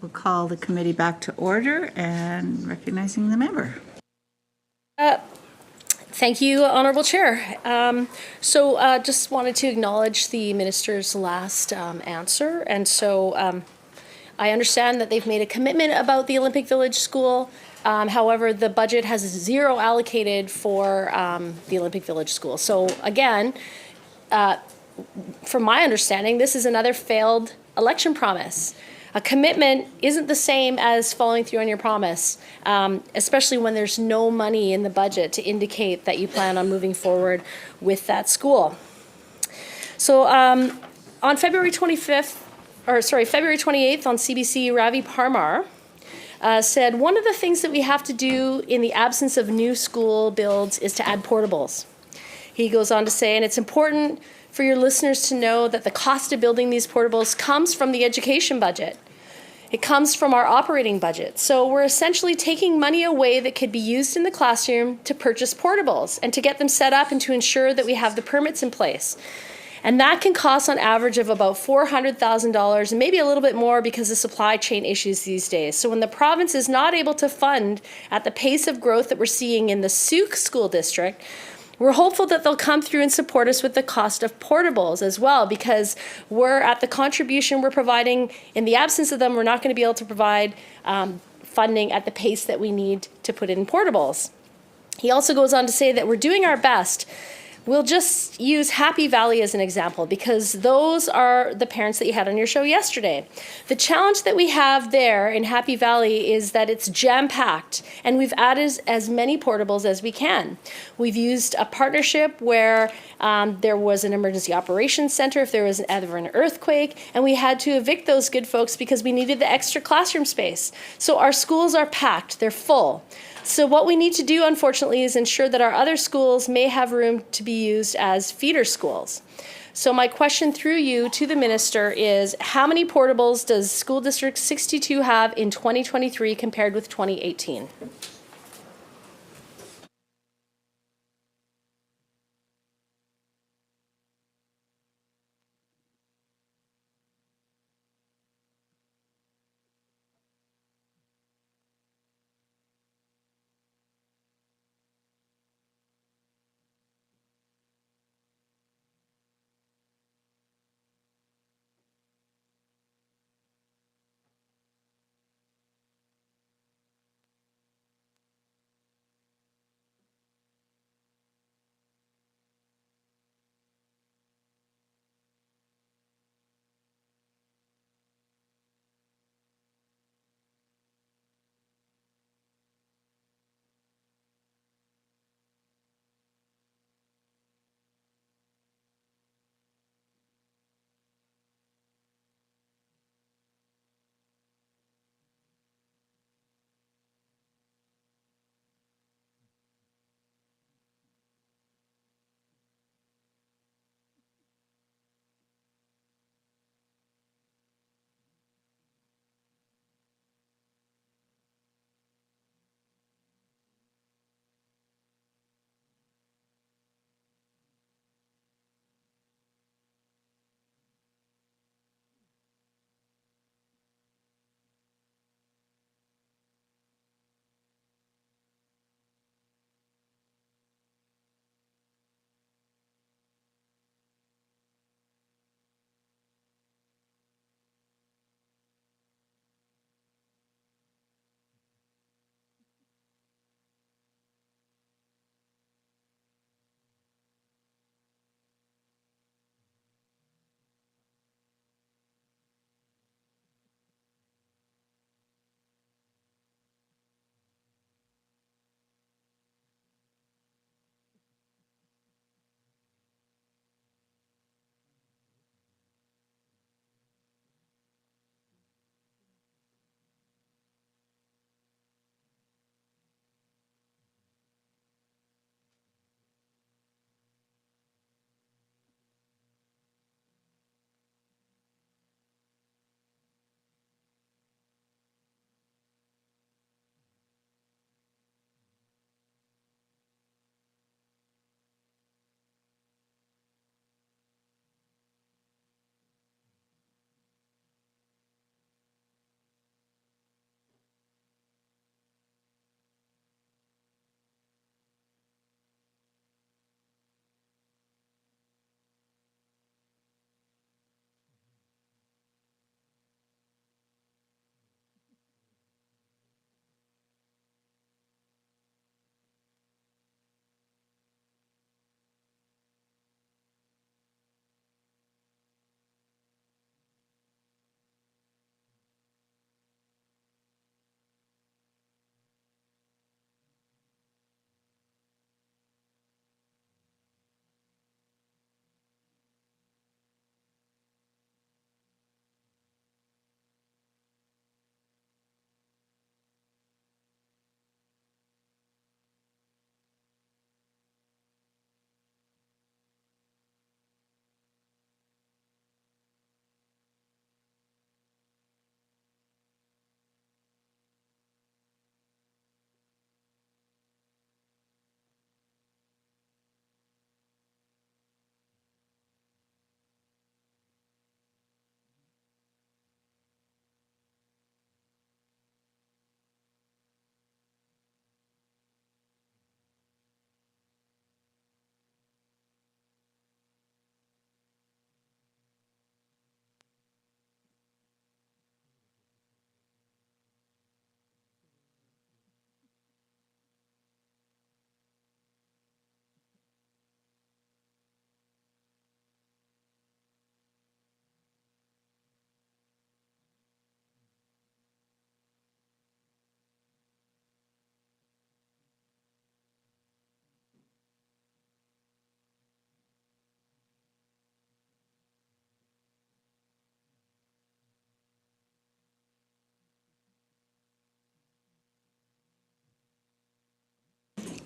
We'll call the committee back to order and recognizing the member. Thank you, Honorable Chair. Just wanted to acknowledge the minister's last answer. And so I understand that they've made a commitment about the Olympic Village School. However, the budget has zero allocated for the Olympic Village School. So again, from my understanding, this is another failed election promise. A commitment isn't the same as following through on your promise, especially when there's no money in the budget to indicate that you plan on moving forward with that school. So on February 28th on CBC, Ravi Parmar said, one of the things that we have to do in the absence of new school builds is to add portables. He goes on to say, and it's important for your listeners to know that the cost of building these portables comes from the education budget. It comes from our operating budget. So we're essentially taking money away that could be used in the classroom to purchase portables and to get them set up and to ensure that we have the permits in place. And that can cost on average of about $400,000 and maybe a little bit more because of supply chain issues these days. So when the province is not able to fund at the pace of growth that we're seeing in the Souk School District, we're hopeful that they'll come through and support us with the cost of portables as well, because we're at the contribution we're providing. In the absence of them, we're not going to be able to provide funding at the pace that we need to put in portables. He also goes on to say that we're doing our best. We'll just use Happy Valley as an example because those are the parents that you had on your show yesterday. The challenge that we have there in Happy Valley is that it's jam-packed and we've added as many portables as we can. We've used a partnership where there was an emergency operations center if there was ever an earthquake, and we had to evict those good folks because we needed the extra classroom space. So our schools are packed, they're full. So what we need to do, unfortunately, is ensure that our other schools may have room to be used as feeder schools. So my question through you to the minister is, how many portables does School District 62 have in 2023 compared with 2018?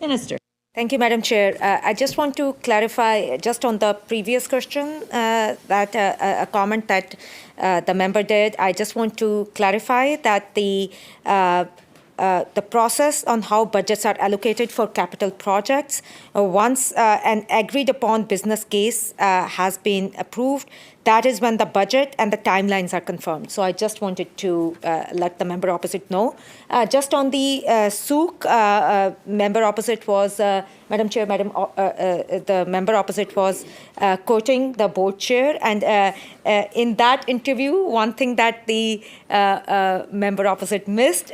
Minister. Thank you, Madam Chair. I just want to clarify, just on the previous question, that a comment that the member did. I just want to clarify that the process on how budgets are allocated for capital projects, once an agreed upon business case has been approved, that is when the budget and the timelines are confirmed. So I just wanted to let the member opposite know. Just on the SOOC, member opposite was, Madam Chair, the member opposite was quoting the board chair. And in that interview, one thing that the member opposite missed,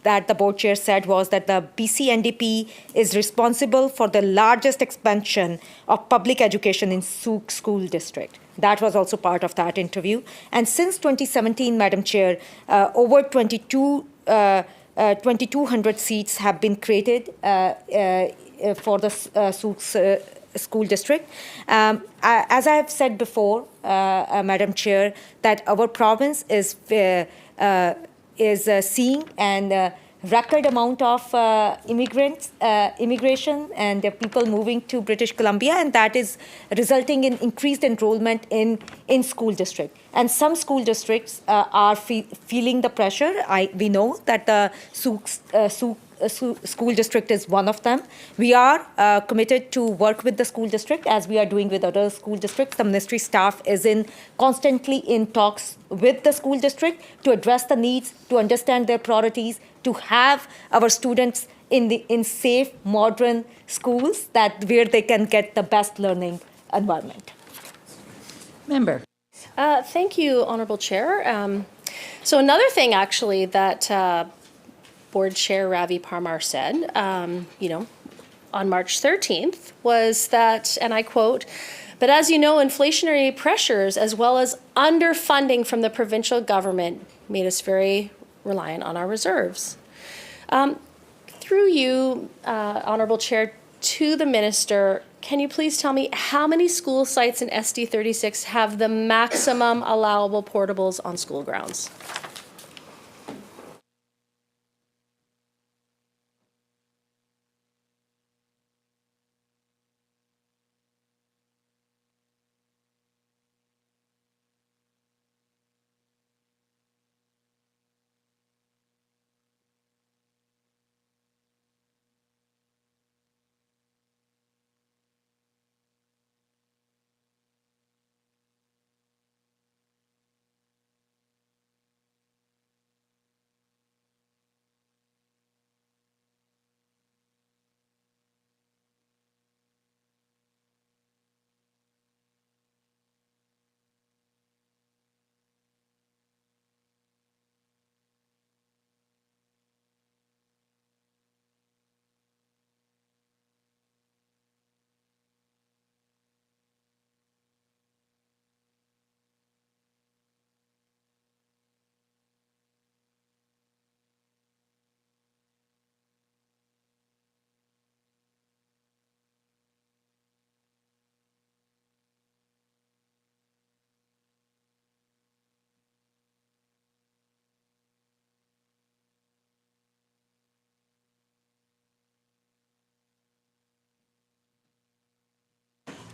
that the board chair said, was that the BC NDP is responsible for the largest expansion of public education in SOOC school district. That was also part of that interview. And since 2017, Madam Chair, over 2,200 seats have been created for the SOOC school district. As I have said before, Madam Chair, that our province is seeing an record amount of immigration and people moving to British Columbia, and that is resulting in increased enrollment in school district. And some school districts are feeling the pressure. We know that the school district is one of them. We are committed to work with the school district as we are doing with other school districts. The ministry staff is constantly in talks with the school district to address the needs, to understand their priorities, to have our students in safe, modern schools where they can get the best learning environment. Member. Thank you, Honourable Chair. So another thing, actually, that Board Chair Ravi Parmar said, on March 13th was that, and I quote, "But as you know, inflationary pressures as well as underfunding from the provincial government made us very reliant on our reserves." Through you, Honourable Chair, to the Minister, can you please tell me how many school sites in SD 36 have the maximum allowable portables on school grounds?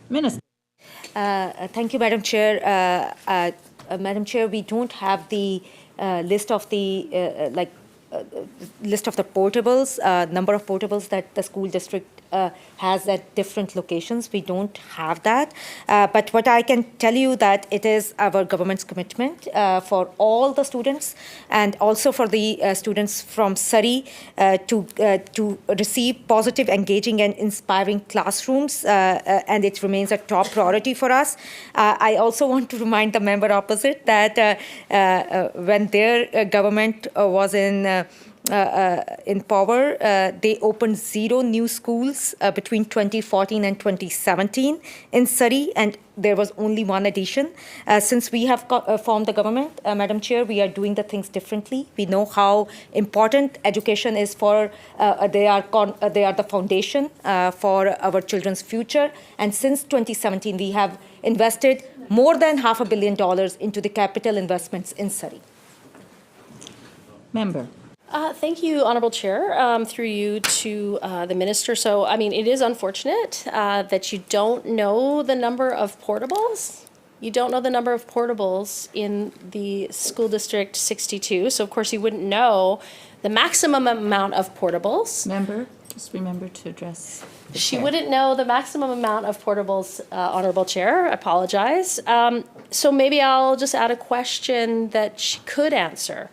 Minister. Thank you, Madam Chair. Madam Chair, we don't have the list of the portables, number of portables that the school district has at different locations. We don't have that. But what I can tell you that it is our government's commitment for all the students and also for the students from Surrey to receive positive, engaging and inspiring classrooms, and it remains a top priority for us. I also want to remind the member opposite that when their government was in power, they opened 0 new schools between 2014 and 2017 in Surrey, and there was only 1 addition. Since we have formed the government, Madam Chair, we are doing the things differently. We know how important education is for, they are the foundation for our children's future. And since 2017, we have invested more than $500 million into the capital investments in Surrey. Member. Thank you, Honorable Chair, through you to the Minister. So, I mean, it is unfortunate that you don't know the number of portables. You don't know the number of portables in the School District 62. So, of course, you wouldn't know the maximum amount of portables. Member, just remember to address the She chair. wouldn't know the maximum amount of portables, Honorable Chair. I apologize. So maybe I'll just add a question that she could answer.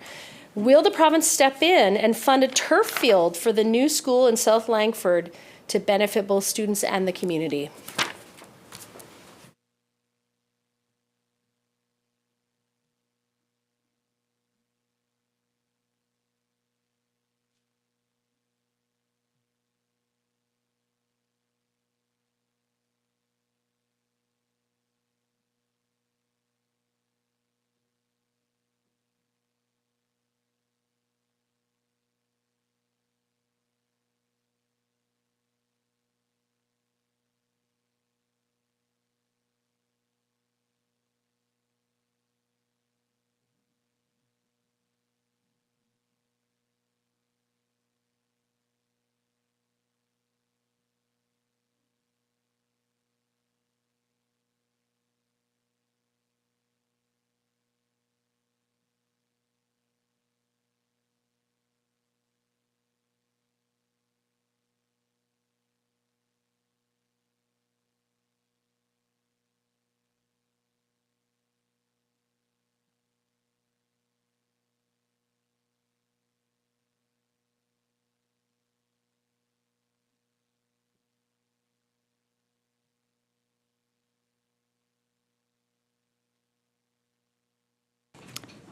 Will the province step in and fund a turf field for the new school in South Langford to benefit both students and the community?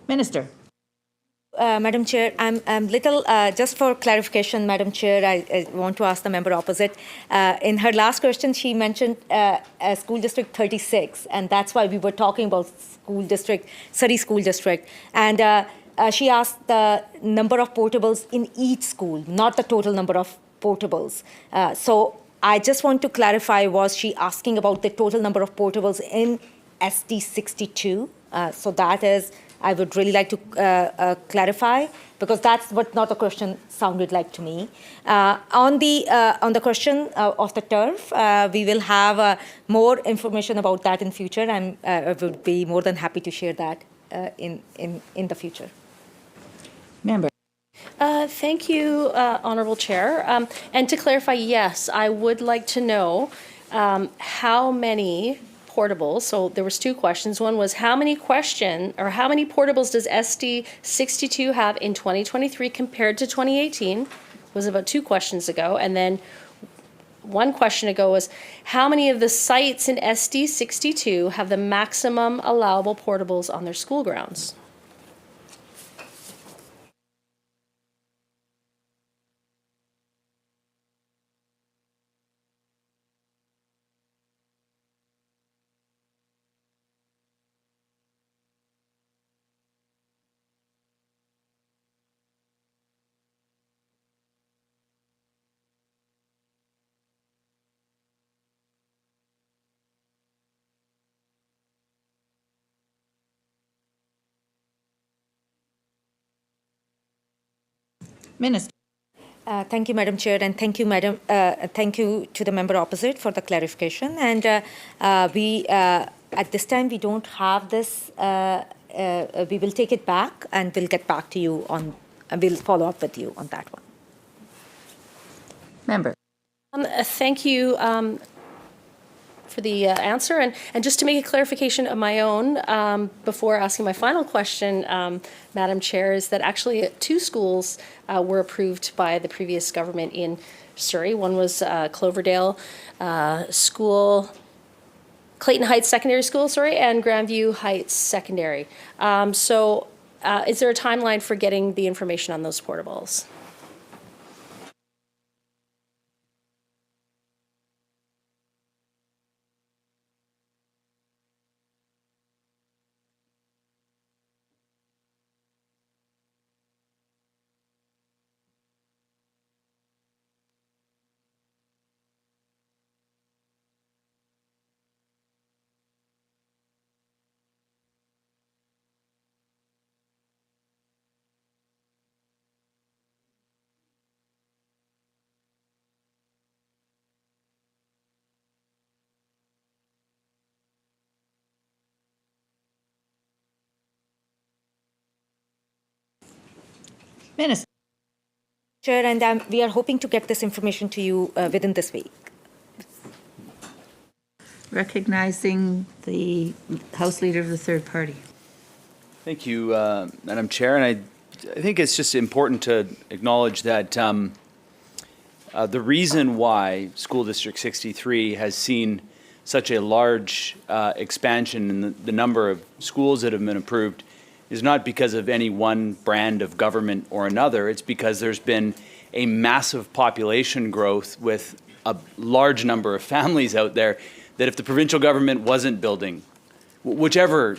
Minister. Madam Chair, I'm little, just for clarification, Madam Chair, I want to ask the member opposite. In her last question, she mentioned School District 36, and that's why we were talking about Surrey School District. And she asked the number of portables in each school, not the total number of portables. So I just want to clarify, was she asking about the total number of portables in SD 62? So that is, I would really like to clarify, because that's what not the question sounded like to me. On the question of the turf, we will have more information about that in future. I would be more than happy to share that in the future. Member. Thank you, Honorable Chair. And to clarify, yes, I would like to know how many portables. So there was two questions. One was how many portables does SD 62 have in 2023 compared to 2018? Was about two questions ago. And then one question ago was how many of the sites in SD 62 have the maximum allowable portables on their school grounds? Minister. Thank you, Madam Chair, and thank you, Madam. Thank you to the member opposite for the clarification. And we, at this time, we don't have this. We will take it back, and we'll get back to you on. We'll follow up with you on that one. Member. Thank you for the answer. And just to make a clarification of my own, before asking my final question, Madam Chair, is that actually two schools were approved by the previous government in Surrey. One was Cloverdale School, Clayton Heights Secondary School, and Grandview Heights Secondary. So is there a timeline for getting the information on those portables? Minister. Chair, and we are hoping to get this information to you within this week. Recognizing the House Leader of the third party. Thank you, Madam Chair. And I think it's just important to acknowledge that the reason why School District 63 has seen such a large expansion in the number of schools that have been approved is not because of any one brand of government or another. It's because there's been a massive population growth with a large number of families out there that if the provincial government wasn't building, whichever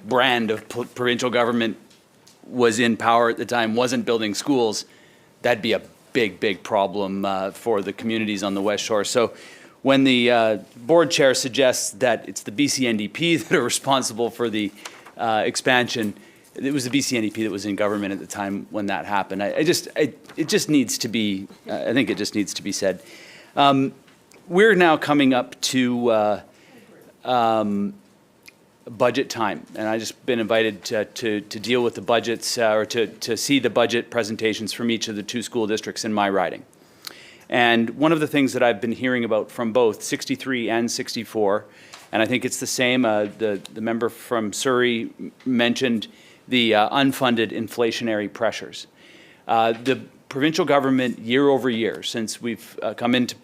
brand of provincial government was in power at the time wasn't building schools, that'd be a big problem for the communities on the West Shore. So when the board chair suggests that it's the BC-NDP that are responsible for the expansion, it was the BC-NDP that was in government at the time when that happened. It just needs to be, I think it just needs to be said. We're now coming up to budget time, and I just been invited to deal with the budgets or to see the budget presentations from each of the two school districts in my riding. And one of the things that I've been hearing about from both 63 and 64, and I think it's the same, the member from Surrey mentioned the unfunded inflationary pressures. The provincial government year over year, since we've come into,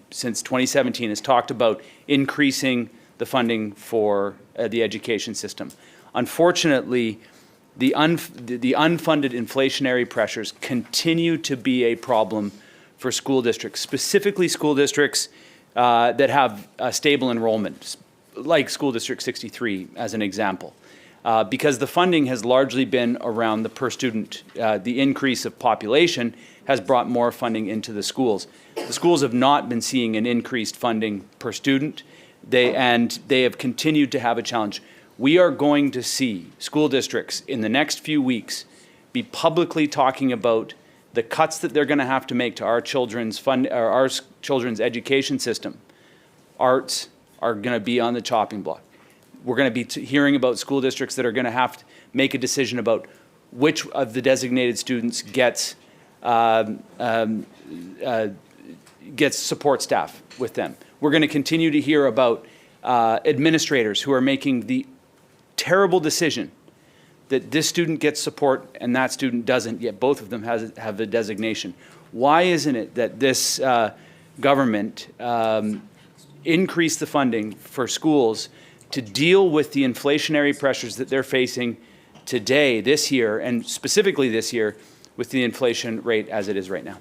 since 2017, has talked about increasing the funding for the education system. Unfortunately, the unfunded inflationary pressures continue to be a problem for school districts, specifically school districts that have stable enrollment, like School District 63 as an example. Because the funding has largely been around the per student. The increase of population has brought more funding into the schools. The schools have not been seeing an increased funding per student, and they have continued to have a challenge. We are going to see school districts in the next few weeks be publicly talking about the cuts that they're going to have to make to our children's children's education system. Arts are going to be on the chopping block. We're going to be hearing about school districts that are going to have to make a decision about which of the designated students gets support staff with them. We're going to continue to hear about administrators who are making the terrible decision that this student gets support and that student doesn't, yet both of them have the designation. Why isn't it that this government increased the funding for schools to deal with the inflationary pressures that they're facing today, this year, and specifically this year, with the inflation rate as it is right now?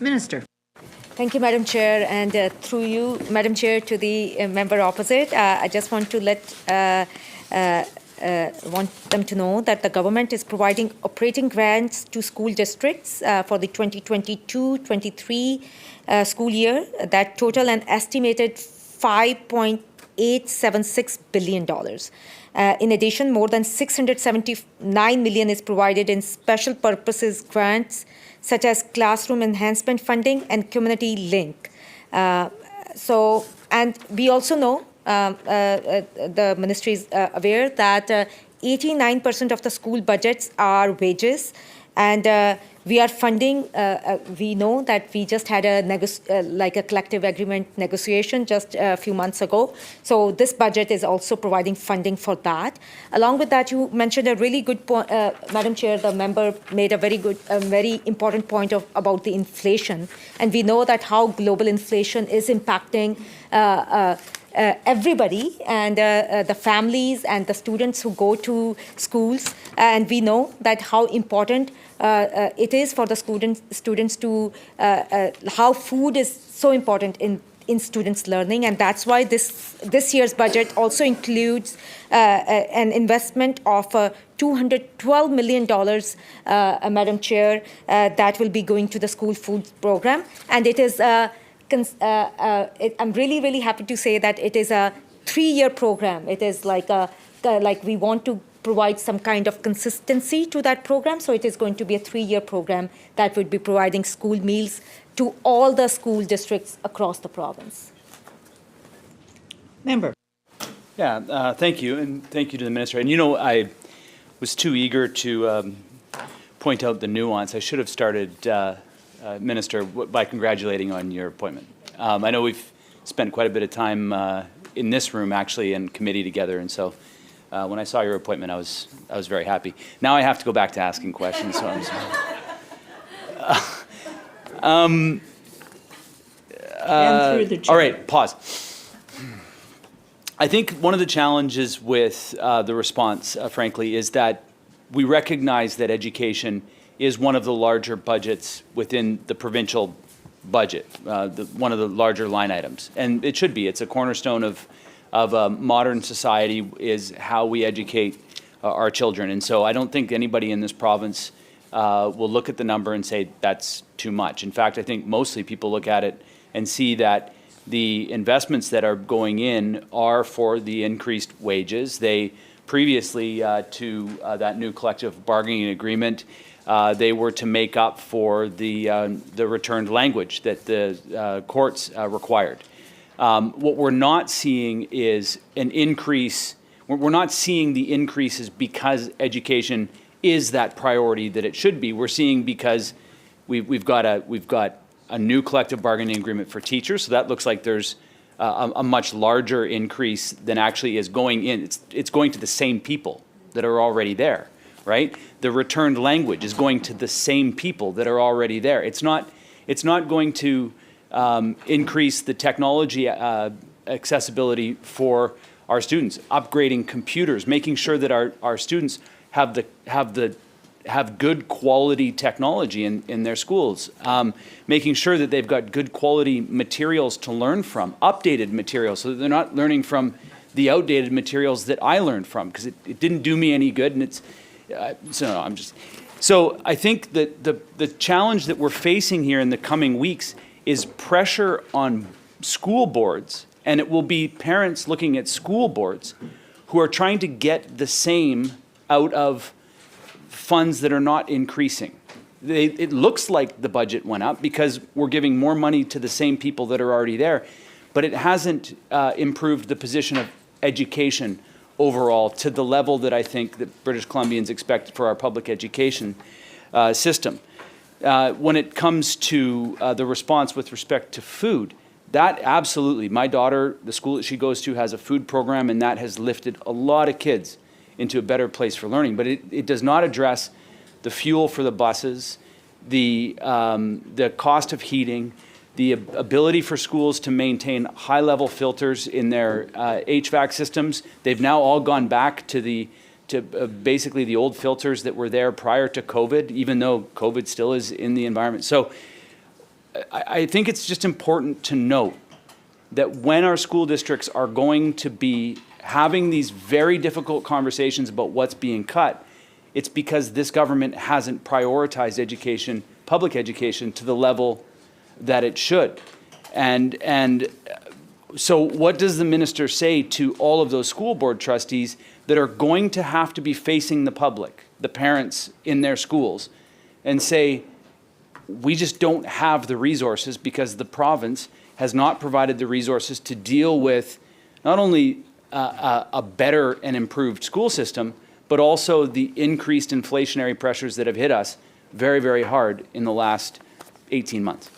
Minister. Thank you, Madam Chair, and through you, Madam Chair, to the member opposite. I just want to want them to know that the government is providing operating grants to school districts for the 2022-23 school year that total an estimated $5.876 billion. In addition, more than $679 million is provided in special purposes grants such as classroom enhancement funding and community link. And we also know the ministry is aware that 89% of the school budgets are wages, and we are funding. We know that we just had a collective agreement negotiation just a few months ago. So this budget is also providing funding for that. Along with that, you mentioned a really good point, Madam Chair. The member made a very important point about the inflation, and we know that how global inflation is impacting everybody and the families and the students who go to schools, and we know that how important it is for the students to how food is so important in students' learning, and that's why this year's budget also includes an investment of $212 million, Madam Chair, that will be going to the school food program, and it is. I'm really happy to say that it is a 3-year program. It is like we want to provide some kind of consistency to that program. So it is going to be a 3-year program that would be providing school meals to all the school districts across the province. Member. Yeah, thank you, and thank you to the minister. And I was too eager to point out the nuance. I should have started, Minister, by congratulating you on your appointment. I know we've spent quite a bit of time in this room, actually, in committee together, and so when I saw your appointment, I was very happy. Now I have to go back to asking questions. So I'm sorry. Through the chair. All right, pause. I think one of the challenges with the response, frankly, is that we recognize that education is one of the larger budgets within the provincial budget, one of the larger line items. And it should be. It's a cornerstone of a modern society, is how we educate our children. And so I don't think anybody in this province will look at the number and say that's too much. In fact, I think mostly people look at it and see that the investments that are going in are for the increased wages. They previously to that new collective bargaining agreement, they were to make up for the returned language that the courts required. What we're not seeing is an increase. We're not seeing the increases because education is that priority that it should be. We're seeing because we've got a new collective bargaining agreement for teachers, so that looks like there's a much larger increase than actually is going in. It's going to the same people that are already there, right? The returned language is going to the same people that are already there. It's not going to increase the technology accessibility for our students, upgrading computers, making sure that our students have good quality technology in their schools, making sure that they've got good quality materials to learn from, updated materials, so that they're not learning from the outdated materials that I learned from, because it didn't do me any good, and it's so I think that the challenge that we're facing here in the coming weeks is pressure on school boards, and it will be parents looking at school boards who are trying to get the same out of funds that are not increasing. It looks like the budget went up because we're giving more money to the same people that are already there, but it hasn't improved the position of education overall to the level that I think that British Columbians expect for our public education system. When it comes to the response with respect to food, that absolutely, my daughter, the school that she goes to has a food program, and that has lifted a lot of kids into a better place for learning. But it does not address the fuel for the buses, the cost of heating, the ability for schools to maintain high-level filters in their HVAC systems. They've now all gone back to basically the old filters that were there prior to COVID, even though COVID still is in the environment. So I think it's just important to note that when our school districts are going to be having these very difficult conversations about what's being cut, it's because this government hasn't prioritized education, public education, to the level that it should. And so what does the minister say to all of those school board trustees that are going to have to be facing the public, the parents in their schools, and say, we just don't have the resources because the province has not provided the resources to deal with not only a better and improved school system, but also the increased inflationary pressures that have hit us very, very hard in the last 18 months.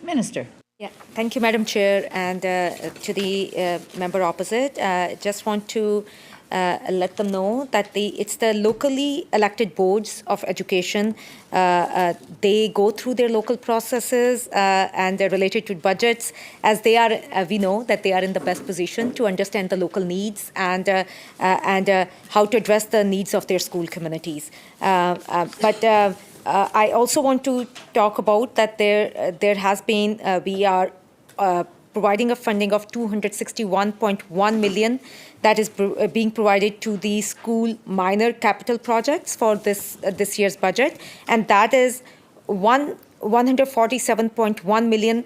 Minister. Yeah, thank you, Madam Chair, and to the member opposite. Just want to let them know that it's the locally elected boards of education. They go through their local processes and they're related to budgets, as they are. We know that they are in the best position to understand the local needs and how to address the needs of their school communities. I also want to talk about that there has been, we are providing a funding of 261.1 million that is being provided to the school minor capital projects for this year's budget, and that is 147.1 million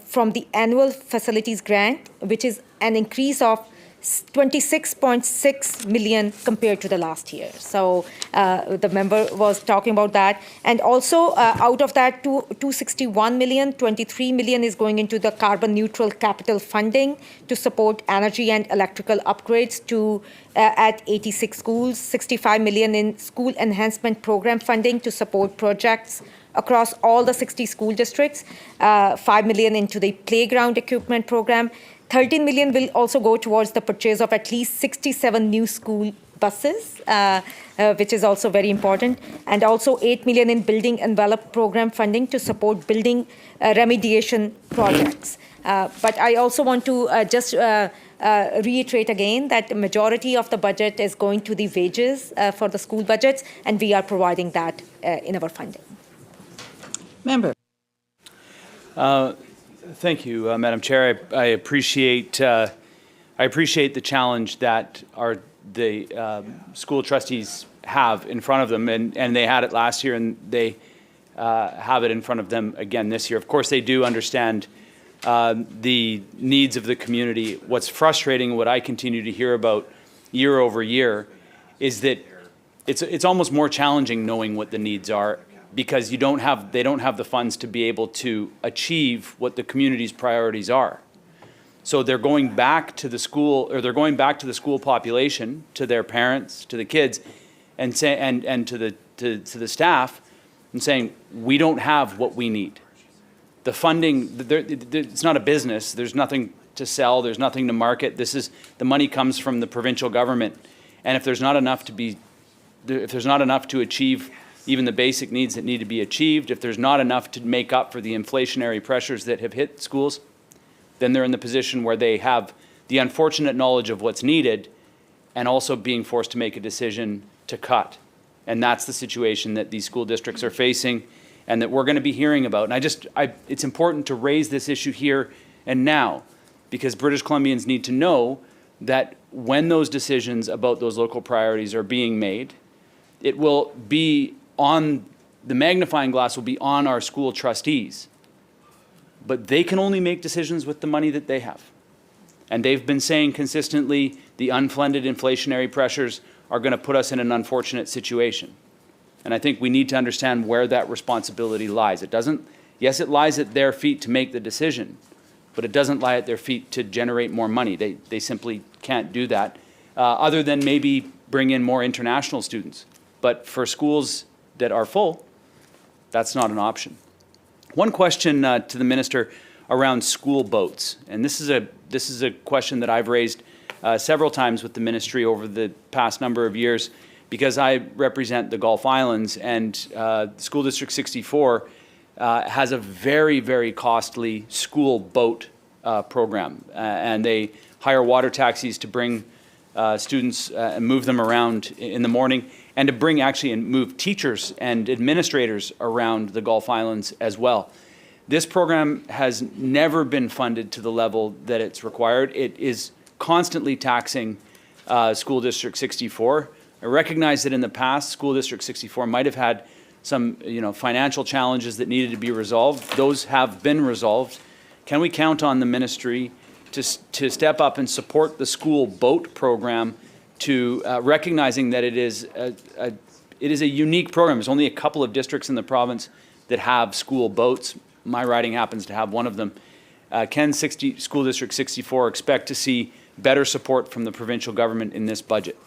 from the annual facilities grant, which is an increase of 26.6 million compared to the last year. So the member was talking about that. And also out of that 261 million, 23 million is going into the carbon neutral capital funding to support energy and electrical upgrades to at 86 schools, 65 million in school enhancement program funding to support projects across all the 60 school districts, 5 million into the playground equipment program. 13 million will also go towards the purchase of at least 67 new school buses, which is also very important, and also 8 million in building envelope program funding to support building remediation projects. But I also want to reiterate again that the majority of the budget is going to the wages for the school budgets, and we are providing that in our funding. Member. Thank you, Madam Chair. I appreciate the challenge that the school trustees have in front of them, and they had it last year, and they have it in front of them again this year. Of course, they do understand the needs of the community. What's frustrating, what I continue to hear about year over year, is that it's almost more challenging knowing what the needs are, because they don't have the funds to be able to achieve what the community's priorities are. So they're going back to the school, or they're going back to the school population, to their parents, to the kids, and say, and to the staff, and saying, we don't have what we need. The funding, it's not a business. There's nothing to sell. There's nothing to market. The money comes from the provincial government, and if there's not enough to achieve even the basic needs that need to be achieved, if there's not enough to make up for the inflationary pressures that have hit schools, then they're in the position where they have the unfortunate knowledge of what's needed and also being forced to make a decision to cut. And that's the situation that these school districts are facing and that we're going to be hearing about. And it's important to raise this issue here and now, because British Columbians need to know that when those decisions about those local priorities are being made, it will be the magnifying glass will be on our school trustees, but they can only make decisions with the money that they have. And they've been saying consistently the unfunded inflationary pressures are going to put us in an unfortunate situation. And I think we need to understand where that responsibility lies. Yes, it lies at their feet to make the decision, but it doesn't lie at their feet to generate more money. They simply can't do that, other than maybe bring in more international students. But for schools that are full, that's not an option. One question to the minister around school boats, and this is a question that I've raised several times with the ministry over the past number of years, because I represent the Gulf Islands, and School District 64 has a very, very costly school boat program, and they hire water taxis to bring students and move them around in the morning, and to bring and move teachers and administrators around the Gulf Islands as well. This program has never been funded to the level that it's required. It is constantly taxing School District 64. I recognize that in the past, School District 64 might have had some financial challenges that needed to be resolved. Those have been resolved. Can we count on the ministry to step up and support the school boat program, to recognizing that it is a unique program? There's only a couple of districts in the province that have school boats. My riding happens to have one of them. Can School District 64 expect to see better support from the provincial government in this budget?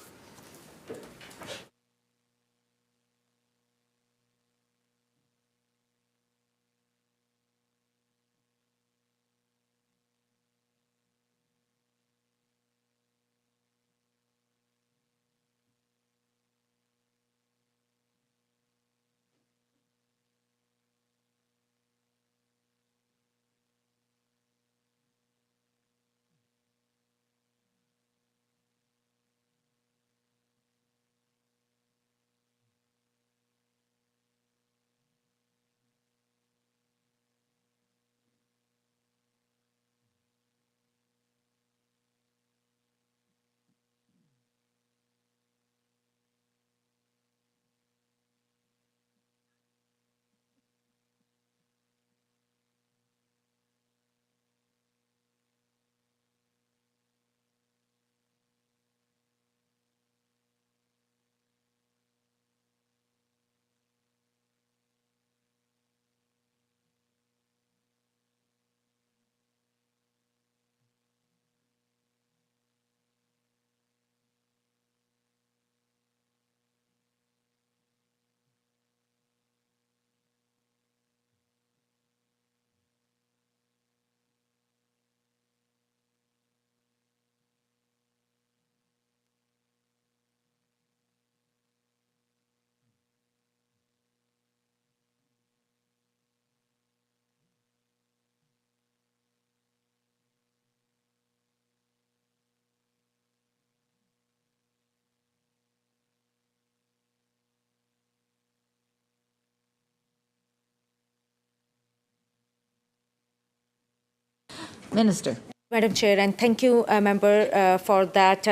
Minister. Madam Chair, and thank you, Member, for that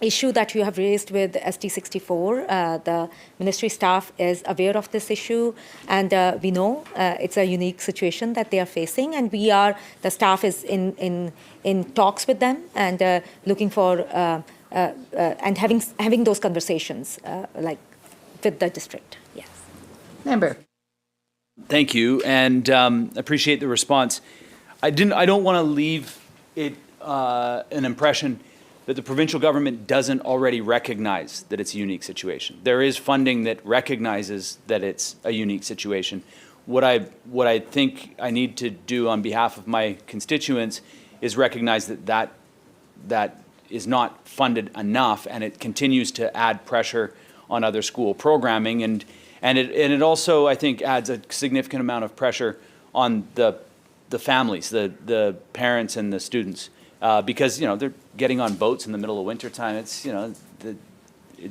issue that you have raised with ST64. The ministry staff is aware of this issue, and we know it's a unique situation that they are facing, and the staff is in talks with them and looking for and having those conversations like with the district. Yes. Member. Thank you, and appreciate the response. I don't want to leave it an impression that the provincial government doesn't already recognize that it's a unique situation. There is funding that recognizes that it's a unique situation. What I think I need to do on behalf of my constituents is recognize that is not funded enough, and it continues to add pressure on other school programming, and it also, I think, adds a significant amount of pressure on the families, the parents and the students, because they're getting on boats in the middle of wintertime. It's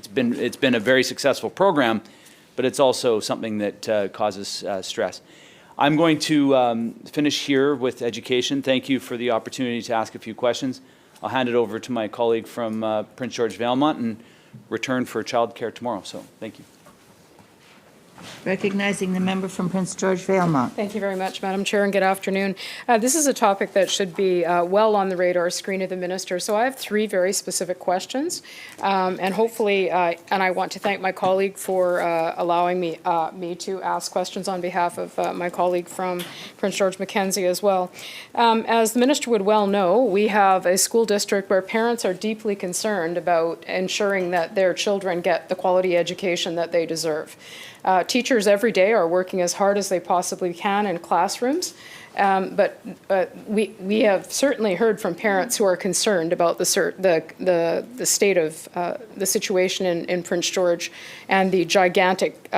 been a very successful program, but it's also something that causes stress. I'm going to finish here with education. Thank you for the opportunity to ask a few questions. I'll hand it over to my colleague from Prince George Valemount and return for childcare tomorrow. So thank you. Recognizing the member from Prince George Valemount. Thank you very much, Madam Chair, and good afternoon. This is a topic that should be well on the radar screen of the minister. So I have three very specific questions, and hopefully, and I want to thank my colleague for allowing me to ask questions on behalf of my colleague from Prince George Mackenzie as well. As the minister would well know, we have a school district where parents are deeply concerned about ensuring that their children get the quality education that they deserve. Teachers every day are working as hard as they possibly can in classrooms, but we have certainly heard from parents who are concerned about the state of the situation in Prince George and the gigantic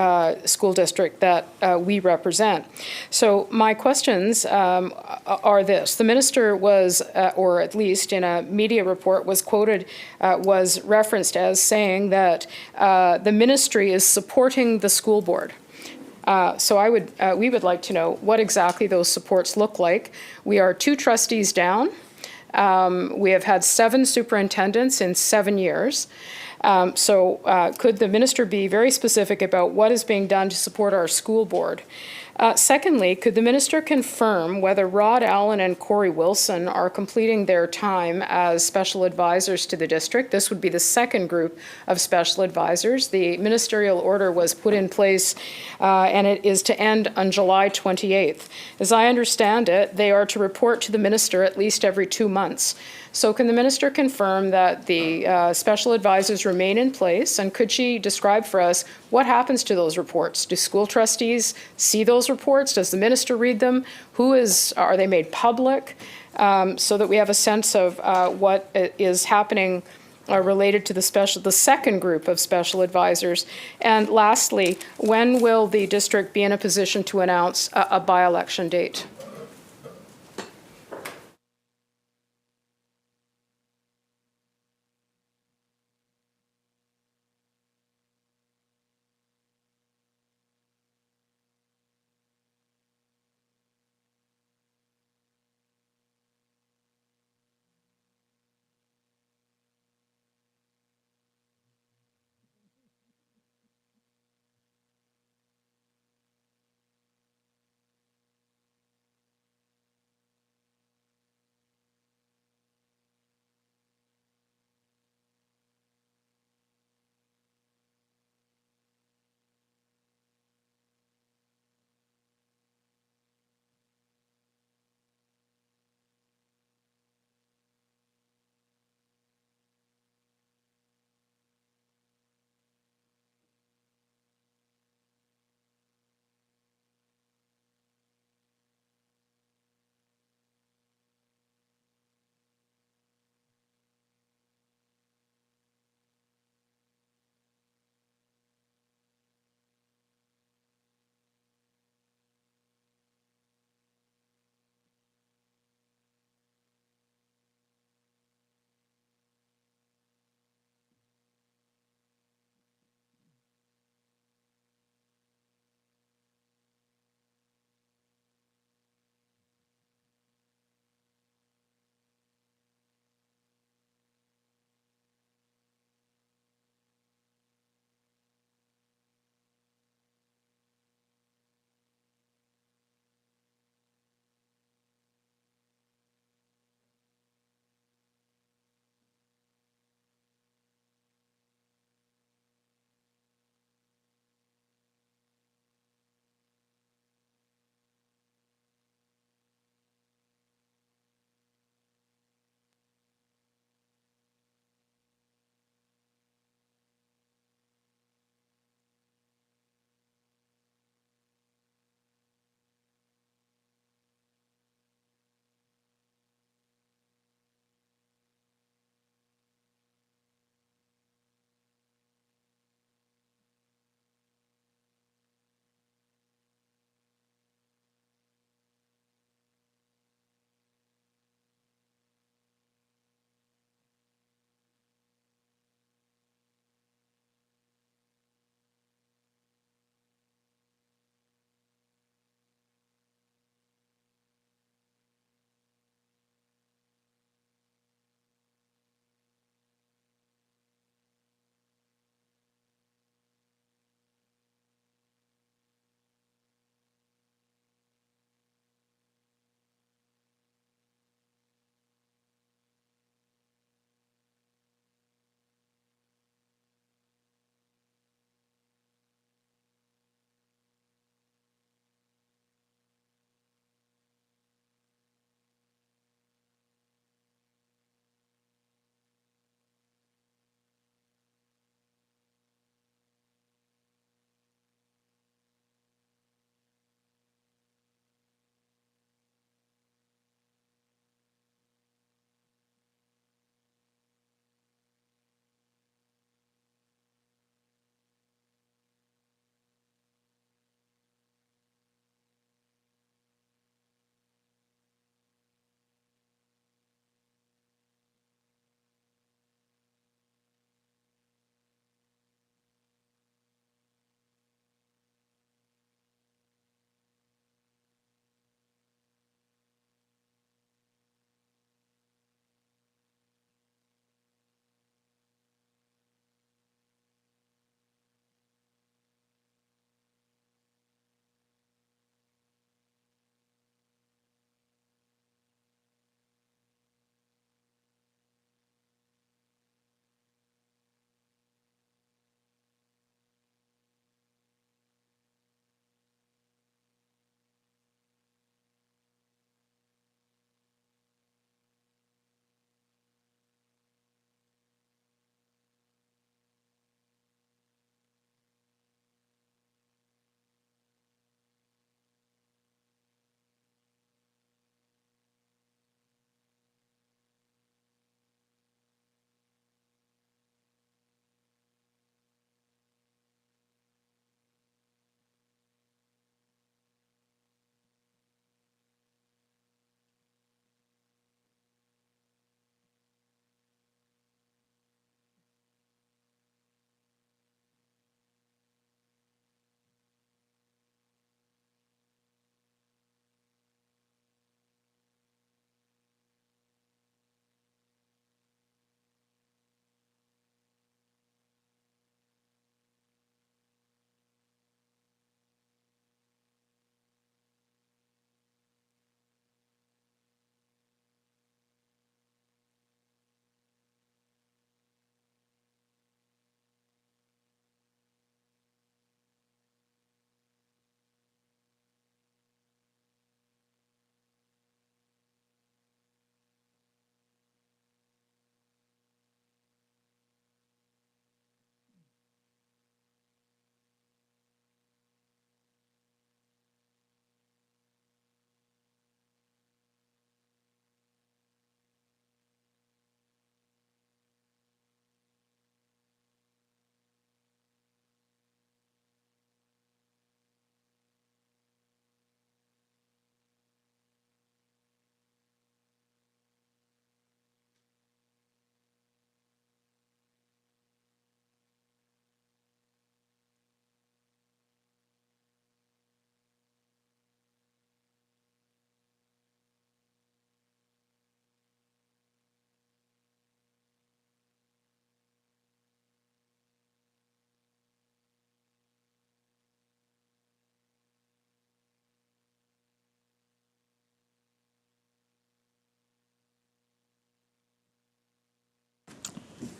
school district that we represent. So my questions are this. The minister was, or at least in a media report, was quoted, was referenced as saying that the ministry is supporting the school board. So we would like to know what exactly those supports look like. We are 2 trustees down. We have had 7 superintendents in 7 years. So could the minister be very specific about what is being done to support our school board? Secondly, could the minister confirm whether Rod Allen and Corey Wilson are completing their time as special advisors to the district? This would be the second group of special advisors. The ministerial order was put in place and it is to end on July 28th. As I understand it, they are to report to the minister at least every 2 months. So can the minister confirm that the special advisors remain in place, and could she describe for us what happens to those reports? Do school trustees see those reports? Does the minister read them? Are they made public? So that we have a sense of what is happening related to the second group of special advisors. And lastly, when will the district be in a position to announce a by-election date?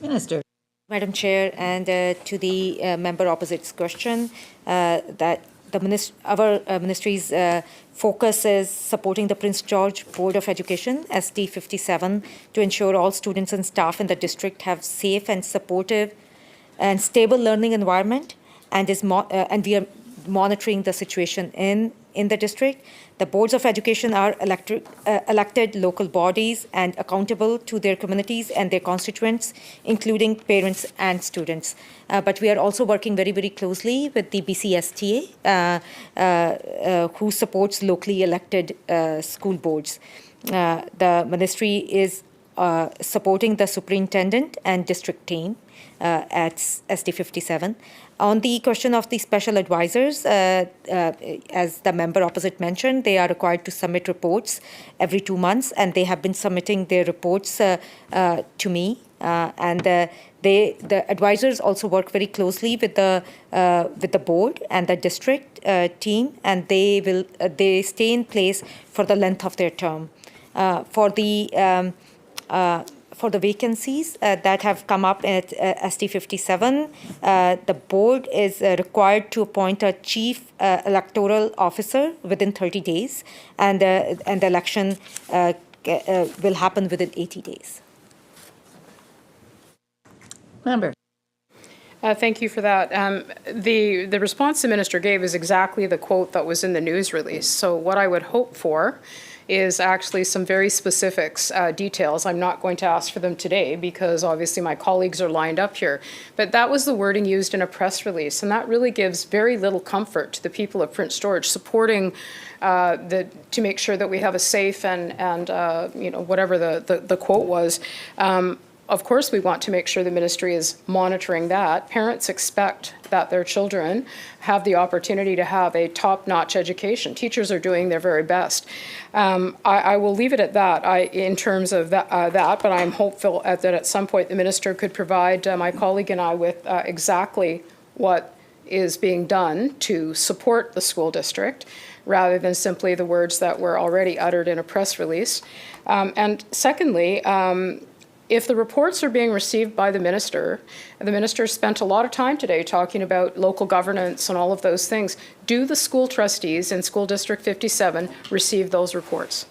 Minister. Madam Chair, and to the member opposite's question, that our ministry's focus is supporting the Prince George Board of Education, SD 57, to ensure all students and staff in the district have safe and supportive and stable learning environment, and we are monitoring the situation in the district. The boards of education are elected local bodies and accountable to their communities and their constituents, including parents and students. But we are also working very, very closely with the BCSTA, who supports locally elected school boards. The ministry is supporting the superintendent and district team at SD 57. On the question of the special advisors, as the member opposite mentioned, they are required to submit reports every 2 months, and they have been submitting their reports to me. The advisors also work very closely with the board and the district team, and they stay in place for the length of their term. For the vacancies that have come up at SD 57, the board is required to appoint a chief electoral officer within 30 days, and the election will happen within 80 days. Member. Thank you for that. The response the minister gave is exactly the quote that was in the news release. So what I would hope for is actually some very specifics, details. I'm not going to ask for them today because obviously my colleagues are lined up here. But that was the wording used in a press release, and that really gives very little comfort to the people of Prince George supporting to make sure that we have a safe and whatever the quote was. Of course, we want to make sure the ministry is monitoring that. Parents expect that their children have the opportunity to have a top-notch education. Teachers are doing their very best. I will leave it at that in terms of that, but I'm hopeful that at some point the minister could provide my colleague and I with exactly what is being done to support the school district, rather than simply the words that were already uttered in a press release. And secondly, if the reports are being received by the minister spent a lot of time today talking about local governance and all of those things. Do the school trustees in School District 57 receive those reports?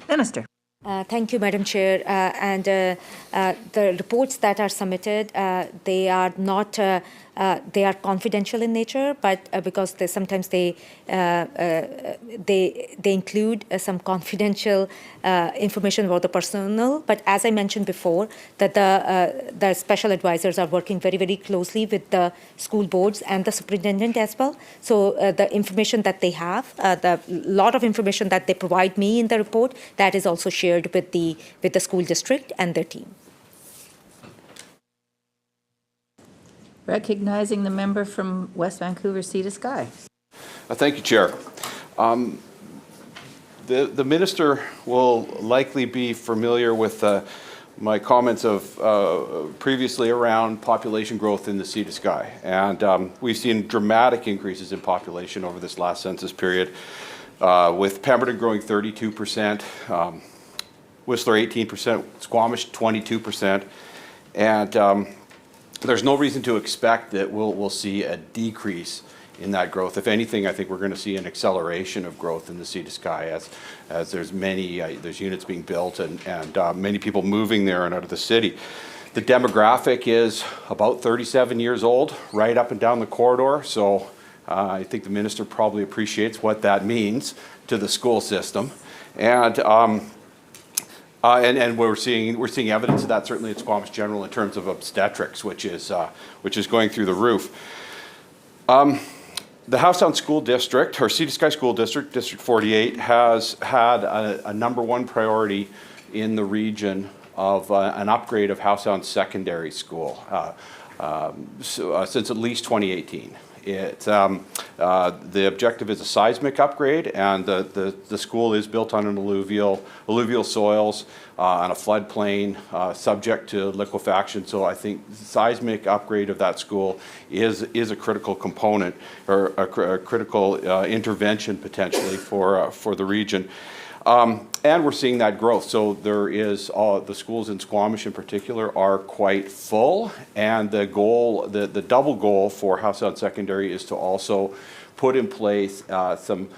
Minister. Thank you, Madam Chair. The reports that are submitted, they are not, they are confidential in nature, but because sometimes they include some confidential information about the personnel. But as I mentioned before, that the special advisors are working very, very closely with the school boards and the superintendent as well. So the information that they have, the lot of information that they provide me in the report, that is also shared with the school district and their team. Recognizing the member from West Vancouver, Sea to Sky. Thank you, Chair. The minister will likely be familiar with my comments of previously around population growth in the Sea to Sky. And we've seen dramatic increases in population over this last census period, with Pemberton growing 32%, Whistler 18%, Squamish 22%, and there's no reason to expect that we'll see a decrease in that growth. If anything, I think we're going to see an acceleration of growth in the Sea to Sky as there's there's units being built and many people moving there and out of the city. The demographic is about 37 years old, right up and down the corridor. So I think the minister probably appreciates what that means to the school system, and we're seeing evidence of that certainly at Squamish General in terms of obstetrics, which is going through the roof. The Housetown School District, or Sea to Sky School District, District 48, has had a number one priority in the region of an upgrade of Housetown Secondary School since at least 2018. The objective is a seismic upgrade, and the school is built on an alluvial soils on a floodplain, subject to liquefaction. So I think the seismic upgrade of that school is a critical component, or a critical intervention potentially for the region. And we're seeing that growth. So there is, the schools in Squamish in particular are quite full, and the goal, the double goal for Housetown Secondary is to also put in place some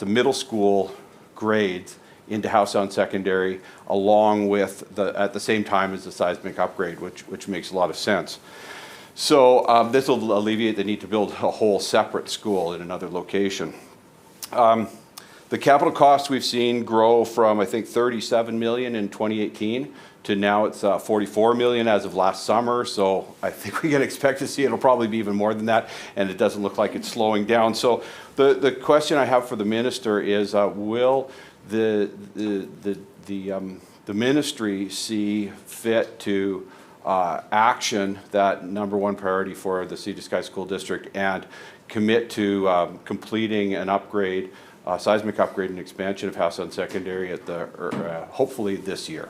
middle school grades into Housetown Secondary, along with at the same time as the seismic upgrade, which makes a lot of sense. So this will alleviate the need to build a whole separate school in another location. The capital costs we've seen grow from, I think, 37 million in 2018 to now it's 44 million as of last summer. So I think we can expect to see it'll probably be even more than that, and it doesn't look like it's slowing down. So the question I have for the minister is, will the ministry see fit to action that number one priority for the Sea to Sky School District and commit to completing an upgrade, seismic upgrade and expansion of Housetown Secondary at hopefully this year?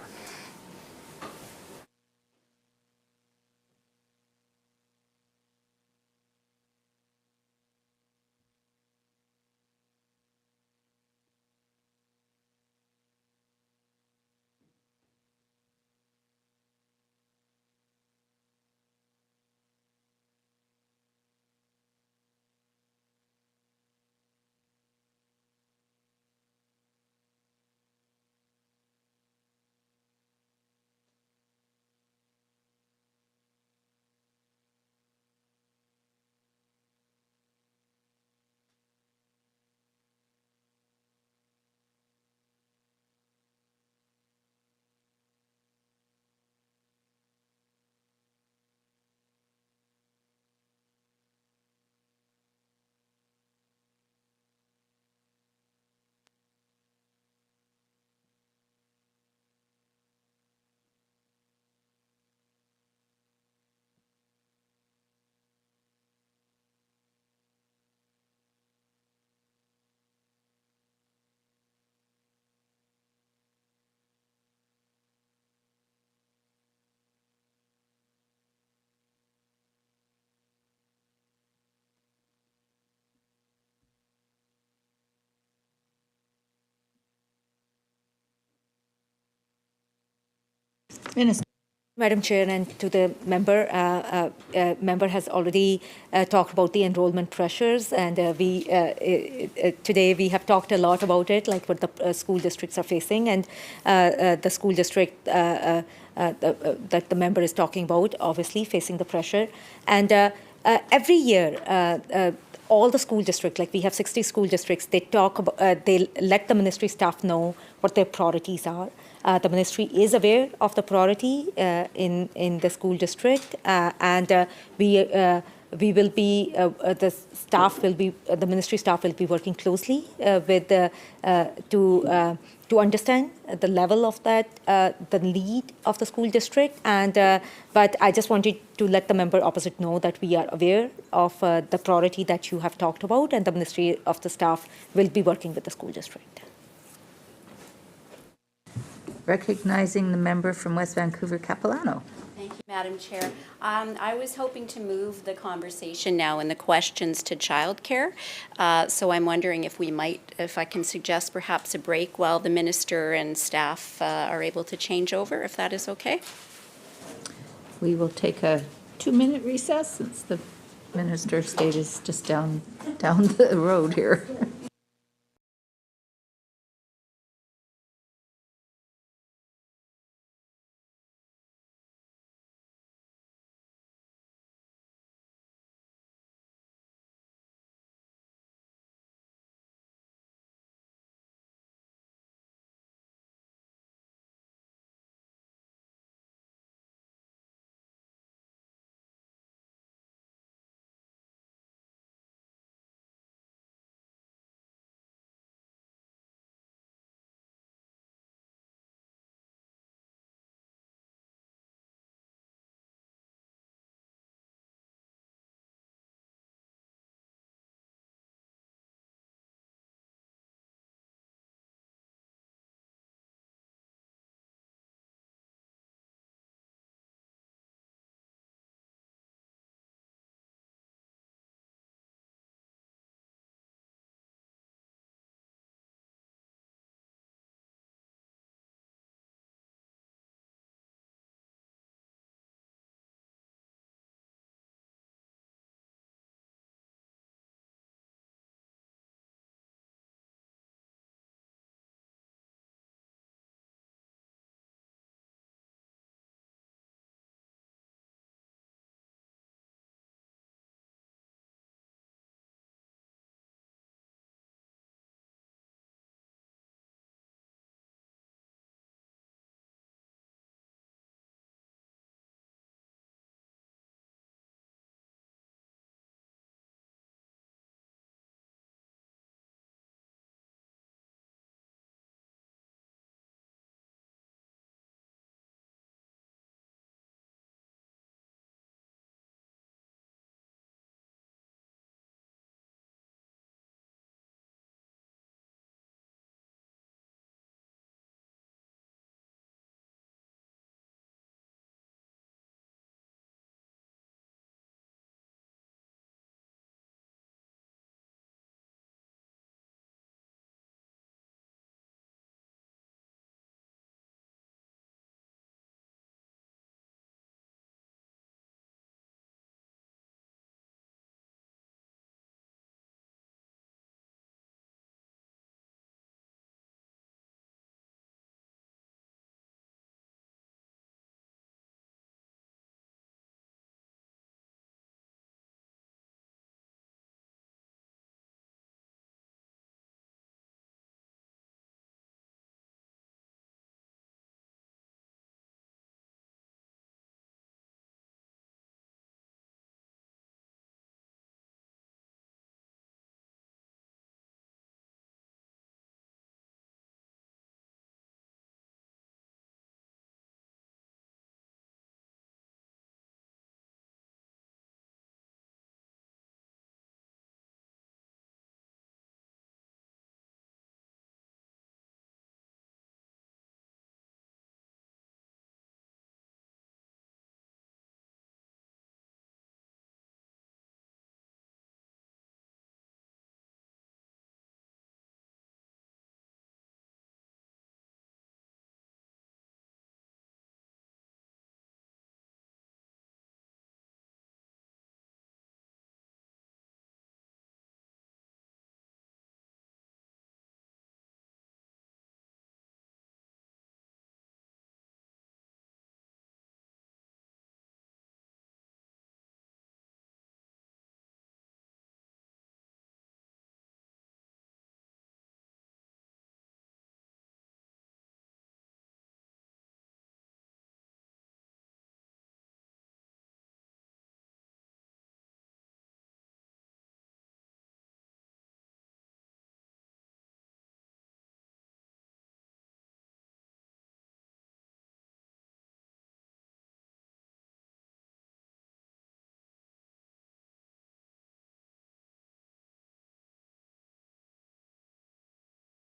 Minister. Madam Chair, and to the member, member has already talked about the enrollment pressures, and today we have talked a lot about it, like what the school districts are facing, and the school district that the member is talking about, obviously facing the pressure, and every year. All the school districts, like we have 60 school districts, they talk about, they let the ministry staff know what their priorities are. The ministry is aware of the priority in the school district, and we will be the staff will be the ministry staff will be working closely with to understand the level of that the need of the school district, and but I just wanted to let the member opposite know that we are aware of the priority that you have talked about, and the ministry of the staff will be working with the school district. Recognizing the member from West Vancouver, Capilano. Thank you, Madam Chair. I was hoping to move the conversation now in the questions to childcare. So I'm wondering if I can suggest perhaps a break while the minister and staff are able to change over, if that is okay. We will take a 2-minute recess since the minister's state is just down the road here.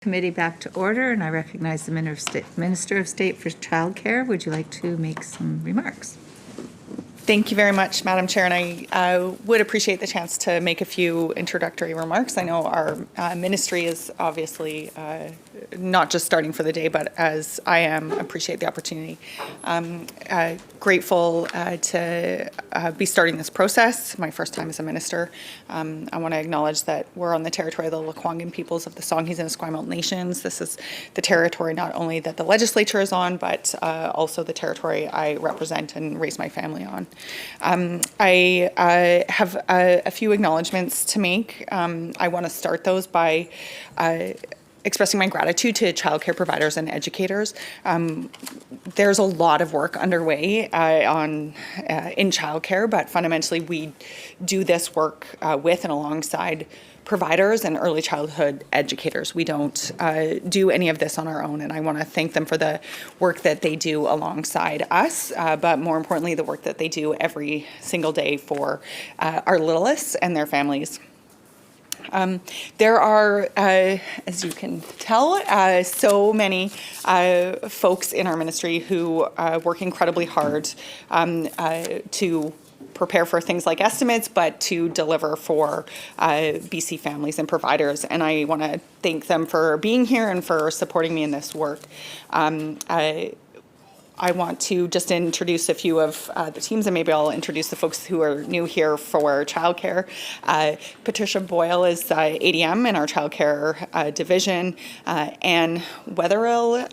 Committee back to order, and I recognize the Minister of State for Childcare. Would you like to make some remarks? Thank you very much, Madam Chair, and I would appreciate the chance to make a few introductory remarks. I know our ministry is obviously not just starting for the day, but as I am, appreciate the opportunity. Grateful to be starting this process, my first time as a minister. I want to acknowledge that we're on the territory of the Lekwungen peoples of the Songhees and Esquimalt nations. This is the territory not only that the legislature is on, but also the territory I represent and raise my family on. I have a few acknowledgements to make. I want to start those by expressing my gratitude to childcare providers and educators. There's a lot of work underway in childcare, but fundamentally we do this work with and alongside providers and early childhood educators. We don't do any of this on our own, and I want to thank them for the work that they do alongside us, but more importantly, the work that they do every single day for our littlest and their families. There are, as you can tell, so many folks in our ministry who work incredibly hard to prepare for things like estimates, but to deliver for BC families and providers. And I want to thank them for being here and for supporting me in this work. I want to just introduce a few of the teams, and maybe I'll introduce the folks who are new here for childcare. Patricia Boyle is ADM in our childcare division. Anne Wetherill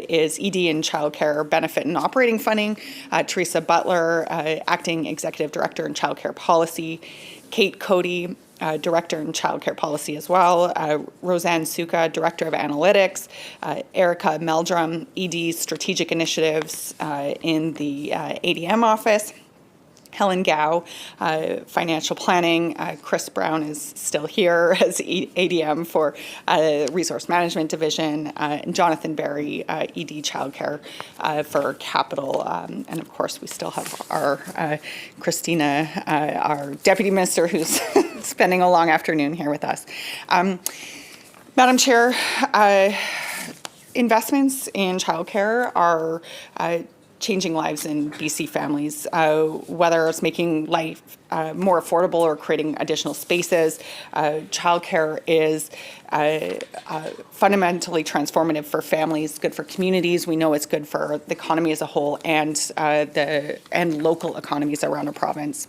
is ED in childcare benefit and operating funding. Teresa Butler, acting executive director in childcare policy. Kate Cody, Director in Childcare Policy as well, Roseanne Suka, Director of Analytics, Erica Meldrum, ED Strategic Initiatives in the ADM office, Helen Gao, Financial Planning, Chris Brown is still here as ADM for Resource Management Division, and Jonathan Berry, ED Childcare for Capital, and of course we still have our Christina, our Deputy Minister, who's spending a long afternoon here with us. Madam Chair, investments in childcare are changing lives in BC families, whether it's making life more affordable or creating additional spaces. Childcare is fundamentally transformative for families, good for communities. We know it's good for the economy as a whole and local economies around a province.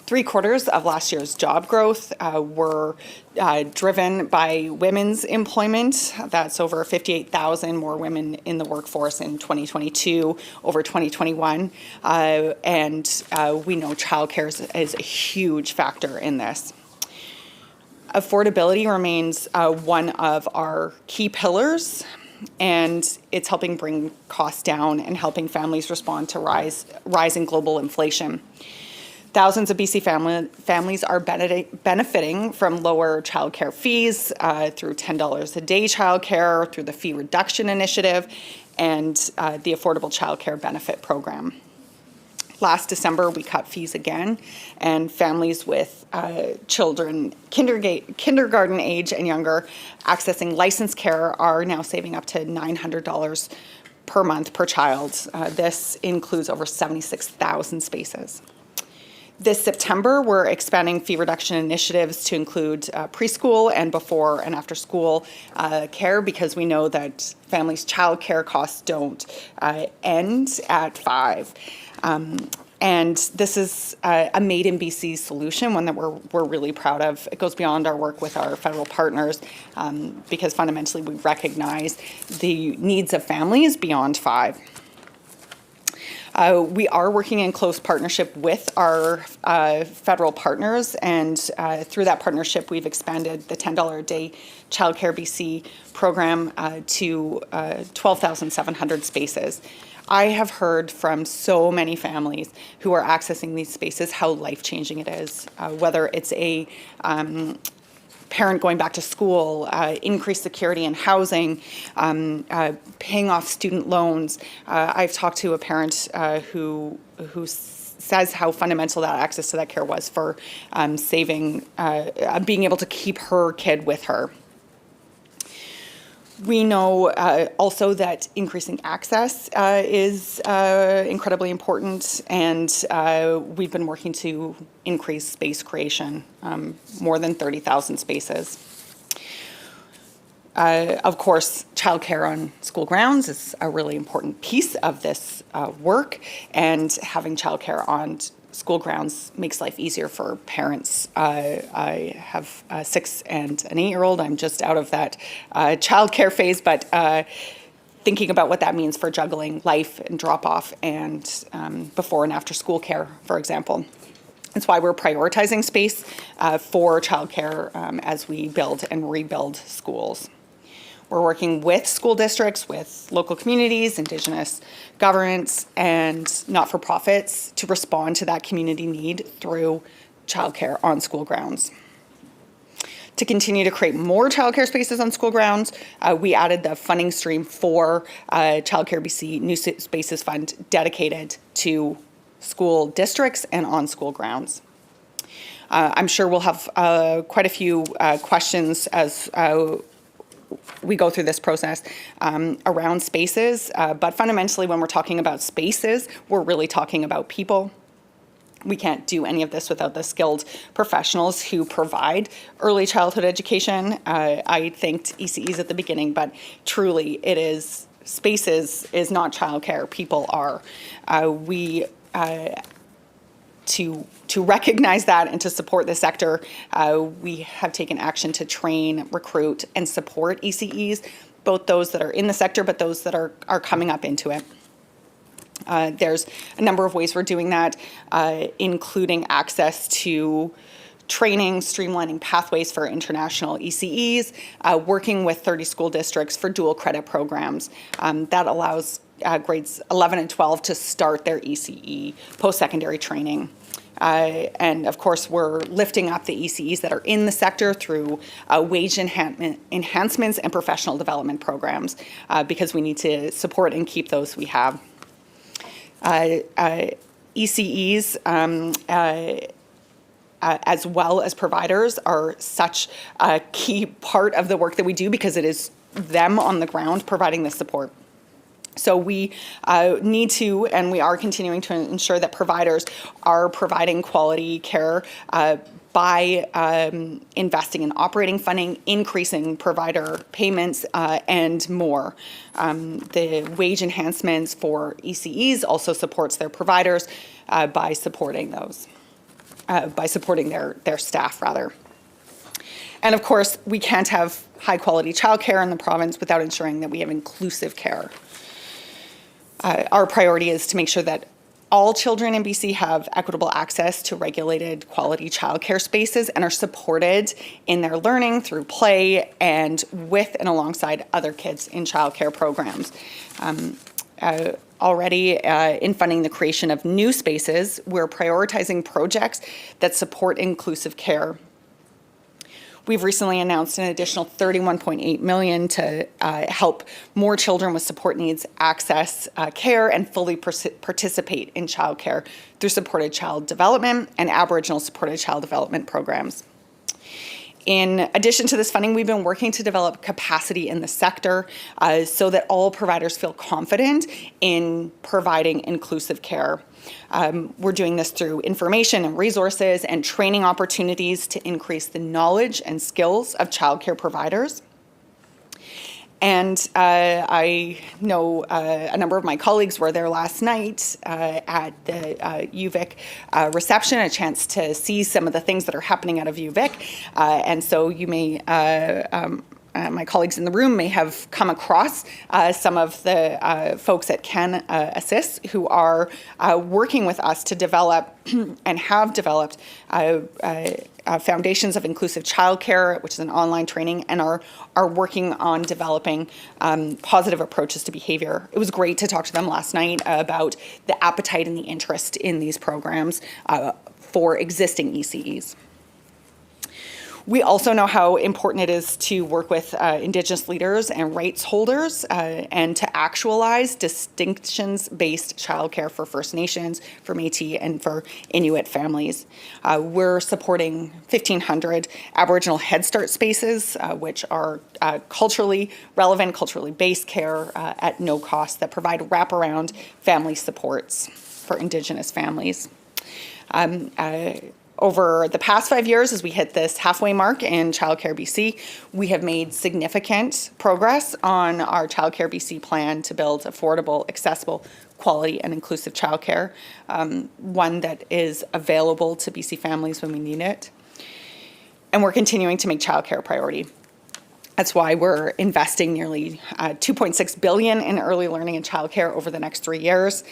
3/4 of last year's job growth were driven by women's employment. That's over 58,000 more women in the workforce in 2022 over 2021. And we know childcare is a huge factor in this. Affordability remains one of our key pillars, and it's helping bring costs down and helping families respond to rising global inflation. Thousands of BC families are benefiting from lower childcare fees through $10 a day childcare, through the fee reduction initiative, and the Affordable Childcare Benefit Program. Last December, we cut fees again, and families with children kindergarten age and younger accessing licensed care are now saving up to $900 per month per child. This includes over 76,000 spaces. This September, we're expanding fee reduction initiatives to include preschool and before and after school care, because we know that families' child care costs don't end at 5. And this is a made in BC solution, one that we're really proud of. It goes beyond our work with our federal partners because fundamentally we recognize the needs of families beyond 5. We are working in close partnership with our federal partners, and through that partnership, we've expanded the $10 a day Childcare BC program to 12,700 spaces. I have heard from so many families who are accessing these spaces how life-changing it is, whether it's a parent going back to school, increased security in housing, paying off student loans. I've talked to a parent who says how fundamental that access to that care was for saving, being able to keep her kid with her. We know also that increasing access is incredibly important, and we've been working to increase space creation, more than 30,000 spaces. Of course, childcare on school grounds is a really important piece of this work, and having childcare on school grounds makes life easier for parents. I have a 6 and an 8-year-old. I'm just out of that childcare phase, but thinking about what that means for juggling life and drop-off and before and after school care, for example. That's why we're prioritizing space for childcare as we build and rebuild schools. We're working with school districts, with local communities, Indigenous governments, and not-for-profits to respond to that community need through childcare on school grounds. To continue to create more childcare spaces on school grounds, we added the funding stream for Childcare BC New Spaces Fund dedicated to school districts and on school grounds. I'm sure we'll have quite a few questions as we go through this process around spaces, but fundamentally when we're talking about spaces, we're really talking about people. We can't do any of this without the skilled professionals who provide early childhood education. I thanked ECEs at the beginning, but truly it is, spaces is not childcare, people are. To recognize that and to support the sector, we have taken action to train, recruit, and support ECEs, both those that are in the sector, but those that are coming up into it. There's a number of ways we're doing that, including access to training, streamlining pathways for international ECEs, working with 30 school districts for dual credit programs. That allows grades 11 and 12 to start their ECE post-secondary training. And of course, we're lifting up the ECEs that are in the sector through wage enhancements and professional development programs because we need to support and keep those we have. ECEs, as well as providers, are such a key part of the work that we do because it is them on the ground providing the support. So we need to, and we are continuing to ensure that providers are providing quality care by investing in operating funding, increasing provider payments, and more. The wage enhancements for ECEs also supports their providers by supporting those, by supporting their staff, rather. And of course, we can't have high quality childcare in the province without ensuring that we have inclusive care. Our priority is to make sure that all children in BC have equitable access to regulated quality childcare spaces and are supported in their learning through play and with and alongside other kids in childcare programs. Already in funding the creation of new spaces, we're prioritizing projects that support inclusive care. We've recently announced an additional $31.8 million to help more children with support needs access care and fully participate in childcare through supported child development and Aboriginal supported child development programs. In addition to this funding, we've been working to develop capacity in the sector so that all providers feel confident in providing inclusive care. We're doing this through information and resources and training opportunities to increase the knowledge and skills of childcare providers. And I know a number of my colleagues were there last night at the UVic reception, a chance to see some of the things that are happening out of UVic. And so you may, my colleagues in the room may have come across some of the folks at Can Assist who are working with us to develop and have developed Foundations of Inclusive Childcare, which is an online training, and are working on developing positive approaches to behavior. It was great to talk to them last night about the appetite and the interest in these programs for existing ECEs. We also know how important it is to work with Indigenous leaders and rights holders and to actualize distinctions-based childcare for First Nations, for Métis, and for Inuit families. We're supporting 1,500 Aboriginal Head Start spaces, which are culturally relevant, culturally based care at no cost that provide wraparound family supports for Indigenous families. Over the past 5 years, as we hit this halfway mark in Childcare BC, we have made significant progress on our Childcare BC plan to build affordable, accessible, quality, and inclusive childcare, one that is available to BC families when we need it. And we're continuing to make childcare a priority. That's why we're investing nearly $2.6 billion in early learning and childcare over the next 3 years.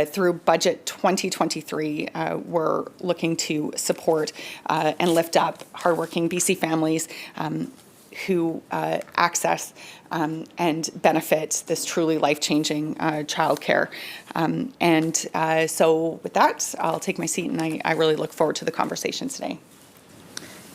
Through Budget 2023, we're looking to support and lift up hardworking BC families who access and benefit this truly life-changing childcare. So with that, I'll take my seat, and I really look forward to the conversation today.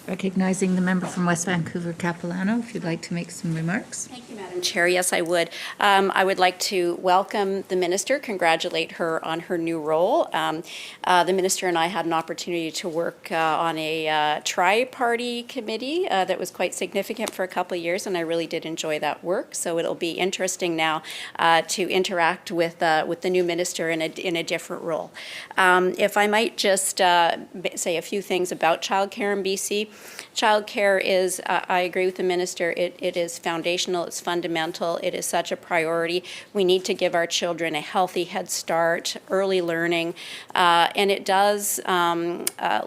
Recognizing the member from West Vancouver, Capilano, if you'd like to make some remarks. Thank you, Madam Chair. Yes, I would. I would like to welcome the minister, congratulate her on her new role. The minister and I had an opportunity to work on a tri-party committee that was quite significant for a couple of years, and I really did enjoy that work. So it'll be interesting now to interact with the new minister in a different role. If I might just say a few things about childcare in BC. Childcare is, I agree with the minister, it is foundational, it's fundamental, it is such a priority. We need to give our children a healthy head start, early learning, and it does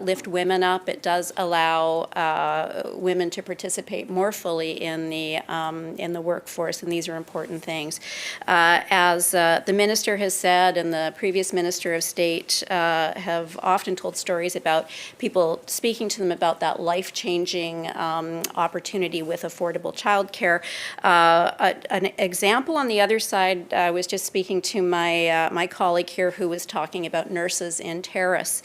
lift women up. It does allow women to participate more fully in the workforce, and these are important things. As the minister has said, and the previous minister of state have often told stories about people speaking to them about that life-changing opportunity with affordable childcare. An example on the other side, I was just speaking to my colleague here who was talking about nurses in Terrace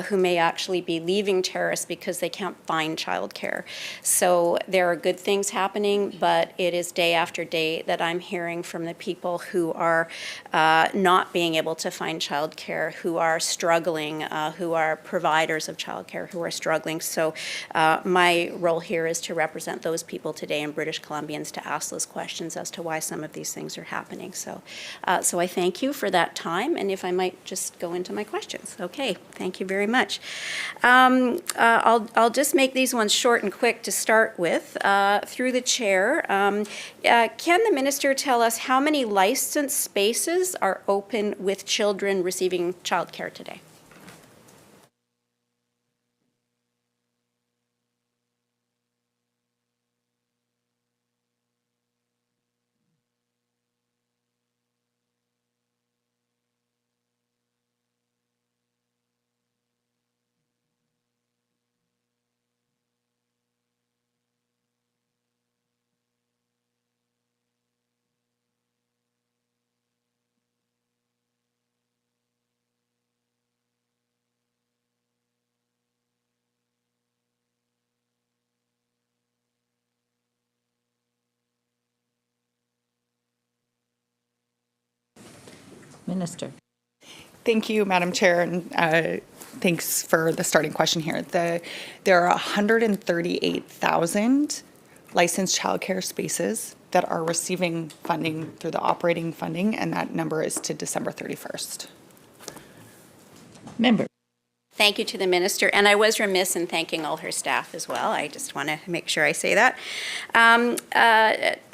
who may actually be leaving Terrace because they can't find childcare. So there are good things happening, but it is day after day that I'm hearing from the people who are not being able to find childcare, who are struggling, who are providers of childcare, who are struggling. So my role here is to represent those people today in British Columbians to ask those questions as to why some of these things are happening. So I thank you for that time, and if I might just go into my questions. Okay, thank you very much. I'll just make these ones short and quick to start with. Through the chair, can the minister tell us how many licensed spaces are open with children receiving childcare today? Minister. Thank you, Madam Chair, and thanks for the starting question here. There are 138,000 licensed childcare spaces that are receiving funding through the operating funding, and that number is to December 31st. Member. Thank you to the minister, and I was remiss in thanking all her staff as well. I just want to make sure I say that.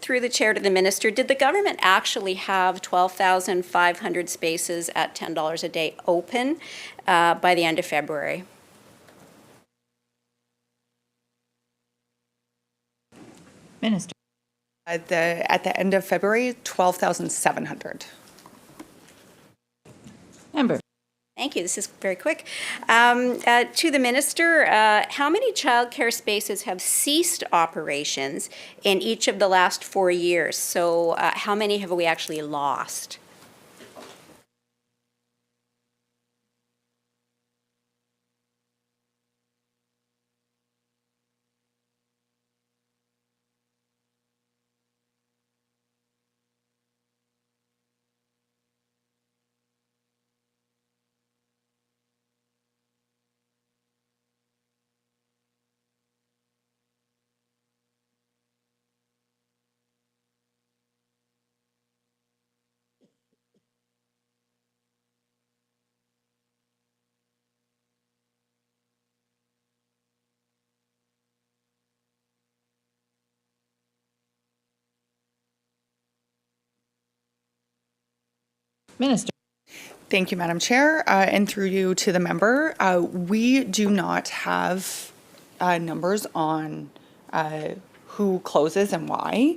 Through the chair to the minister, did the government actually have 12,500 spaces at $10 a day open by the end of February? Minister. At the end of February, 12,700. Member. Thank you. This is very quick. To the minister, how many childcare spaces have ceased operations in each of the last 4 years? So how many have we actually lost? Minister. Thank you, Madam Chair, and through you to the member. We do not have numbers on who closes and why.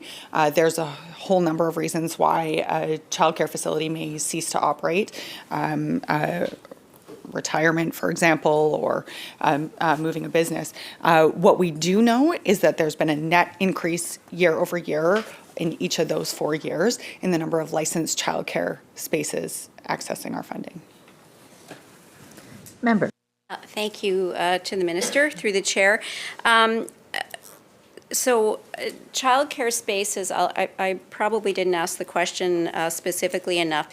There's a whole number of reasons why a childcare facility may cease to operate. Retirement, for example, or moving a business. What we do know is that there's been a net increase year over year in each of those 4 years in the number of licensed childcare spaces accessing our funding. Member. Thank you to the minister through the chair. Childcare spaces, I probably didn't ask the question specifically enough.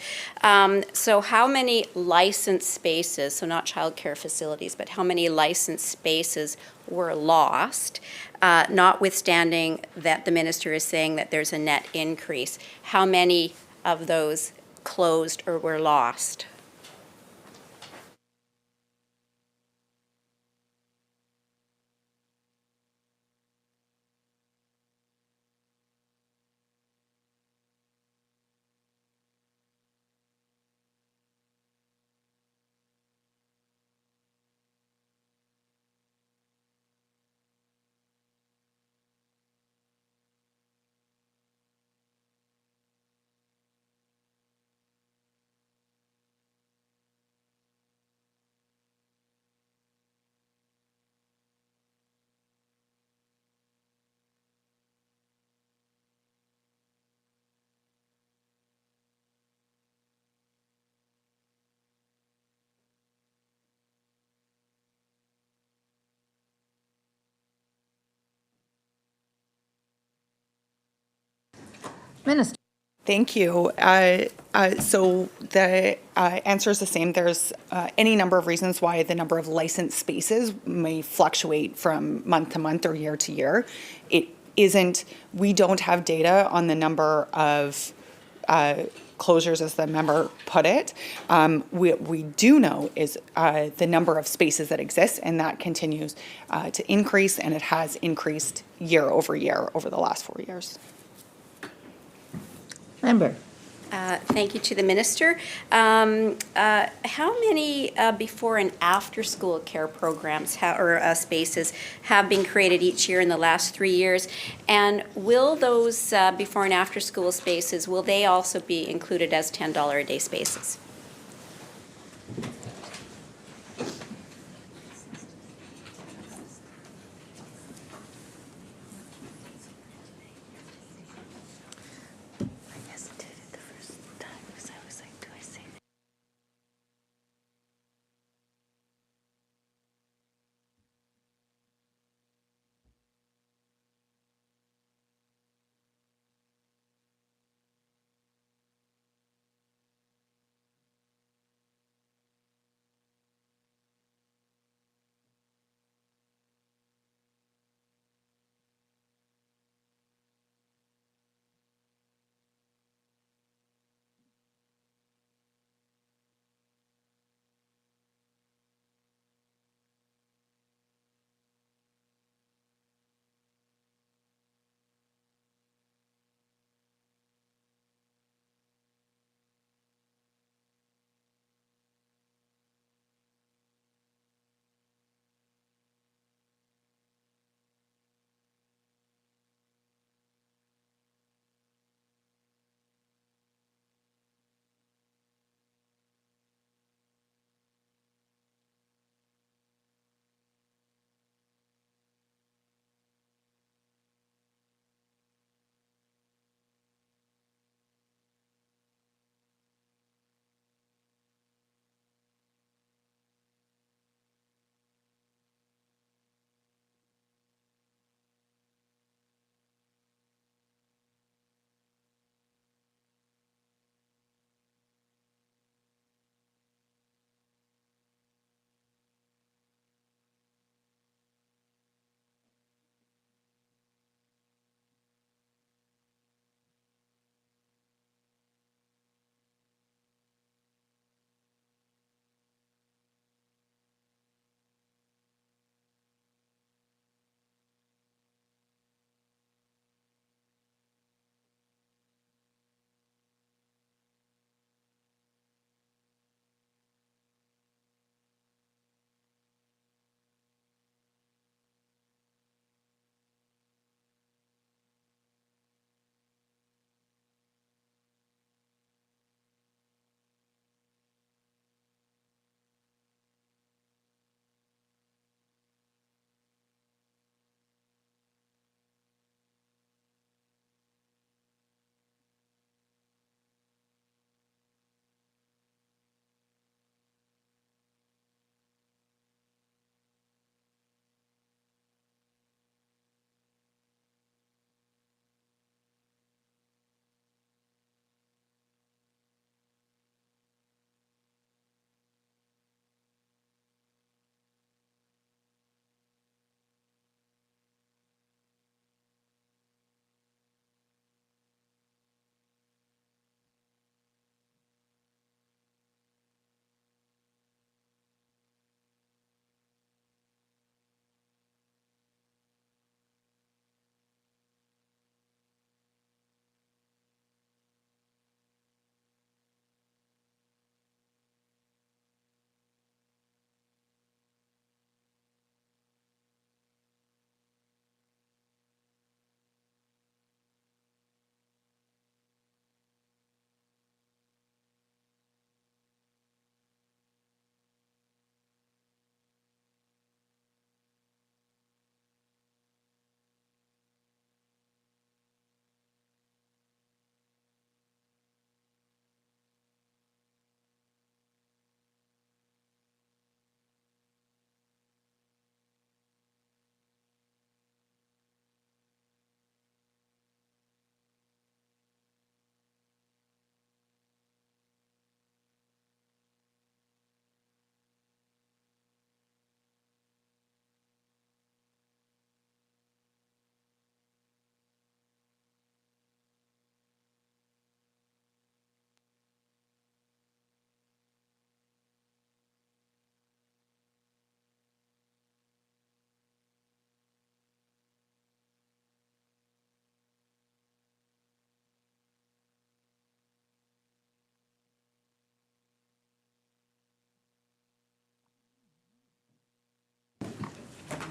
So how many licensed spaces, so not childcare facilities, but how many licensed spaces were lost, notwithstanding that the minister is saying that there's a net increase? How many of those closed or were lost? Minister. Thank you. So the answer is the same. There's any number of reasons why the number of licensed spaces may fluctuate from month to month or year to year. It isn't, we don't have data on the number of closures, as the member put it. What we do know is the number of spaces that exist, and that continues to increase, and it has increased year over the last 4 years. Member. Thank you to the minister. How many before and after school care programs or spaces have been created each year in the last 3 years? And will those before and after school spaces, will they also be included as $10 a day spaces?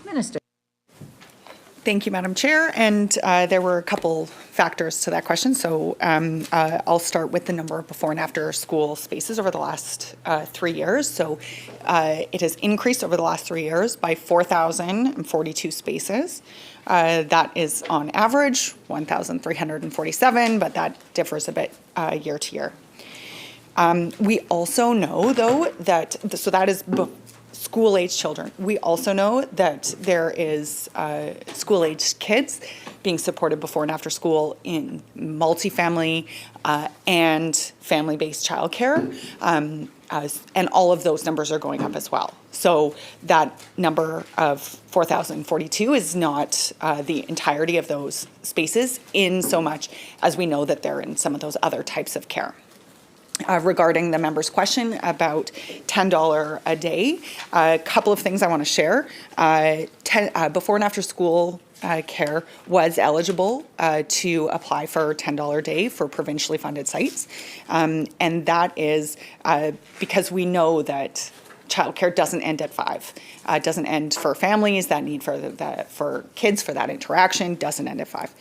Minister. Thank you, Madam Chair. And there were a couple factors to that question. So I'll start with the number of before and after school spaces over the last 3 years. So it has increased over the last 3 years by 4,042 spaces. That is on average 1,347, but that differs a bit year to year. We also know, though, that, so that is school-aged children. We also know that there is school-aged kids being supported before and after school in multifamily and family-based childcare, and all of those numbers are going up as well. So that number of 4,042 is not the entirety of those spaces, in so much as we know that they're in some of those other types of care. Regarding the member's question about $10 a day, a couple of things I want to share. Before and after school care was eligible to apply for $10 a day for provincially funded sites. And that is because we know that childcare doesn't end at 5. It doesn't end for families. That need for kids for that interaction doesn't end at 5.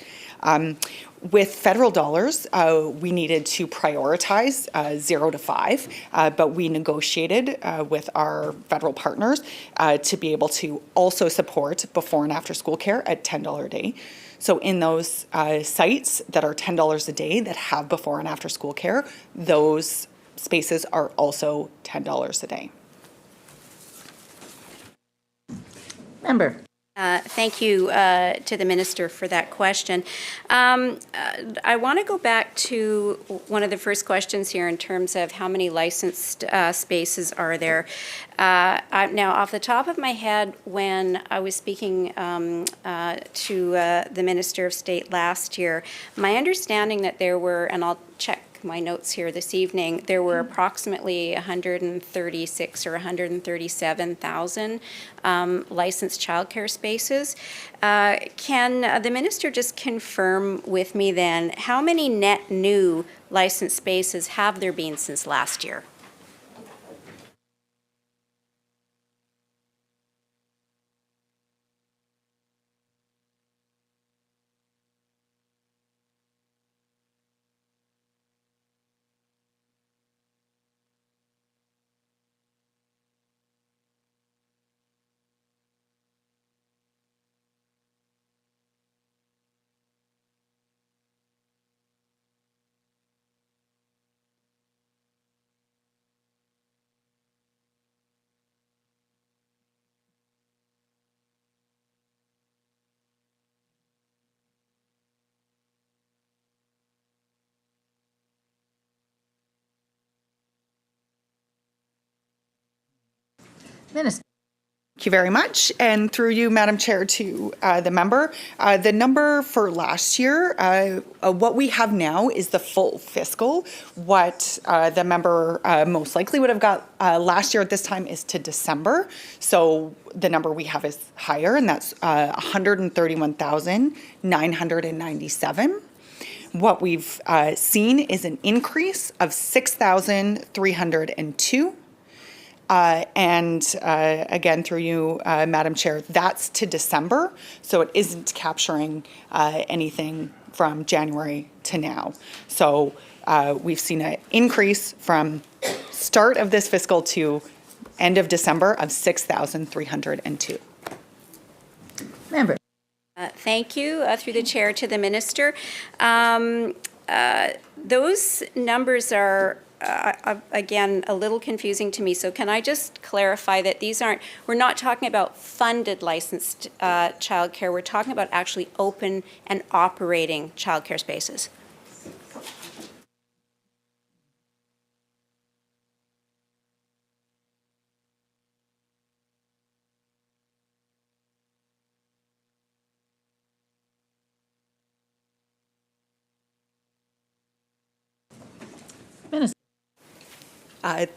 With federal dollars, we needed to prioritize 0 to 5, but we negotiated with our federal partners to be able to also support before and after school care at $10 a day. So in those sites that are $10 a day that have before and after school care, those spaces are also $10 a day. Member. Thank you to the minister for that question. I want to go back to one of the first questions here in terms of how many licensed spaces are there. Now, off the top of my head, when I was speaking to the Minister of State last year, my understanding that there were, and I'll check my notes here this evening, there were approximately 136 or 137,000 licensed childcare spaces. Can the minister just confirm with me then, how many net new licensed spaces have there been since last year? Minister. Thank you very much. And through you, Madam Chair, to the member. The number for last year, what we have now is the full fiscal. What the member most likely would have got last year at this time is to December. So the number we have is higher, and that's 131,997. What we've seen is an increase of 6,302. Again, through you, Madam Chair, that's to December, so it isn't capturing anything from January to now. So we've seen an increase from start of this fiscal to end of December of 6,302. Member. Thank you, through the chair, to the minister. Those numbers are again, a little confusing to me. So can I just clarify that these aren't, we're not talking about funded licensed childcare. We're talking about actually open and operating childcare spaces. Minister.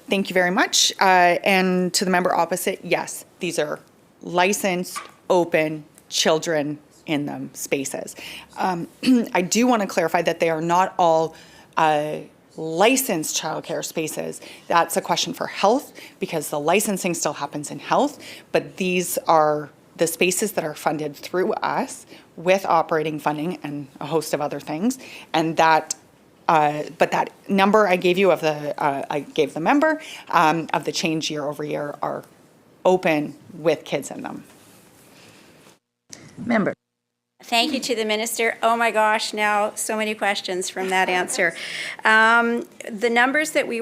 Thank you very much. And to the member opposite, yes, these are licensed, open, children in them spaces. I do want to clarify that they are not all licensed childcare spaces. That's a question for health, because the licensing still happens in health, but these are the spaces that are funded through us with operating funding and a host of other things. And that, but that number I gave you of I gave the member of the change year over year are open with kids in them. Member. Thank you to the minister. Oh my gosh, now so many questions from that answer. The numbers that we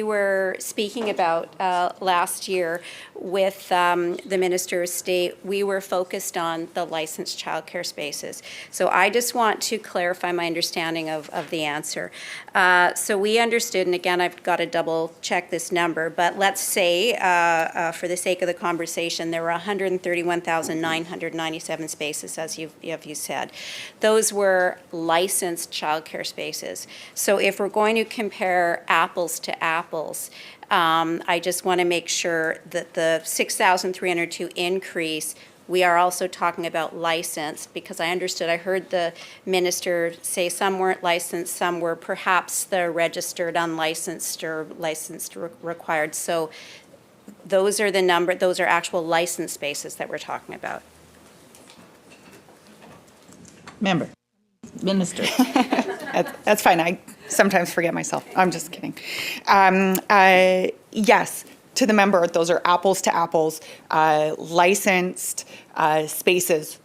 were speaking about last year with the minister's state, we were focused on the licensed childcare spaces. So I just want to clarify my understanding of the answer. So we understood, and again, I've got to double check this number, but let's say, for the sake of the conversation, there were 131,997 spaces, as you said. Those were licensed childcare spaces. So if we're going to compare apples to apples, I just want to make sure that the 6,302 increase, we are also talking about licensed, because I heard the minister say some weren't licensed, some were perhaps the registered unlicensed or licensed required. So those are those are actual licensed spaces that we're talking about. Member. Minister. That's fine. I sometimes forget myself. I'm just kidding. Yes, to the member, those are apples to apples, licensed spaces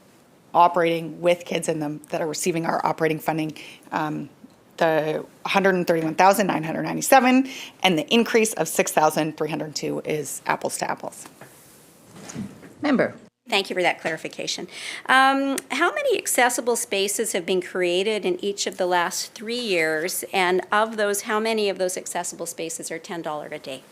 operating with kids in them that are receiving our operating funding. The 131,997 and the increase of 6,302 is apples to apples. Member. Thank you for that clarification. How many accessible spaces have been created in each of the last 3 years? And of those, how many of those accessible spaces are $10 a day?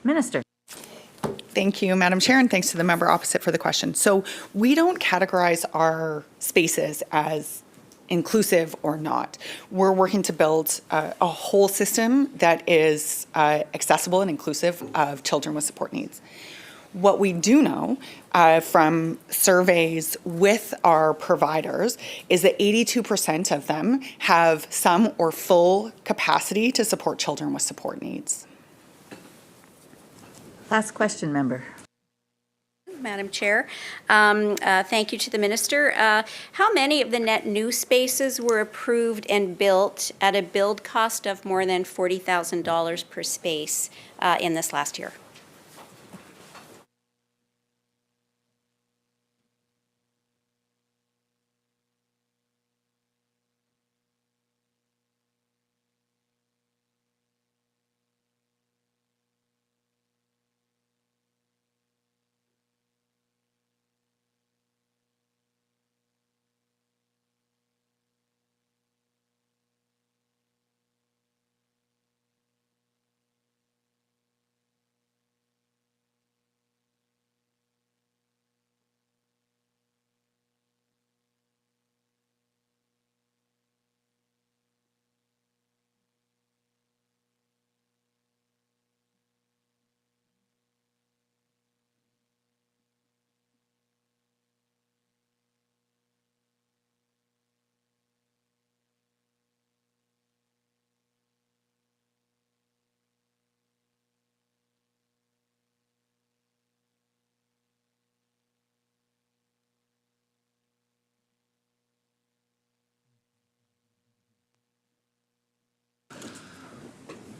Minister. Thank you, Madam Chair, and thanks to the member opposite for the question. So we don't categorize our spaces as inclusive or not. We're working to build a whole system that is accessible and inclusive of children with support needs. What we do know from surveys with our providers is that 82% of them have some or full capacity to support children with support needs. Last question, member. Madam Chair. Thank you to the minister. How many of the net new spaces were approved and built at a build cost of more than $40,000 per space in this last year?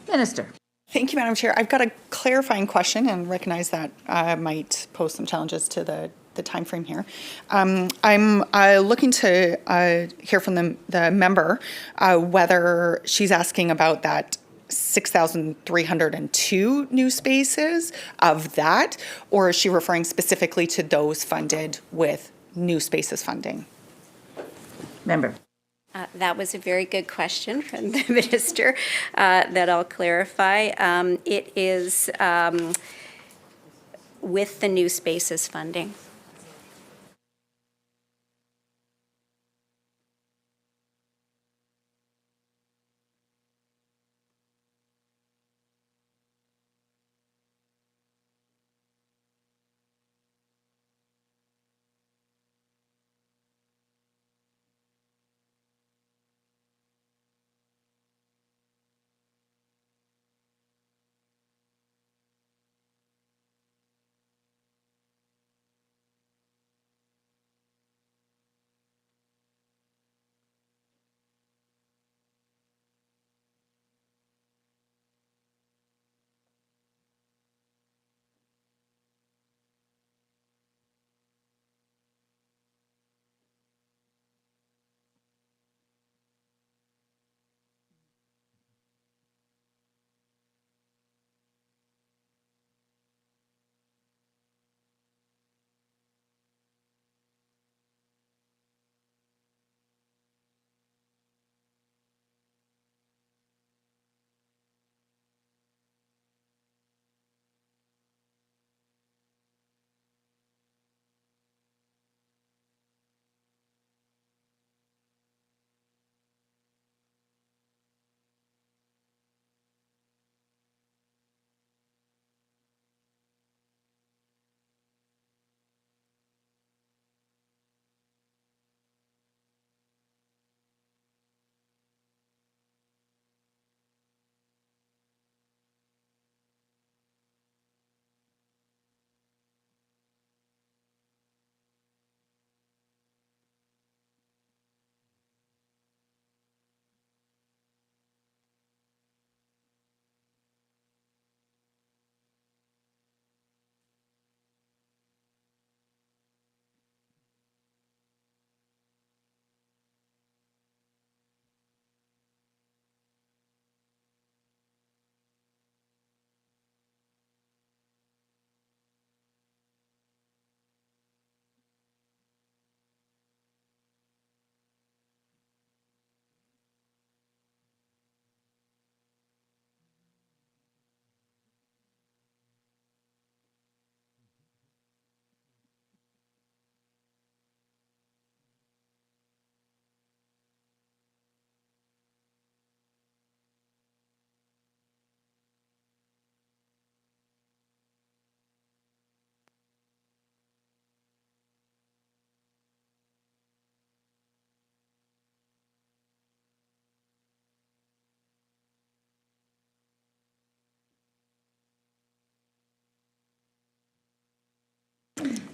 Minister. Thank you, Madam Chair. I've got a clarifying question and recognize that might pose some challenges to the timeframe here. I'm looking to hear from the member whether she's asking about that 6,302 new spaces of that, or is she referring specifically to those funded with new spaces funding? Member. That was a very good question from the minister that I'll clarify. It is with the new spaces funding.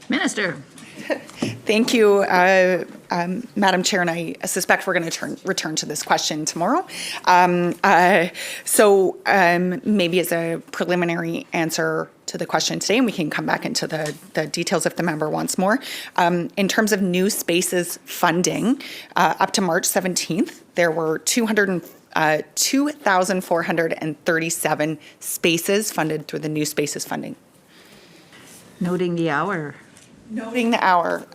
Minister. Thank you, Madam Chair, and I suspect we're going to return to this question tomorrow. Maybe as a preliminary answer to the question today, and we can come back into the details if the member wants more. In terms of new spaces funding, up to March 17th, there were 2,437 spaces funded through the new spaces funding. Noting the hour. Noting the hour.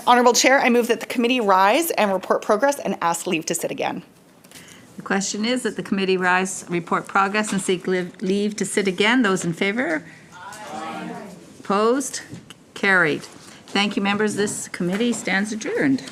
Honourable Chair, I move that the committee rise and report progress and ask leave to sit again. The question is that the committee rise, report progress, and seek leave to sit again. Those in favour? Aye. Opposed? Carried. Thank you, members. This committee stands adjourned.